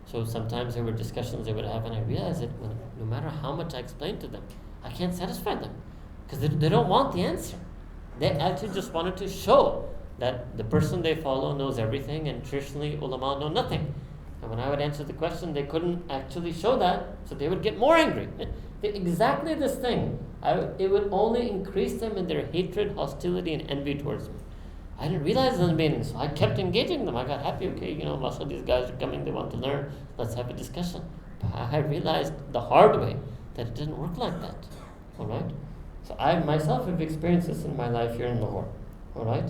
So sometimes there were discussions they would have, and I realized that no matter how much I explained to them, I can't satisfy them, because they don't want the answer. They actually just wanted to show that the person they follow knows everything, and traditionally ulama know nothing. And when I would answer the question, they couldn't actually show that, so they would get more angry. Exactly this thing. It would only increase them in their hatred, hostility, and envy towards me. I didn't realize it was meaning, so I kept engaging them. I got happy, okay, most of these guys are coming, they want to learn, let's have a discussion. But I realized the hard way that it didn't work like that. Alright? So I myself have experienced this in my life here in Lahore. Alright?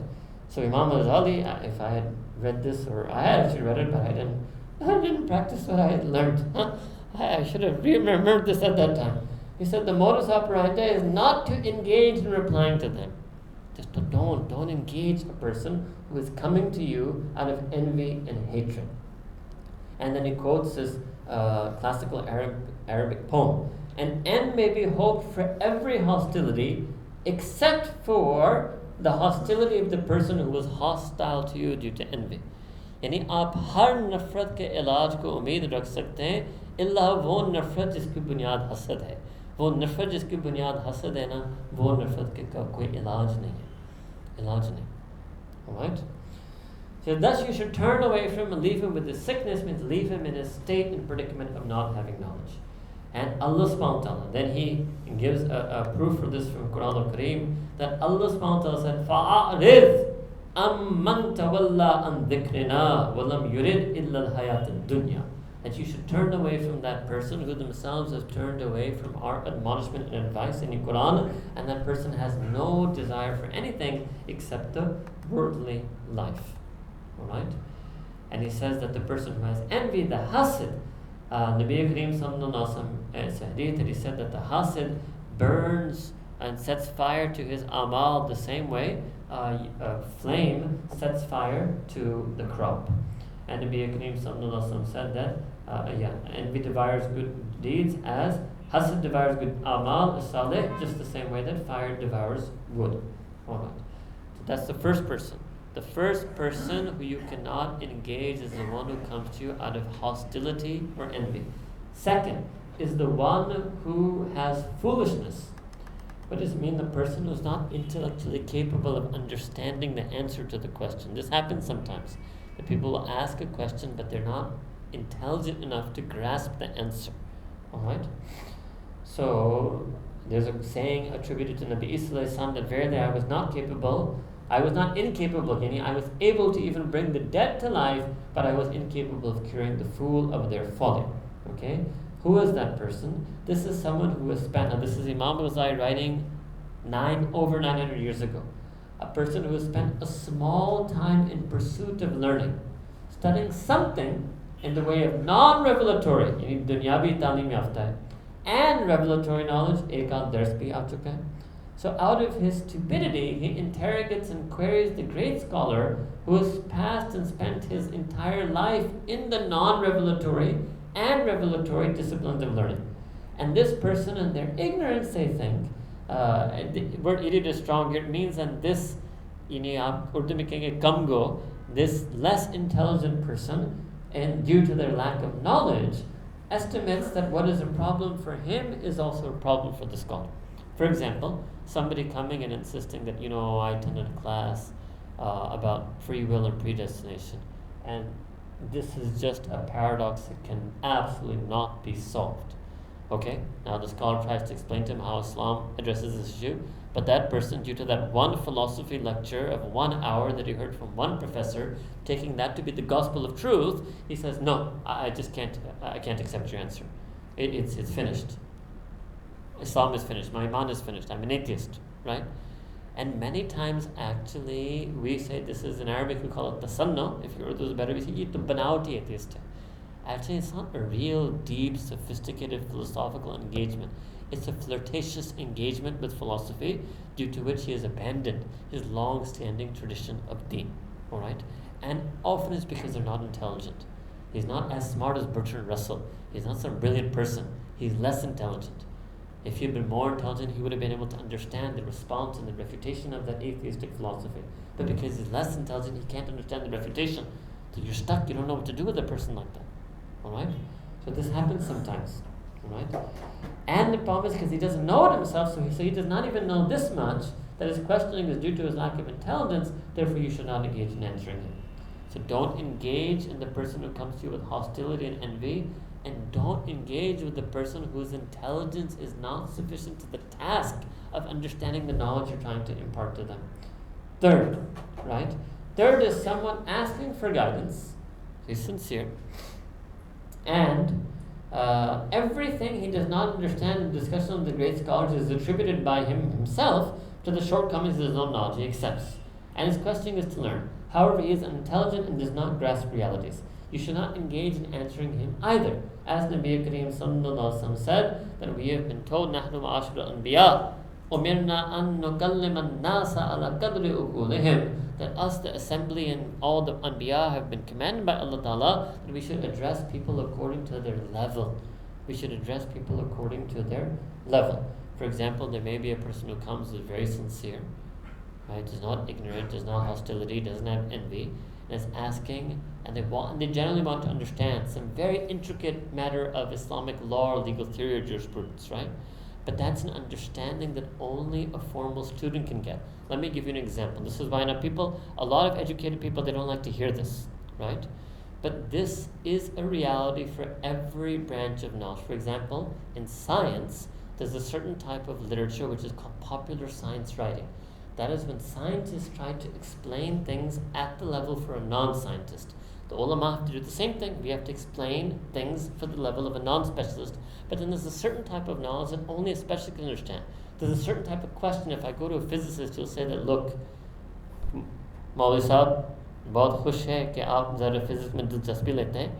So Imam al-Ghazali, if I had read this, or I had actually read it, but I didn't practice what I had learned. I should have remembered this at that time. He said the modus operandi is not to engage in replying to them. Just don't engage a person who is coming to you out of envy and hatred. And then he quotes this classical Arabic poem. An end may be hoped for every hostility except for the hostility of the person who was hostile to you due to envy. यानी आप हर नफ़रत के इलाज को उम्मीद रख सकते हैं इल्ला वो नफ़रत जिसकी बुनियाद हसद है. वो नफ़रत जिसकी बुनियाद हसद है ना, वो नफ़रत का कोई इलाज नहीं है. Alright? So thus you should turn away from him and leave him with his sickness, means leave him in his state and predicament of not having knowledge. And Allah subhanahu wa ta'ala, then he gives a proof for this from Quran al-Kareem, that Allah subhanahu wa ta'ala said, فَأَعْرِضْ أَمَّنْ تَوَلَّى عَنْ ذِكْرِنَا وَلَمْ يُرِدْ إِلَّا الْحَيَاةَ الدُّنْيَا. That you should turn away from that person who themselves have turned away from our admonishment and advice in the Quran, and that person has no desire for anything except the worldly life. Alright? And he says that the person who has envy, the hasid, Nabi Kareem sallallahu alaihi wasallam hadith that he said that the hasid burns and sets fire to his amal the same way a flame sets fire to the crop. And Nabi Kareem Sallallahu Alaihi Wasallam said that envy devours good deeds as hasad devours good amal saleh, just the same way that fire devours wood. Alright. So that's the first person. The first person who you cannot engage is the one who comes to you out of hostility or envy. Second is the one who has foolishness. What does it mean? The person who's not intellectually capable of understanding the answer to the question. This happens sometimes. The people will ask a question, but they're not intelligent enough to grasp the answer. Alright? So, there's a saying attributed to Nabi Isa that verily I was not incapable, I was able to even bring the dead to life, but I was incapable of curing the fool of their folly. Okay? Who is that person? This is someone who has spent, now this is Imām al-Ghazāli writing over 900 years ago. A person who has spent a small time in pursuit of learning, studying something in the way of non-revelatory, yani dunyavi talim yafta hai, and revelatory knowledge, ek aad dars bhi aa chuka hai. So out of his stupidity, he interrogates and queries the great scholar who has passed and spent his entire life in the non-revelatory and revelatory disciplines of learning. And this person, in their ignorance, they think, the word idiot is strong here. It means that this, Urdu mein kehenge kamgo, this less intelligent person, and due to their lack of knowledge, estimates that what is a problem for him is also a problem for the scholar. For example, somebody coming and insisting that, I attended a class about free will or predestination, and this is just a paradox that can absolutely not be solved. Okay? Now the scholar tries to explain to him how Islam addresses this issue, but that person, due to that one philosophy lecture of 1 hour that he heard from one professor, taking that to be the gospel of truth, he says, no, I can't accept your answer. It's finished. Islam is finished. My iman is finished. I'm an atheist, right? And many times, actually, we say this is in Arabic, we call it tasanno. If your Urdu is better, we say ye to banauti atheist hai. Actually, it's not a real, deep, sophisticated philosophical engagement. It's a flirtatious engagement with philosophy, due to which he has abandoned his long-standing tradition of deen. All right, and often it's because they're not intelligent. He's not as smart as Bertrand Russell. He's not some brilliant person. He's less intelligent. If he had been more intelligent, he would have been able to understand the response and the refutation of that atheistic philosophy. But because he's less intelligent, he can't understand the refutation. So you're stuck. You don't know what to do with a person like that. All right? So this happens sometimes. All right? And the problem is because he doesn't know it himself, so he does not even know this much, that his questioning is due to his lack of intelligence, therefore you should not engage in answering him. So don't engage in the person who comes to you with hostility and envy, and don't engage with the person whose intelligence is not sufficient to the task of understanding the knowledge you're trying to impart to them. Third, right? Third is someone asking for guidance. He's sincere. And everything he does not understand in the discussion of the great scholars is attributed by him himself to the shortcomings of his own knowledge. He accepts. And his questioning is to learn. However, he is unintelligent and does not grasp realities. You should not engage in answering him either. As Nabi Kareem Sallallahu Alaihi Wasallam said, that we have been told, نَحْنُ مَعَاشِرَ الْأَنْبِيَاءِ أُمِرْنَا أَن نُكَلِّمَ النَّاسَ عَلَى قَدْرِ أُقُولِهِمْ, that us, the assembly, and all the Anbiya have been commanded by Allah Ta'ala that we should address people according to their level. We should address people according to their level. For example, there may be a person who comes who is very sincere, right? Is not ignorant, is not hostility, doesn't have envy, and is asking, and they generally want to understand some very intricate matter of Islamic law or legal theory or jurisprudence, right? But that's an understanding that only a formal student can get. Let me give you an example. This is why a lot of educated people, they don't like to hear this, right? But this is a reality for every branch of knowledge. For example, in science, there's a certain type of literature which is called popular science writing. That is when scientists try to explain things at the level for a non-scientist. The ulama have to do the same thing. We have to explain things for the level of a non-specialist. But then there's a certain type of knowledge that only a specialist can understand. There's a certain type of question. If I go to a physicist, he'll say that, look, Maulvi Sahab, बहुत खुश है कि आप ज़रा physics में दिलचस्पी लेते हैं.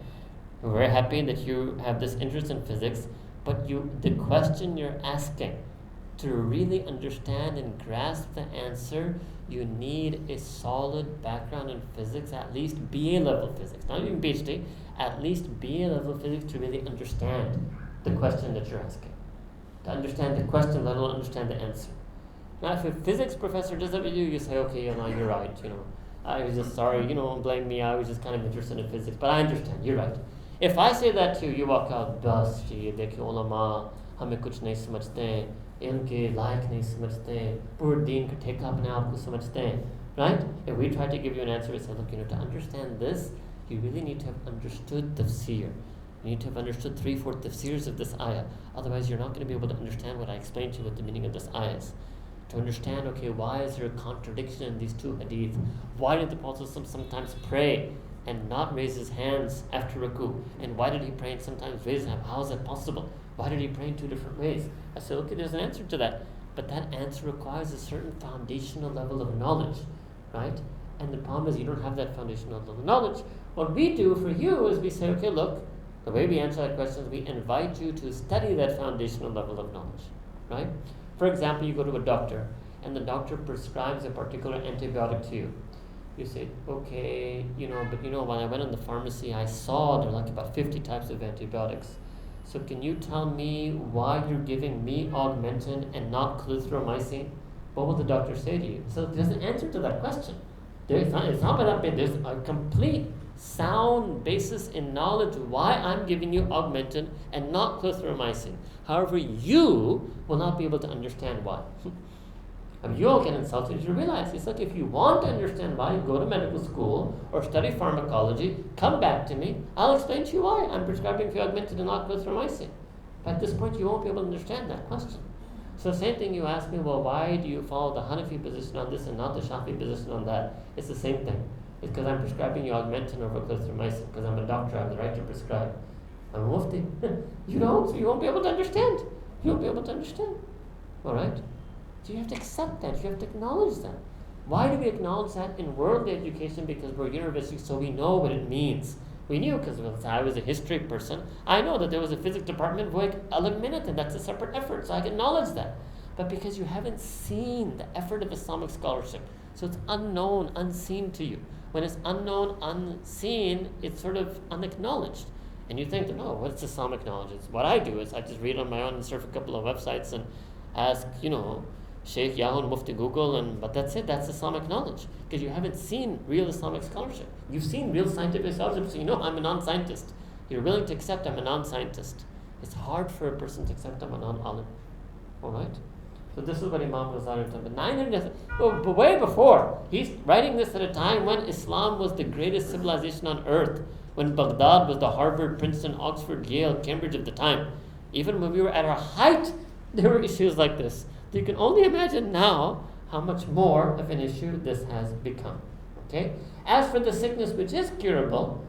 We're very happy that you have this interest in physics, but the question you're asking to really understand and grasp the answer, you need a solid background in physics, at least BA level physics, not even PhD, at least BA level physics to really understand the question that you're asking. To understand the question, let alone understand the answer. Now, if a physics professor does that with you, you say, okay, you're right, I was just sorry, don't blame me, I was just kind of interested in physics, but I understand, you're right. If I say that to you, you walk out, bas ji, dekhiye ulama, hame kuch nahi samajhte, इनके लायक नहीं समझते पूरे दीन का ठेका अपने आप को समझते हैं, right? If we try to give you an answer, we say, look, to understand this, you really need to have understood tafsir. You need to have understood 3/4 tafsirs of this ayah. Otherwise, you're not going to be able to understand what I explained to you, what the meaning of this ayah is. To understand, okay, why is there a contradiction in these two hadith? Why did the Prophet sometimes pray and not raise his hands after ruku? And why did he pray and sometimes raise his hand? How is that possible? Why did he pray in two different ways? I said, okay, there's an answer to that. But that answer requires a certain foundational level of knowledge, right? And the problem is you don't have that foundational level of knowledge. What we do for you is we say, okay, look, the way we answer that question is we invite you to study that foundational level of knowledge, right? For example, you go to a doctor, and the doctor prescribes a particular antibiotic to you. You say, okay, when I went in the pharmacy, I saw there are like about 50 types of antibiotics. So can you tell me why you're giving me augmentin and not clarithromycin? What will the doctor say to you? So there's an answer to that question. It's not about that. There's a complete sound basis in knowledge why I'm giving you augmentin and not clarithromycin. However, you will not be able to understand why. I mean, you all get insulted. You realize it's like if you want to understand why, go to medical school or study pharmacology, come back to me, I'll explain to you why I'm prescribing for augmentin and not clarithromycin. But at this point, you won't be able to understand that question. So same thing, you ask me, well, why do you follow the Hanafi position on this and not the Shafi position on that? It's the same thing. It's because I'm prescribing you augmentin over clarithromycin, because I'm a doctor, I have the right to prescribe. I'm a mufti. You don't, so you won't be able to understand. You won't be able to understand. All right? So you have to accept that. You have to acknowledge that. Why do we acknowledge that in worldly education? Because we're university, so we know what it means. We knew because I was a history person. I know that there was a physics department work alag minute, and that's a separate effort, so I acknowledge that. But because you haven't seen the effort of Islamic scholarship, so it's unknown, unseen to you. When it's unknown, unseen, it's sort of unacknowledged. And you think, no, what's Islamic knowledge? It's what I do is I just read on my own and surf a couple of websites and ask, Sheikh Yahoo and Mufti Google, but that's it. That's Islamic knowledge. Because you haven't seen real Islamic scholarship. You've seen real scientific scholarship, so I'm a non-scientist. You're willing to accept I'm a non-scientist. It's hard for a person to accept I'm a non-alim. All right? So this is what Imām Ghazāli did. But 900 years, but way before, he's writing this at a time when Islam was the greatest civilization on earth, when Baghdad was the Harvard, Princeton, Oxford, Yale, Cambridge of the time. Even when we were at our height, there were issues like this. You can only imagine now how much more of an issue this has become. Okay? As for the sickness which is curable,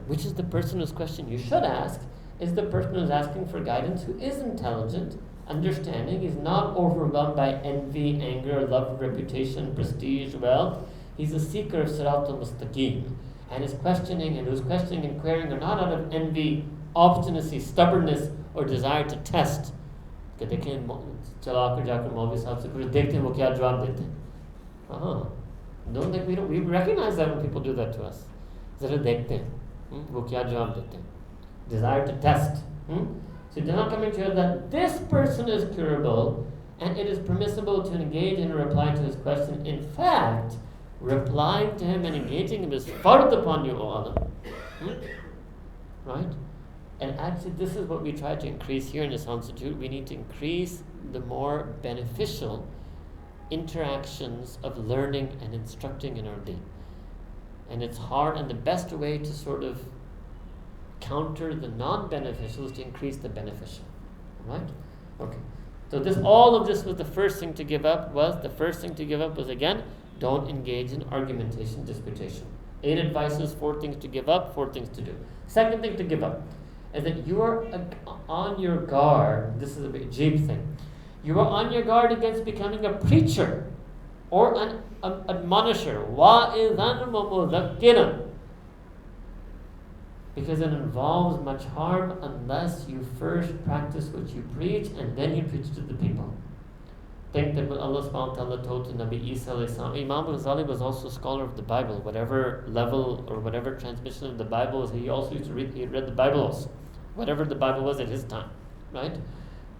which is the person whose question you should ask, is the person who's asking for guidance who is intelligent, understanding, is not overwhelmed by envy, anger, love, reputation, prestige, wealth. He's a seeker of Sirat al-Mustaqim. And his questioning and whose questioning and querying are not out of envy, obstinacy, stubbornness, or desire to test. कि देखें चला कर जाकर मौलवी साहब से कुछ देखते हैं वो क्या जवाब देते हैं. Don't think we recognize that when people do that to us. ज़रा देखते हैं वो क्या जवाब देते हैं. Desire to test. So they're not coming to you that this person is curable and it is permissible to engage in a reply to his question. In fact, replying to him and engaging him is fard upon you, O Allah. Right? And actually, this is what we try to increase here in this institute. We need to increase the more beneficial interactions of learning and instructing in our deen. And it's hard, and the best way to sort of counter the non-beneficial is to increase the beneficial. Right? Okay. So all of this was the first thing to give up was again, don't engage in argumentation, disputation. 8 advices, 4 things to give up, 4 things to do. Second thing to give up is that you are on your guard. This is a big jeep thing. You are on your guard against becoming a preacher or an admonisher. وَإِذَنْ وَمُذَكِّرًا. Because it involves much harm unless you first practice what you preach and then you preach to the people. think that what Allah subhanahu wa ta'ala told to Nabi Isa alayhi salam. Imam al-Ghazali was also a scholar of the Bible. Whatever level or whatever transmission of the Bible was, he also used to read, he read the Bible also. Whatever the Bible was at his time, right?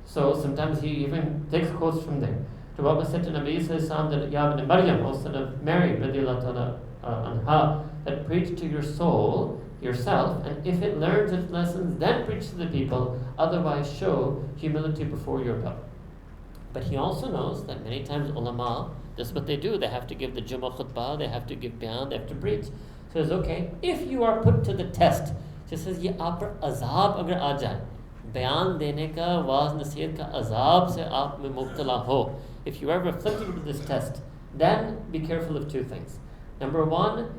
So sometimes he even takes quotes from there. To what was said to Nabi Isa alayhi salam that Ya ibn Maryam, O son of Mary, radiallahu ta'ala anha, that preach to your soul, yourself, and if it learns its lessons, then preach to the people, otherwise show humility before your God. But he also knows that many times ulama, this is what they do. They have to give the Jummah khutbah, they have to give bayan, they have to preach. So he says, okay, if you are put to the test, he says, ye aap par azab agar aa jaye, bayan dene ka, waaz nasihat ka azab se aap mein mubtala ho. If you are ever afflicted with this test, then be careful of two things. Number one,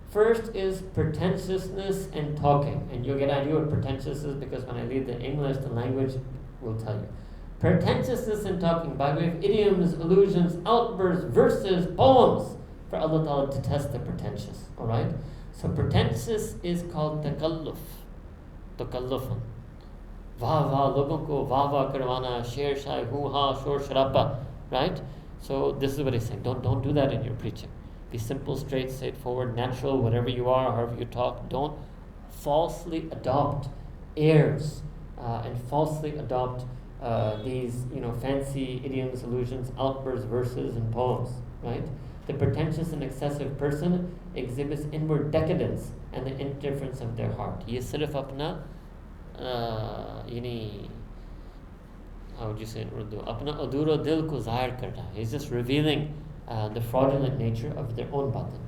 first is pretentiousness and talking. And you'll get an idea what pretentious is because when I read the English, the language will tell you. Pretentiousness and talking by way of idioms, allusions, outbursts, verses, poems, for Allah Ta'ala to test the pretentious. Alright? So pretentious is called takalluf. Takallufan. Wah logon ko wah karwana, sher shai, hoo-ha, shor sharapa. Right? So this is what he's saying. Don't do that in your preaching. Be simple, straight, straightforward, natural, whatever you are, however you talk. Don't falsely adopt airs and falsely adopt these, fancy idioms, allusions, outbursts, verses, and poems. Right? The pretentious and excessive person exhibits inward decadence and the indifference of their heart. Ye sirf apna, how would you say in Urdu? Apna adura dil ko zahir karta. He's just revealing the fraudulent nature of their own batin.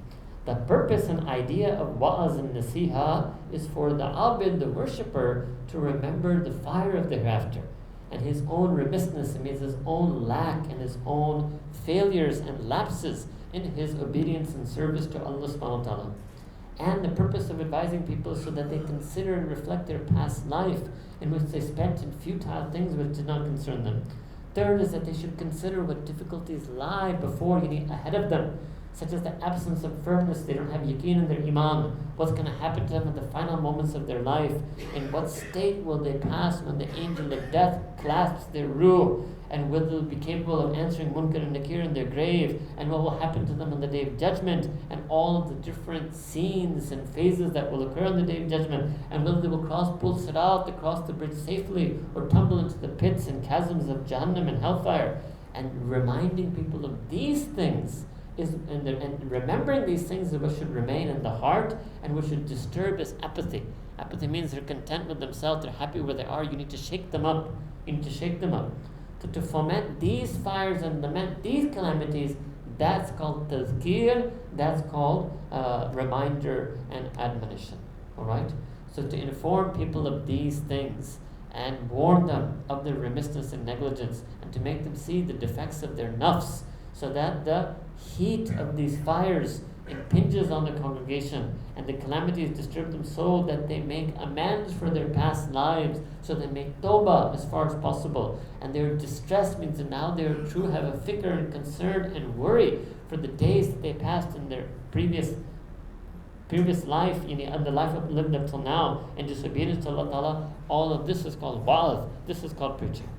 The purpose and idea of wa'az and nasiha is for the abid, the worshipper, to remember the fire of the hereafter and his own remissness, it means his own lack and his own failures and lapses in his obedience and service to Allah subhanahu wa ta'ala. And the purpose of advising people is so that they consider and reflect their past life in which they spent in futile things which did not concern them. Third is that they should consider what difficulties lie before, ahead of them, such as the absence of firmness, they don't have yaqeen in their Imām, what's going to happen to them in the final moments of their life, in what state will they pass when the angel of death clasps their ruh, and whether they'll be capable of answering munkar and nakir in their grave, and what will happen to them on the day of judgment, and all of the different scenes and phases that will occur on the day of judgment, and whether they will cross Pul Sirat, to cross the bridge safely, or tumble into the pits and chasms of Jahannam and hellfire. And reminding people of these things and remembering these things is what should remain in the heart, and what should disturb is apathy. Apathy means they're content with themselves, they're happy where they are. You need to shake them up. You need to shake them up. To foment these fires and lament these calamities, that's called tazkir, that's called reminder and admonition. Alright? So to inform people of these things and warn them of their remissness and negligence, and to make them see the defects of their nafs, so that the heat of these fires impinges on the congregation and the calamities disturb them, so that they make amends for their past lives, so they make tawbah as far as possible, and their distress means that now they are true have a fikr and concern and worry for the days that they passed in their previous life, and the life lived up till now, and disobedience to Allah Ta'ala. All of this is called wa'az, this is called preaching,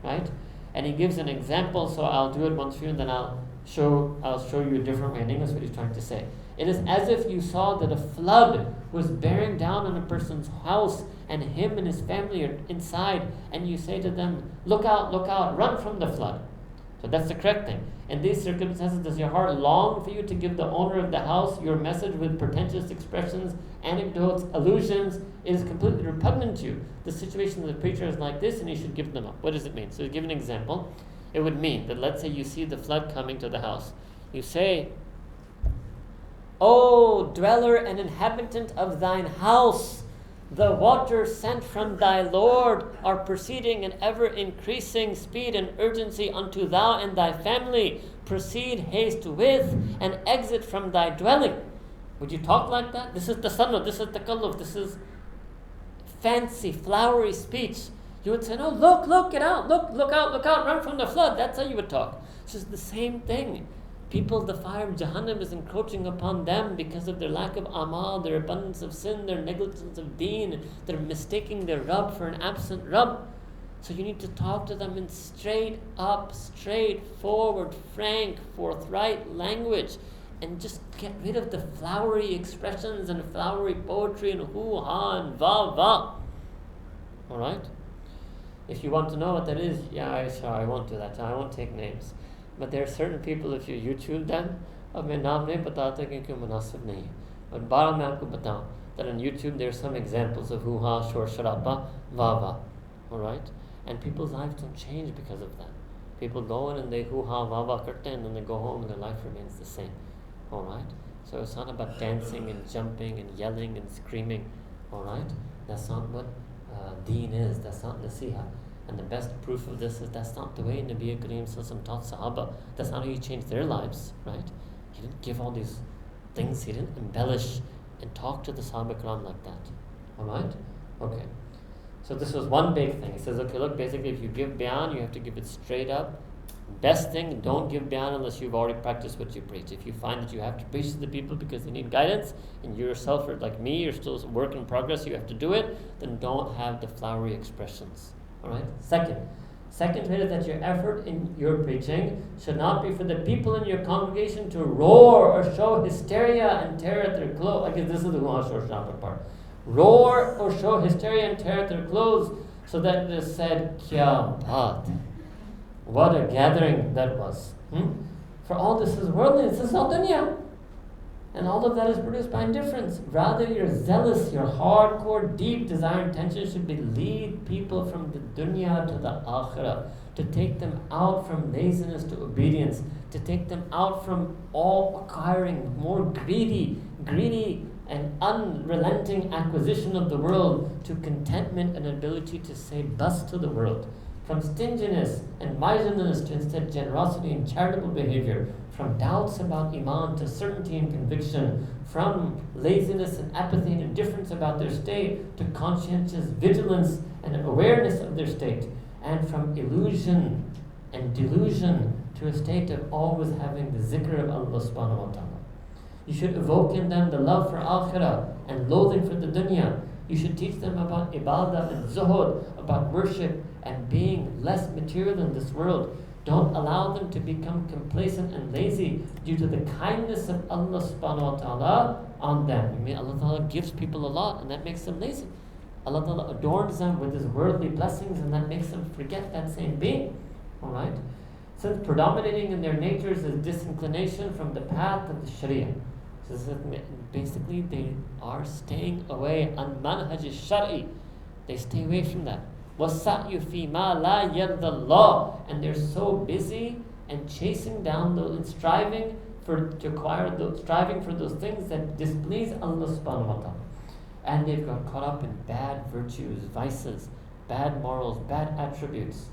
right? And he gives an example, so I'll do it once for you, and then I'll show you a different way in English what he's trying to say. It is as if you saw that a flood was bearing down on a person's house, and him and his family are inside, and you say to them, look out, run from the flood. So that's the correct thing. In these circumstances, does your heart long for you to give the owner of the house your message with pretentious expressions, anecdotes, allusions? It is completely repugnant to you. The situation of the preacher is like this, and you should give them up. What does it mean? So to give an example, it would mean that, let's say you see the flood coming to the house. You say, O dweller and inhabitant of thine house, the waters sent from thy Lord are proceeding in ever-increasing speed and urgency unto thou and thy family. Proceed haste with and exit from thy dwelling. Would you talk like that? This is tasannuh, this is takalluf, this is fancy, flowery speech. You would say, no, look, get out, look out, run from the flood. That's how you would talk. It's just the same thing. People, the fire of Jahannam is encroaching upon them because of their lack of amal, their abundance of sin, their negligence of deen. They're mistaking their Rabb for an absent Rabb. So you need to talk to them in straight up, straightforward, frank, forthright language, and just get rid of the flowery expressions and flowery poetry and hoo-ha and va-va. Alright? If you want to know what that is, I won't do that. I won't take names. But there are certain people, if you YouTube them, अब मैं नाम नहीं बताता क्योंकि मुनासिब नहीं है. But बारह मैं आपको बताऊं that on YouTube there are some examples of hoo-ha, shor sharaba, va-va. Alright? And people's lives don't change because of that. People go in and they hoo-ha, va-va karte, and then they go home and their life remains the same. Alright? So it's not about dancing and jumping and yelling and screaming. Alright? That's not what deen is. That's not nasiha. And the best proof of this is that's not the way Nabi Kareem Sallallahu taught Sahaba. That's not how he changed their lives. Right? He didn't give all these things. He didn't embellish and talk to the Sahaba Karam like that. Alright? Okay. So this was one big thing. He says, okay, look, basically if you give bayan, you have to give it straight up. Best thing, don't give bayan unless you've already practiced what you preach. If you find that you have to preach to the people because they need guidance, and you yourself are like me, you're still a work in progress, you have to do it, then don't have the flowery expressions. Alright? Second way is that your effort in your preaching should not be for the people in your congregation to roar or show hysteria and tear at their clothes. I guess this is the Shor part. Roar or show hysteria and tear at their clothes so that it is said, Kya baat. What a gathering that was. For all this is worldly, this is all dunya. And all of that is produced by indifference. Rather, your zealous, your hardcore, deep desire and intention should be lead people from the dunya to the akhirah, to take them out from laziness to obedience, to take them out from all acquiring, more greedy and unrelenting acquisition of the world, to contentment and ability to say bus to the world. From stinginess and miserliness to instead generosity and charitable behavior. From doubts about Imām to certainty and conviction. From laziness and apathy and indifference about their state to conscientious vigilance and awareness of their state. And from illusion and delusion to a state of always having the zikr of Allah subhanahu wa ta'ala. You should evoke in them the love for akhirah and loathing for the dunya. You should teach them about ibadah and zuhud, about worship and being less material in this world. Don't allow them to become complacent and lazy due to the kindness of Allah subhanahu wa ta'ala on them. I mean, Allah ta'ala gives people a lot and that makes them lazy. Allah ta'ala adorns them with His worldly blessings and that makes them forget that same being. Alright? Since predominating in their natures is disinclination from the path of the Sharia. So basically they are staying away on manhaj al-shari. They stay away from that. وَالسَّعْيُ فِي مَا لَا يَرْضَ اللَّهِ. And they're so busy and chasing down those and striving for those things that displease Allah subhanahu wa ta'ala. And they've got caught up in bad virtues, vices, bad morals, bad attributes.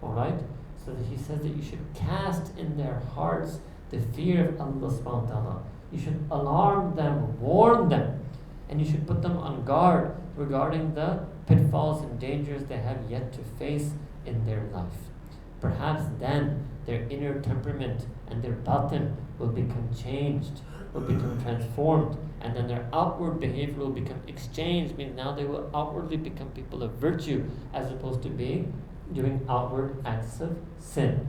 Alright? So that he says that you should cast in their hearts the fear of Allah subhanahu wa ta'ala. You should alarm them, warn them, and you should put them on guard regarding the pitfalls and dangers they have yet to face in their life. Perhaps then their inner temperament and their batin will become changed, will become transformed, and then their outward behavior will become exchanged, meaning now they will outwardly become people of virtue as opposed to being doing outward acts of sin.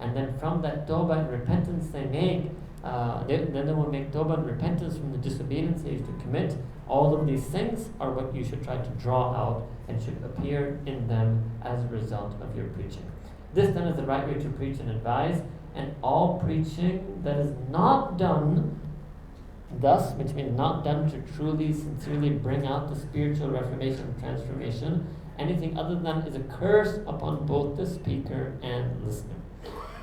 And then from that tawbah and repentance they make, then they will make tawbah and repentance from the disobedience they used to commit. All of these things are what you should try to draw out and should appear in them as a result of your preaching. This then is the right way to preach and advise, and all preaching that is not done thus, which means not done to truly, sincerely bring out the spiritual reformation and transformation, anything other than is a curse upon both the speaker and listener.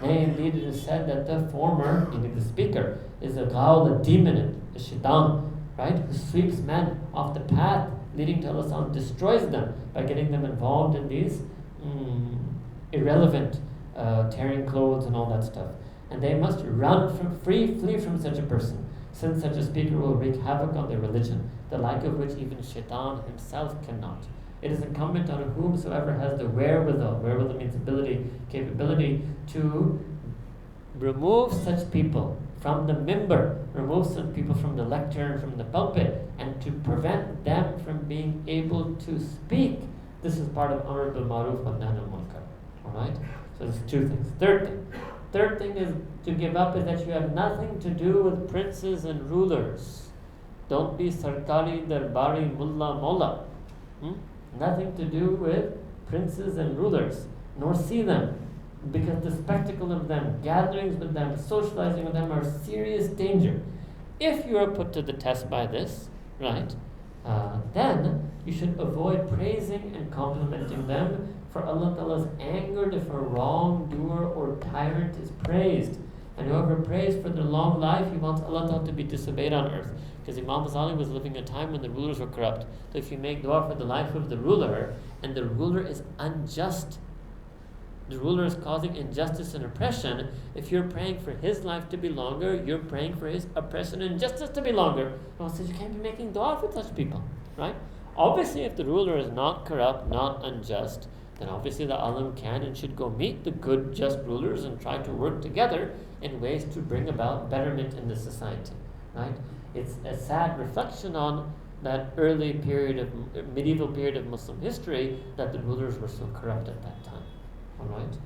Nay, indeed it is said that the former, meaning the speaker, is a ghal, a demon, a shaitan, right, who sweeps men off the path leading to Allah, destroys them by getting them involved in these irrelevant tearing clothes and all that stuff. And they must flee from such a person, since such a speaker will wreak havoc on their religion, the like of which even shaitan himself cannot. It is incumbent on whomsoever has the wherewithal means capability to remove such people from the mimbar, remove such people from the lectern, from the pulpit, and to prevent them from being able to speak This is part of Amr bil Maruf wa Nahy anil Munkar. Alright? So there's two things. Third thing is to give up is that you have nothing to do with princes and rulers. Don't be sarkari darbari mullah mola. Nothing to do with princes and rulers, nor see them, because the spectacle of them, gatherings with them, socializing with them are serious danger. If you are put to the test by this, right, then you should avoid praising and complimenting them, for Allah Ta'ala is angered if a wrongdoer or tyrant is praised. And whoever prays for their long life, he wants Allah Ta'ala to be disobeyed on earth. Because Imam Ghazali was living a time when the rulers were corrupt. So if you make dua for the life of the ruler, and the ruler is unjust, the ruler is causing injustice and oppression, if you're praying for his life to be longer, you're praying for his oppression and injustice to be longer. Allah says you can't be making dua for such people, right? Obviously, if the ruler is not corrupt, not unjust, then obviously the alim can and should go meet the good, just rulers and try to work together in ways to bring about betterment in the society, right? It's a sad reflection on that early period of medieval period of Muslim history that the rulers were so corrupt at that time. All right.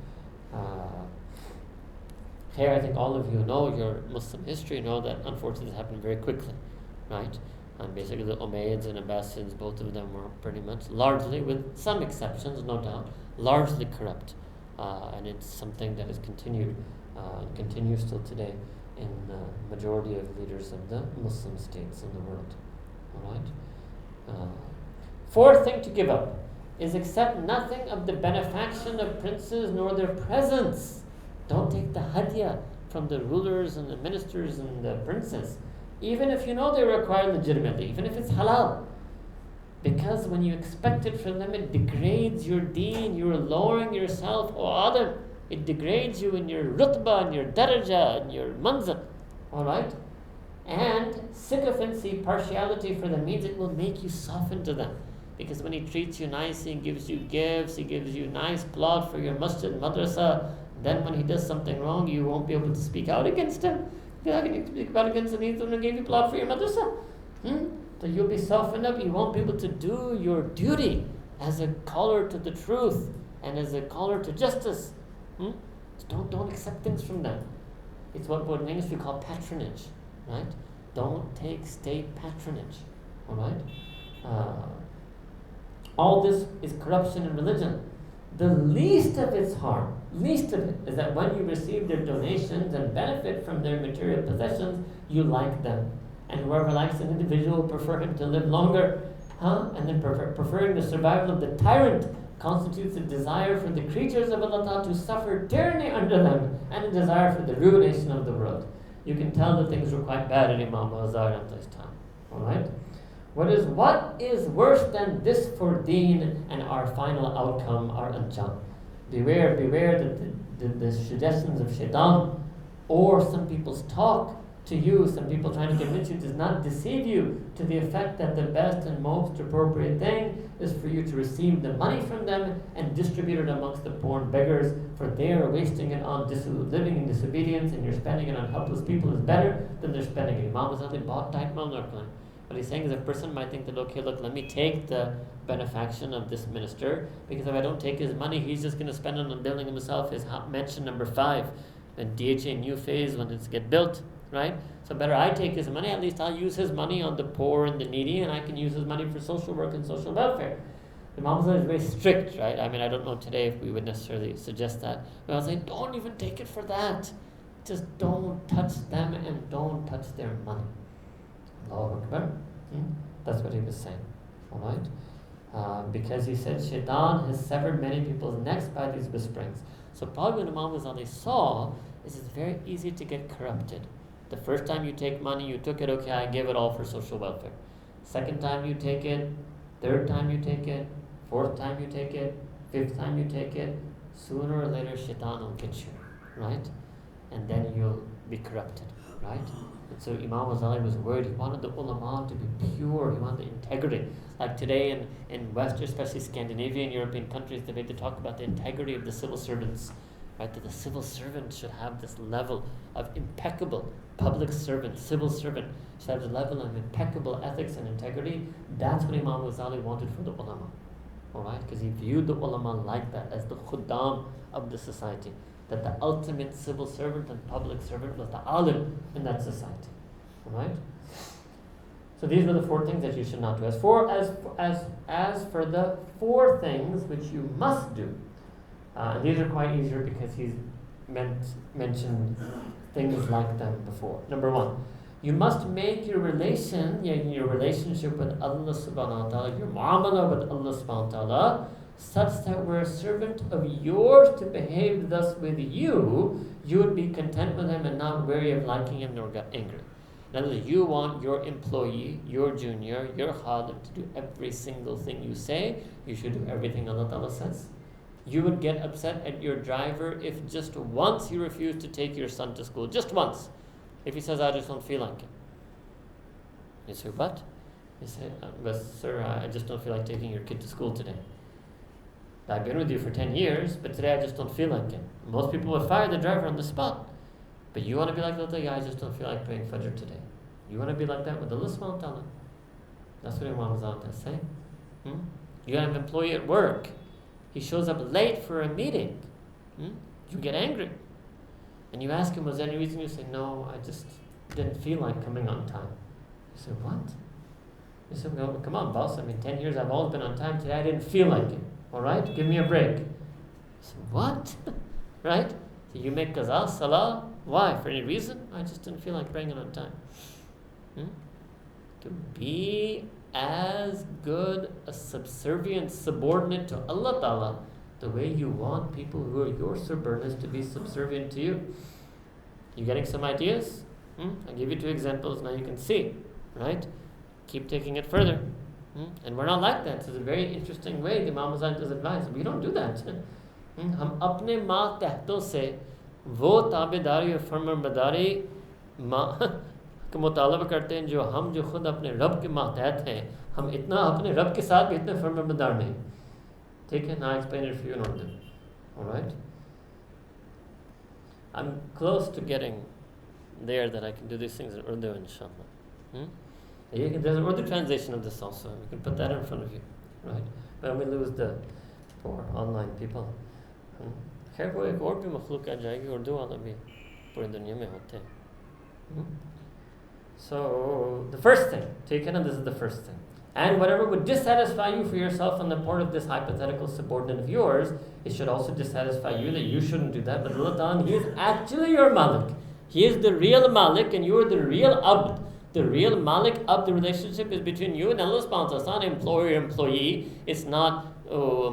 Here, I think all of you know your Muslim history, know that unfortunately it happened very quickly, right? And basically the Umayyads and Abbasids, both of them were pretty much largely, with some exceptions, no doubt, largely corrupt. And it's something that has continued and continues still today in the majority of leaders of the Muslim states in the world. All right. Fourth thing to give up is accept nothing of the benefaction of princes nor their presents. Don't take the hadiyah from the rulers and the ministers and the princes, even if you know they were acquired legitimately, even if it's halal. Because when you expect it from them, it degrades your deen. You're lowering yourself, O Adam. It degrades you in your rutbah, in your daraja, in your manzil. Alright? And sycophancy, partiality for them, means it will make you soften to them. Because when he treats you nicely and gives you gifts, he gives you nice plot for your masjid, madrasa, then when he does something wrong, you won't be able to speak out against him. How can you speak out against him? He's the one who gave you plot for your madrasa. So you'll be softened up. You won't be able to do your duty as a caller to the truth and as a caller to justice. So don't accept things from them. It's what in English we call patronage, right? Don't take state patronage, all right? All this is corruption in religion. The least of its harm, least of it, is that when you receive their donations and benefit from their material possessions, you like them. And whoever likes an individual will prefer him to live longer. And then preferring the survival of the tyrant constitutes a desire for the creatures of Allah to suffer tyranny under them, and a desire for the ruination of the world. You can tell that things were quite bad at Imam Ghazali's time. Alright? What is worse than this for deen and our final outcome, our anjam? Beware the suggestions of shaitan, or some people's talk to you, some people trying to convince you, does not deceive you to the effect that the best and most appropriate thing is for you to receive the money from them and distribute it amongst the poor and beggars, for they are wasting it on living in disobedience, and you're spending it on helpless people is better than they're spending it. Imam Ghazali bought tight malnourished. What he's saying is a person might think that, okay, look, let me take the benefaction of this minister, because if I don't take his money, he's just going to spend it on building himself his mansion number 5 and DHA new phase when it's get built, right? So better I take his money, at least I'll use his money on the poor and the needy, and I can use his money for social work and social welfare. Imam Ghazali is very strict, right? I mean, I don't know today if we would necessarily suggest that, but I'll say, don't even take it for that. Just don't touch them and don't touch their money. Allahu Akbar. That's what he was saying. Alright? Because he said Shaitan has severed many people's necks by these whisperings. So probably what Imam Ghazali saw is it's very easy to get corrupted. The first time you take money, you took it, okay, I give it all for social welfare. Second time you take it, third time you take it, fourth time you take it, fifth time you take it, sooner or later Shaitan will get you, right? And then you'll be corrupted, right? And so Imam Ghazali was worried. He wanted the ulama to be pure. He wanted the integrity. Like today in Western, especially Scandinavian, European countries, the way they talk about the integrity of the civil servants, right? That the civil servant should have this level of impeccable public servant, civil servant should have the level of impeccable ethics and integrity. That's what Imam Ghazali wanted for the ulama. Alright? Because he viewed the ulama like that, as the khuddam of the society. That the ultimate civil servant and public servant was the alim in that society. Alright? So these were the 4 things that you should not do. As for the 4 things which you must do, these are quite easier because he's mentioned things like them before. Number 1, you must make your relationship with Allah subhanahu wa ta'ala, your muamala with Allah subhanahu wa ta'ala, such that were a servant of yours to behave thus with you, you would be content with him and not weary of liking him nor get angry. In other words, you want your employee, your junior, your khadim to do every single thing you say. You should do everything Allah Ta'ala says. You would get upset at your driver if just once he refused to take your son to school. Just once. If he says, I just don't feel like it. You say, what? You say, sir, I just don't feel like taking your kid to school today. I've been with you for 10 years, but today I just don't feel like it. Most people would fire the driver on the spot. But you want to be like that guy, I just don't feel like praying Fajr today. You want to be like that with Allah subhanahu wa ta'ala. That's what Imām Ghazāli is saying. You have an employee at work. He shows up late for a meeting. You get angry. And you ask him, was there any reason? You say, no, I just didn't feel like coming on time. You say, what? You say, well, come on, boss. 10 years I've always been on time. Today I didn't feel like it. All right? Give me a break. You say, what? Right? So you make qaza, salah. Why? For any reason? I just didn't feel like praying it on time. To be as good a subservient subordinate to Allah Ta'ala the way you want people who are your subordinates to be subservient to you. You getting some ideas? I'll give you 2 examples, now you can see. Right? Keep taking it further. And we're not like that. So it's a very interesting way the Imām Ghazāli does advise. We don't do that. हम अपने मातहतों से वो ताबेदारी और फरमाबरदारी का मुतालबा करते हैं जो खुद अपने रब के मातहत हैं. हम इतना अपने रब के साथ भी इतने फरमाबरदार नहीं. ठीक है? Now I explain it for you in Urdu. Alright? I'm close to getting there that I can do these things in Urdu, inshallah. There's an Urdu translation of this also. You can put that in front of you. Right? But we lose the poor online people. खैर वो एक और भी मखलूक आ जाएगी उर्दू वाला भी पूरी दुनिया में होते हैं. So the first thing, take it, and this is the first thing. And whatever would dissatisfy you for yourself on the part of this hypothetical subordinate of yours, it should also dissatisfy you that you shouldn't do that. But Allah Ta'ala, He is actually your Malik. He is the real Malik and you are the real Abd. The real Malik of the relationship is between you and Allah subhanahu wa ta'ala. It's not employer-employee. It's not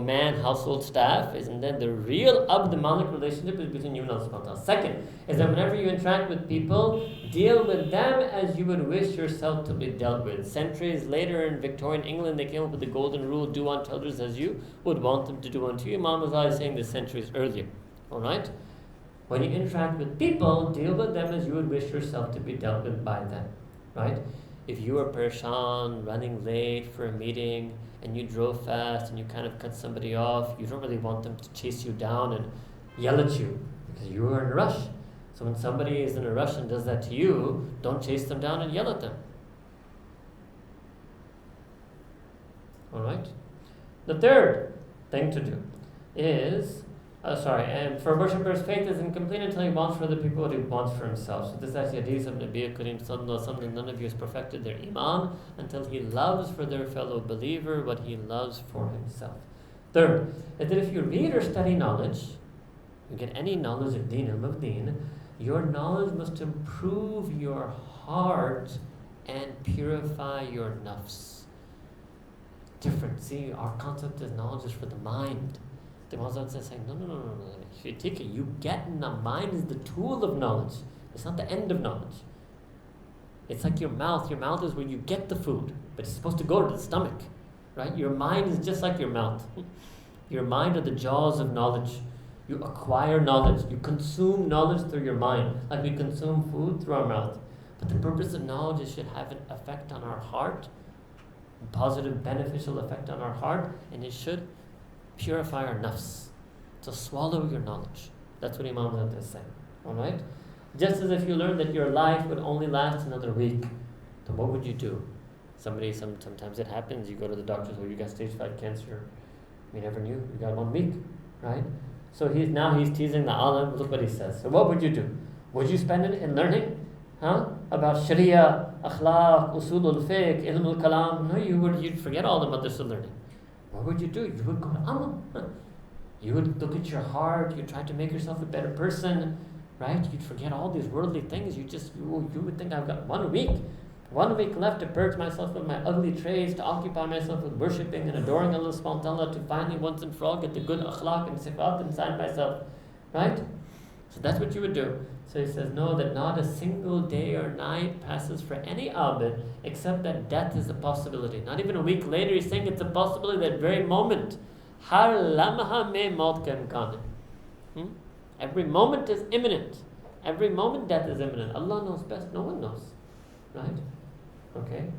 man, household staff. Isn't that the real Abd, the Malik relationship is between you and Allah subhanahu wa ta'ala. Second is that whenever you interact with people, deal with them as you would wish yourself to be dealt with. Centuries later in Victorian England, they came up with the golden rule, do unto others as you would want them to do unto you. Imām Ghazāli is saying this centuries earlier. Alright? When you interact with people, deal with them as you would wish yourself to be dealt with by them. Right? If you were parishan, running late for a meeting, and you drove fast and you kind of cut somebody off, you don't really want them to chase you down and yell at you because you are in a rush. So when somebody is in a rush and does that to you, don't chase them down and yell at them. Alright? The third thing to do is, and for a worshipper's faith is incomplete until he wants for other people what he wants for himself. So this is actually hadith of Nabi Kareem sallallahu alaihi wasallam. None of you has perfected their iman until he loves for their fellow believer what he loves for himself. Third, is that if you read or study knowledge, you get any knowledge of deen, ilm of deen, your knowledge must improve your heart and purify your nafs. Different. See, our concept is knowledge is for the mind. The Muslim is saying, no. If you take it, you get in the mind is the tool of knowledge. It's not the end of knowledge. It's like your mouth. Your mouth is where you get the food, but it's supposed to go to the stomach, right? Your mind is just like your mouth. Your mind are the jaws of knowledge. You acquire knowledge. You consume knowledge through your mind, like we consume food through our mouth. But the purpose of knowledge is it should have an effect on our heart, a positive, beneficial effect on our heart, and it should purify our nafs. So swallow your knowledge. That's what Imām Ghazāli is saying. Alright? Just as if you learned that your life would only last another week, then what would you do? Sometimes it happens, you go to the doctor, you got stage 5 cancer, We never knew. We got 1 week, right? So he's teasing the alim. Look what he says. So what would you do? Would you spend it in learning? About Sharia, Akhlaq, Usul al-Fiqh, Ilm al-Kalam? No, you'd forget all the madrasa learning. What would you do? You would go to amal. You would look at your heart. You'd try to make yourself a better person, right? You'd forget all these worldly things. You would think, I've got 1 week. 1 week left to purge myself of my ugly traits, to occupy myself with worshipping and adoring Allah subhanahu wa ta'ala, to finally once and for all get the good akhlaq and sifat inside myself, right? So that's what you would do. So he says, no, that not a single day or night passes for any abid except that death is a possibility. Not even a week later, he's saying it's a possibility that very moment. Har lamaha mein maut ka imkaan hai. Every moment is imminent. Every moment death is imminent. Allah knows best, no one knows. Right? Okay?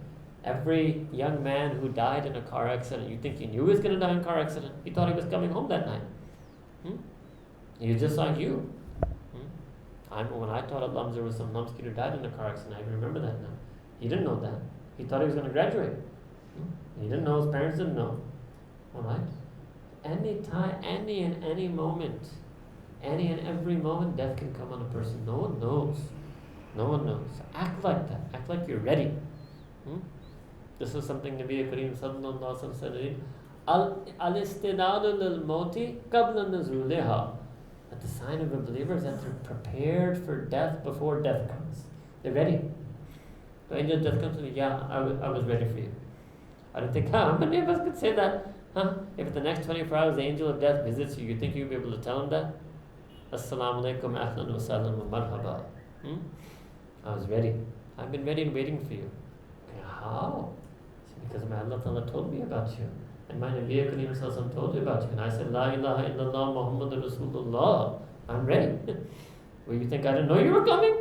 Every young man who died in a car accident, you think he knew he was going to die in a car accident? He thought he was coming home that night. He was just like you. When I taught at Lums, there was some Lums kid who died in a car accident. I even remember that now. He didn't know that. He thought he was going to graduate. He didn't know. His parents didn't know. All right? Any time, any and any moment, any and every moment, death can come on a person. No one knows. No one knows. So act like that. Act like you're ready. This is something Nabi Kareem sallallahu alaihi wasallam said. Al-istidadu lil-mauti qabla nuzuliha. That the sign of a believer is that they're prepared for death before death comes. They're ready. So angel of death comes to me, yeah, I was ready for you. I don't think, how many of us could say that? If in the next 24 hours the angel of death visits you, you think you'll be able to tell him that? Assalamu alaikum, ahlan wa sallam wa marhaba. I was ready. I've been ready and waiting for you. How? It's because my Allah Ta'ala told me about you. And my Nabi Kareem told you about you. And I said, La ilaha illallah Muhammadur Rasulullah. I'm ready. Well, you think I didn't know you were coming?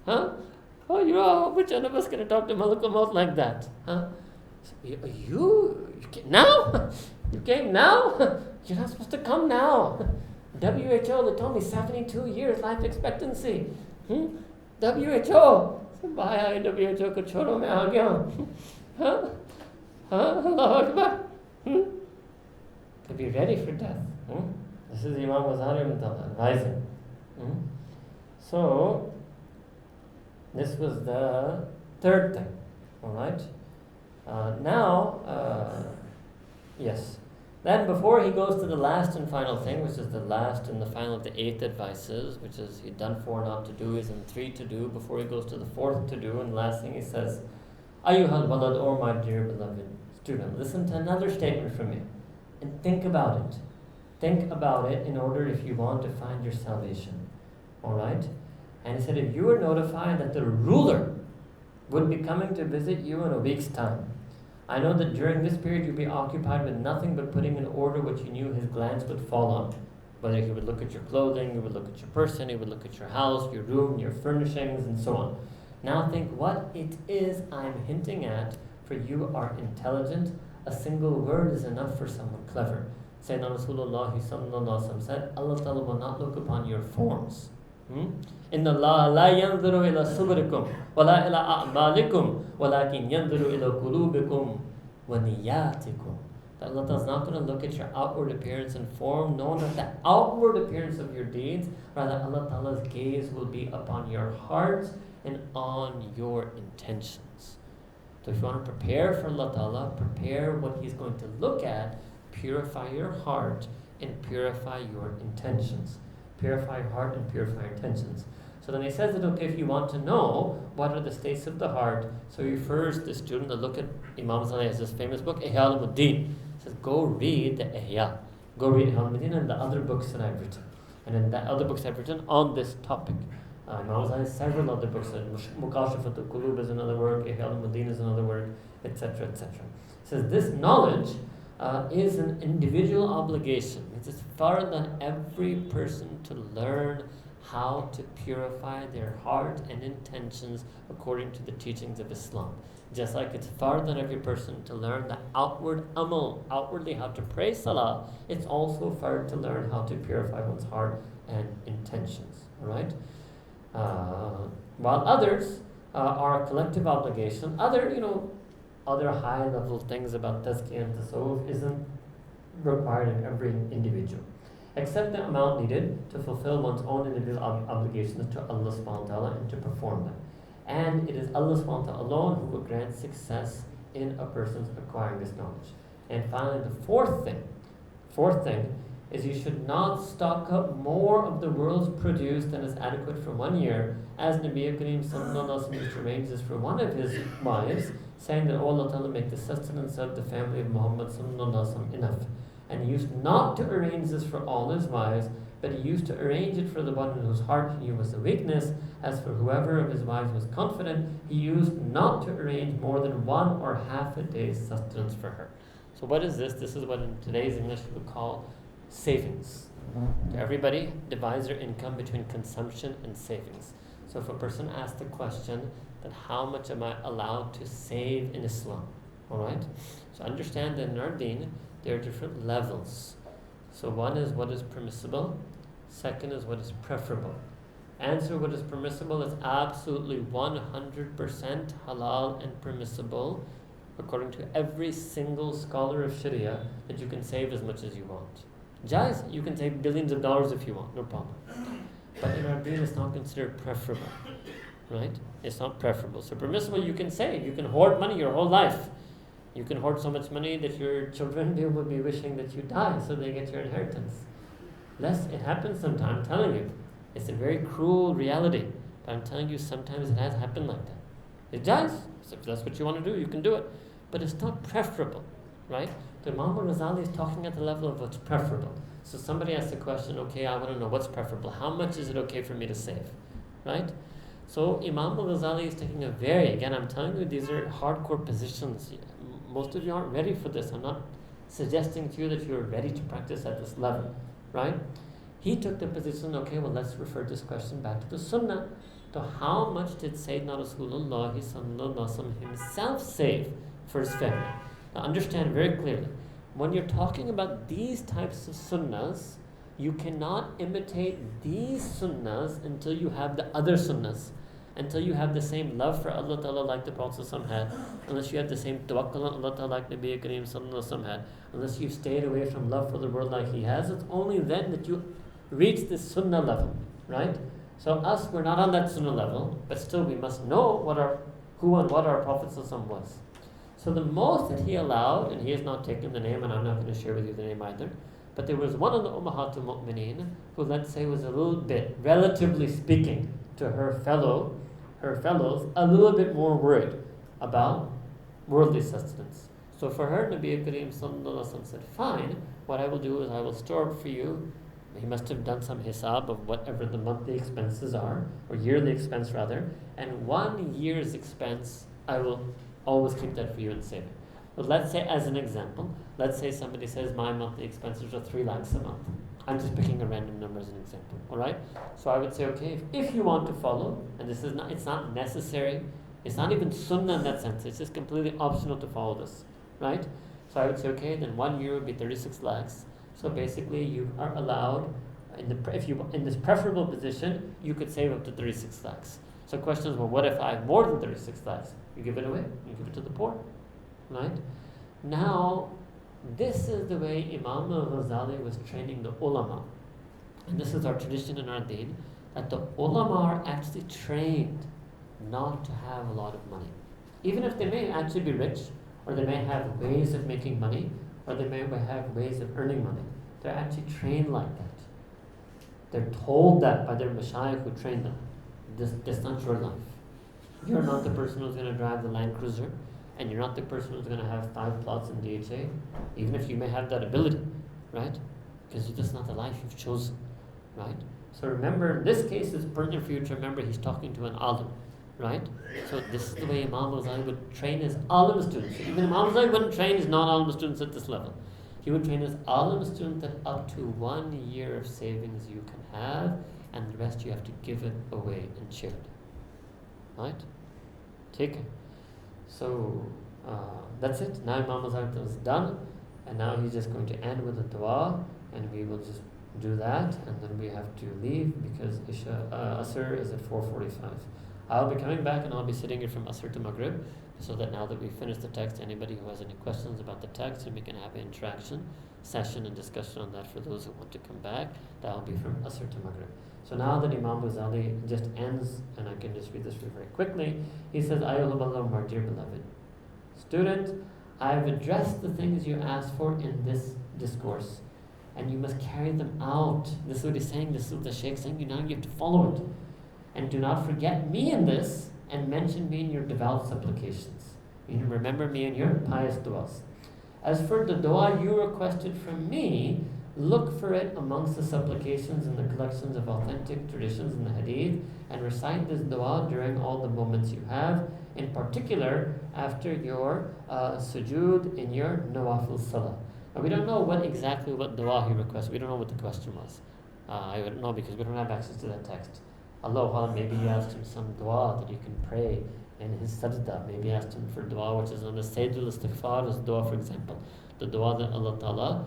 Oh, which one of us going to talk to Malakul Maut like that? So, you came now? You came now? You're not supposed to come now. WHO, they told me 72 years life expectancy. WHO. Bhai, WHO ko chodo main aa gaya. Allahu Akbar. To be ready for death. This is Imam Ghazali advising. So, this was the third thing. Alright? Yes. Then before he goes to the last and final thing, which is the last and the final of the 8 advices, which is he'd done 4 not to do, he's in 3 to do, before he goes to the 4th to do, and the last thing he says, Ayyuhal walad, or my dear beloved student, listen to another statement from me, and think about it. Think about it in order if you want to find your salvation. Alright? And he said, if you were notified that the ruler would be coming to visit you in a week's time, I know that during this period you'd be occupied with nothing but putting in order what you knew his glance would fall on. Whether he would look at your clothing, he would look at your person, he would look at your house, your room, your furnishings, and so on. Now think what it is I'm hinting at, for you are intelligent. A single word is enough for someone clever. Sayyidina Rasulullah said, Allah Ta'ala will not look upon your forms. Inna Allah la yanzuru ila suburikum wa la ila a'malikum walakin yanzuru ila qulubikum wa niyatikum. That Allah Ta'ala is not going to look at your outward appearance and form, nor at the outward appearance of your deeds. Rather, Allah Ta'ala's gaze will be upon your hearts and on your intentions. So if you want to prepare for Allah Ta'ala, prepare what He's going to look at, purify your heart and purify your intentions. Purify your heart and purify your intentions. So then he says that, okay, if you want to know what are the states of the heart, so he refers the student to look at Imam Ghazali has this famous book, Ihya al-Muddin. He says, go read the Ihya. Go read Ihya al-Muddin and the other books that I've written. And then the other books I've written on this topic. Imam Ghazali has several other books. Mukashafat al-Qulub is another work, Ihya al-Muddin is another work, etc., etc. He says, this knowledge is an individual obligation. It's far than every person to learn how to purify their heart and intentions according to the teachings of Islam. Just like it's far than every person to learn the outward amal, outwardly how to pray salah, it's also far to learn how to purify one's heart and intentions. Alright? While others are a collective obligation, other high level things about tazkiyah and tasawwuf required in every individual, except the amount needed to fulfill one's own individual obligations to Allah subhanahu wa ta'ala and to perform them. And it is Allah subhanahu wa ta'ala alone who will grant success in a person's acquiring this knowledge. And finally, the fourth thing is you should not stock up more of the world's produce than is adequate for 1 year, as Nabi Kareem sallallahu alaihi wasallam used to arrange this for one of his wives, saying that, "Oh Allah Ta'ala, make the sustenance of the family of Muhammad sallallahu alaihi wasallam enough." And he used not to arrange this for all his wives, but he used to arrange it for the one in whose heart he knew was a weakness. As for whoever of his wives was confident, he used not to arrange more than 1 or half a day's sustenance for her. So what is this? This is what in today's English we would call savings. Everybody divides their income between consumption and savings. So if a person asks the question, then how much am I allowed to save in Islam? Alright? So understand that in our deen, there are different levels. So one is what is permissible, second is what is preferable. Answer: what is permissible is absolutely 100% halal and permissible, according to every single scholar of Sharia, that you can save as much as you want. Jais, you can save billions of dollars if you want, no problem. But in our deen, it's not considered preferable, right? It's not preferable. So permissible, you can save. You can hoard money your whole life. You can hoard so much money that your children will be wishing that you die so they get your inheritance. Lest it happens sometimes, I'm telling you. It's a very cruel reality. But I'm telling you, sometimes it has happened like that. It does. So if that's what you want to do, you can do it. But it's not preferable, right? The Imām al-Ghazāli is talking at the level of what's preferable. So somebody asks the question, okay, I want to know what's preferable. How much is it okay for me to save, right? So Imām al-Ghazāli is taking a again, I'm telling you, these are hardcore positions. Most of you aren't ready for this. I'm not suggesting to you that you're ready to practice at this level, right? He took the position, okay, well, let's refer this question back to the Sunnah. So how much did Sayyidina Rasulullah sallallahu alaihi wasallam himself save for his family? Now understand very clearly, when you're talking about these types of sunnahs, you cannot imitate these sunnahs until you have the other sunnahs, until you have the same love for Allah Ta'ala like the Prophet had, unless you have the same tawakkul on Allah Ta'ala like Nabi Kareem sallallahu alaihi wasallam had, unless you've stayed away from love for the world like he has. It's only then that you reach this sunnah level, right? So us, we're not on that sunnah level, but still we must know who and what our Prophet was. So the most that he allowed, and he has not taken the name, and I'm not going to share with you the name either, but there was one of the Ummahatul Mu'mineen who, let's say, was a little bit, relatively speaking, to her fellows, a little bit more worried about worldly sustenance. So for her, Nabi Kareem sallallahu alaihi wasallam said, fine, what I will do is I will store up for you. He must have done some hisab of whatever the monthly expenses are, or yearly expense rather, and 1 year's expense, I will always keep that for you and save it. But let's say, as an example, let's say somebody says my monthly expenses are 3 lakhs a month. I'm just picking a random number as an example, all right? So I would say, okay, if you want to follow, and this is not, it's not necessary, it's not even sunnah in that sense, it's just completely optional to follow this, right? So I would say, okay, then 1 year would be 36 lakhs. So basically, you are allowed, in this preferable position, you could save up to 36 lakhs. So the question is, well, what if I have more than 36 lakhs? You give it away, you give it to the poor, right? Now, this is the way Imām al-Ghazāli was training the ulama. And this is our tradition in our deen, that the ulama are actually trained not to have a lot of money. Even if they may actually be rich, or they may have ways of making money, or they may have ways of earning money. They're actually trained like that. They're told that by their mashayikh who trained them. That's not your life. You're not the person who's going to drive the Land Cruiser, and you're not the person who's going to have 5 plots in DHA, even if you may have that ability, right? Because that's not the life you've chosen, right? So remember, in this case, it's pertinent for you to remember he's talking to an alim, right? So this is the way Imām al-Ghazāli would train his alim students. Even Imām al-Ghazāli wouldn't train his non-alim students at this level. He would train his alim student that up to 1 year of savings you can have, and the rest you have to give it away in charity. Right? Take it. So that's it. Now Imam al-Ghazali is done, and now he's just going to end with a dua, and we will just do that, and then we have to leave because Asr is at 4:45. I'll be coming back and I'll be sitting here from Asr to Maghrib, so that now that we finished the text, anybody who has any questions about the text, and we can have an interaction session and discussion on that for those who want to come back. That will be from Asr to Maghrib. So now that Imam Ghazali just ends, and I can just read this very quickly, he says, Ayyuhallah, my dear beloved student, I have addressed the things you asked for in this discourse, and you must carry them out. This is what he's saying, this is what the Shaykh is saying, you have to follow it. And do not forget me in this, and mention me in your devout supplications. You remember me in your pious du'as. As for the dua you requested from me, look for it amongst the supplications and the collections of authentic traditions in the hadith, and recite this dua during all the moments you have, in particular after your sujood in your nawafil salah. Now we don't know exactly what dua he requested. We don't know what the question was. I don't know because we don't have access to that text. Allah, maybe he asked him some dua that you can pray in his sajda. Maybe he asked him for dua which is known as Sayyidul Istighfar, as dua, for example. The dua that Allah Ta'ala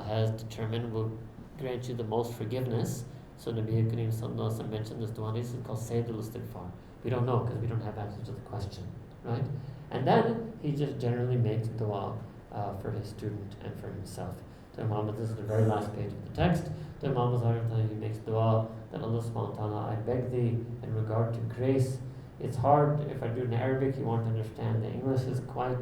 has determined will grant you the most forgiveness. So Nabi Kareem Sallallahu Alaihi Wasallam mentioned this dua, this is called Sayyidul Istighfar. We don't know because we don't have answers to the question, right? And then he just generally makes dua for his student and for himself. To Imam, this is the very last page of the text. To Imam Ghazali, he makes dua that Allah subhanahu wa ta'ala, I beg thee in regard to grace. It's hard, if I do it in Arabic, you won't understand. The English is quite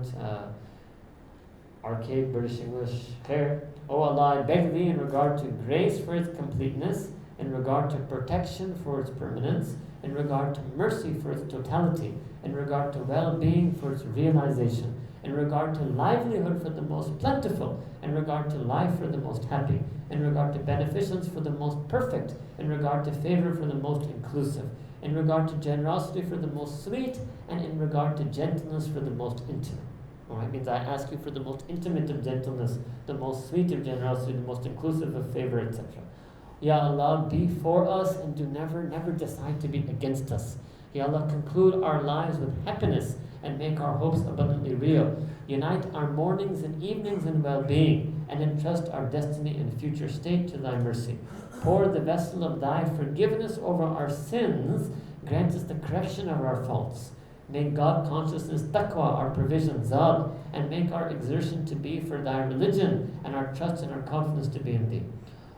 archaic British English here. Oh Allah, I beg thee in regard to grace for its completeness, in regard to protection for its permanence, in regard to mercy for its totality, in regard to well-being for its realization, in regard to livelihood for the most plentiful, in regard to life for the most happy, in regard to beneficence for the most perfect, in regard to favor for the most inclusive, in regard to generosity for the most sweet, and in regard to gentleness for the most intimate. Alright, means I ask you for the most intimate of gentleness, the most sweet of generosity, the most inclusive of favor, etc. Ya Allah, be for us and do never decide to be against us. Ya Allah, conclude our lives with happiness and make our hopes abundantly real. Unite our mornings and evenings in well-being, and entrust our destiny and future state to thy mercy. Pour the vessel of thy forgiveness over our sins, grant us the correction of our faults. Make God consciousness taqwa our provision, zad, and make our exertion to be for thy religion, and our trust and our confidence to be in thee.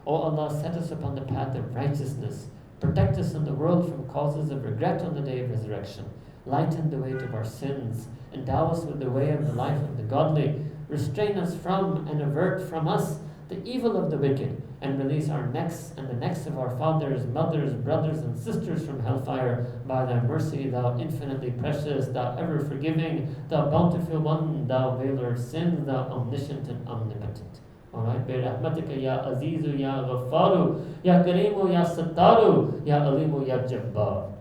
O Allah, set us upon the path of righteousness. Protect us in the world from causes of regret on the day of resurrection. Lighten the weight of our sins. Endow us with the way of the life of the godly. Restrain us from and avert from us the evil of the wicked, and release our necks and the necks of our fathers, mothers, brothers, and sisters from hellfire by thy mercy, thou infinitely precious, thou ever forgiving, thou bountiful one, thou veiler of sins, thou omniscient and omnipotent. Alright, Birahmatika ya Azizu ya Ghafaru, ya Kareemu ya Sattaru, ya Alimu ya Jabbar.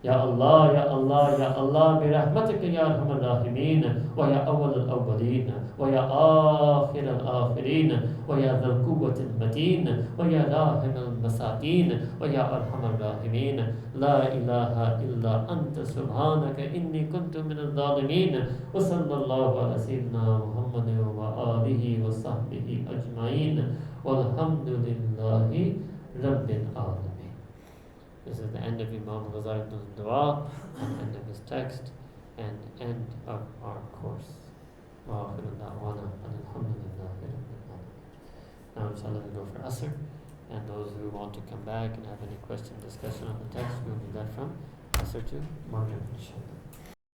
Ya Allah, Ya Allah, Ya Allah, Birahmatika ya Arhamar Rahimin, wa ya Awwal al-Awwalin, wa ya Akhir al-Akhirin, wa ya Dhal Quwwat al-Mateen, wa ya Rahim al-Masakin, wa ya Arhamar Rahimin. La ilaha illa anta subhanaka inni kuntu min al-Zalimin. Wa sallallahu ala Sayyidina Muhammadin wa alihi wa sahbihi ajma'in. Walhamdulillahi Rabbil Alamin. This is the end of Imam Ghazali's dua, and end of his text, and end of our course. Now inshallah we go for Asr, and those who want to come back and have any question, discussion on the text, we'll do that from Asr to Maghrib inshallah.